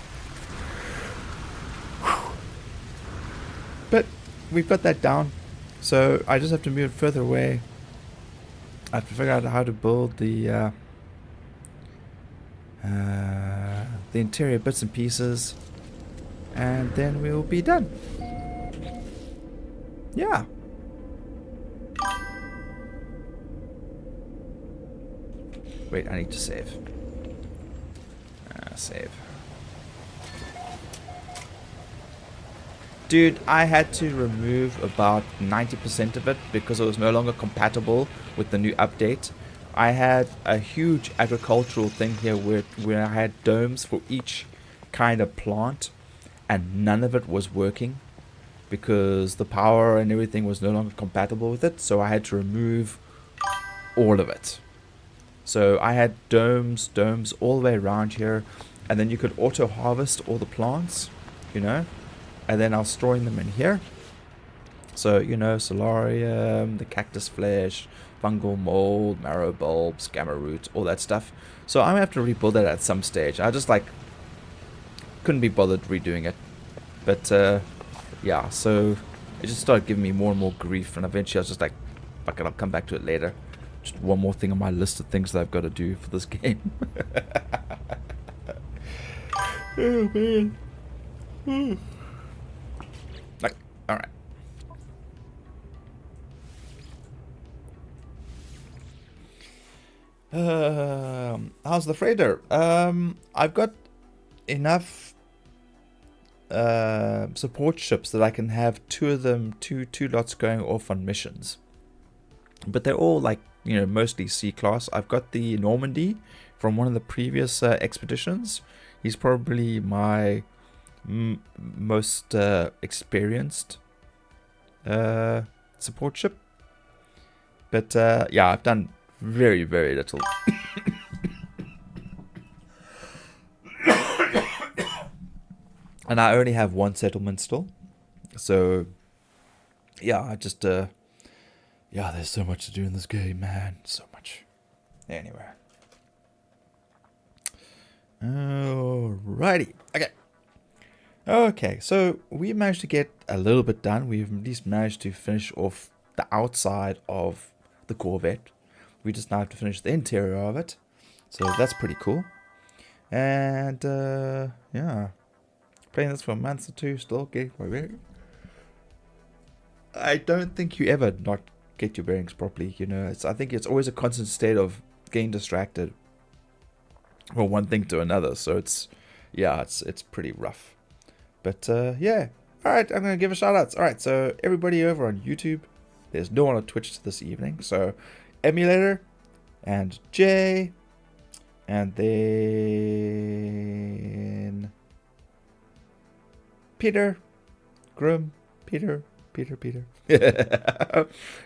But we've got that down. So I just have to move it further away. I have to figure out how to build the interior bits and pieces. And then we will be done. Yeah. Wait, I need to save. Save. Dude, I had to remove about 90% of it because it was no longer compatible with the new update. I had a huge agricultural thing here where I had domes for each kind of plant, and none of it was working because the power and everything was no longer compatible with it, so I had to remove all of it. So I had domes all the way around here, and then you could auto harvest all the plants, you know, and then I was storing them in here. So, you know, solarium, the cactus flesh, fungal mold, marrow bulbs, gamma root, all that stuff. So I'm gonna have to rebuild that at some stage. I just like couldn't be bothered redoing it. But yeah, so it just started giving me more and more grief, and eventually I was just like, fuck it, I'll come back to it later. Just one more thing on my list of things that I've got to do for this game. Oh man. Like, alright. How's the freighter? I've got enough support ships that I can have two of them, two lots going off on missions. But they're all like, you know, mostly C-class. I've got the Normandy from one of the previous expeditions. He's probably my most experienced support ship. But yeah, I've done very, very little. And I only have one settlement still. So yeah, I just yeah, there's so much to do in this game, man. So much. Anyway. Alrighty. Okay. Okay, so we managed to get a little bit done. We've at least managed to finish off the outside of the Corvette. We just now have to finish the interior of it. So that's pretty cool. And yeah, playing this for months or two, still getting my bearings. I don't think you ever not get your bearings properly. You know, I think it's always a constant state of getting distracted from one thing to another. So it's pretty rough. But yeah, all right, I'm gonna give a shout outs. All right, so everybody over on YouTube, there's no one on Twitch this evening. So Emulator and Jay, and then Peter, Grim, Peter.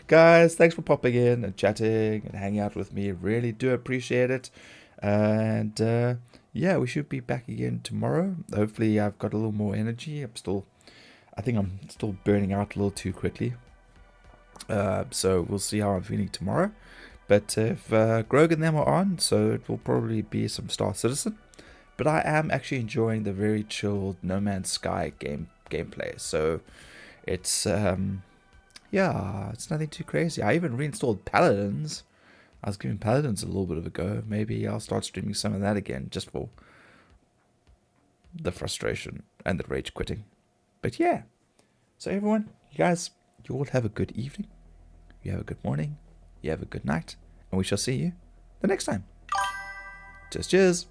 Guys, thanks for popping in and chatting and hanging out with me. Really do appreciate it. And yeah, we should be back again tomorrow. Hopefully I've got a little more energy. I think I'm still burning out a little too quickly. So we'll see how I'm feeling tomorrow. But if Grog and them are on, so it will probably be some Star Citizen. But I am actually enjoying the very chilled No Man's Sky gameplay. So it's yeah, it's nothing too crazy. I even reinstalled Paladins. I was giving Paladins a little bit of a go. Maybe I'll start streaming some of that again, just for the frustration and the rage quitting. But yeah, so everyone, you guys, you all have a good evening. You have a good morning. You have a good night. And we shall see you the next time. Cheers.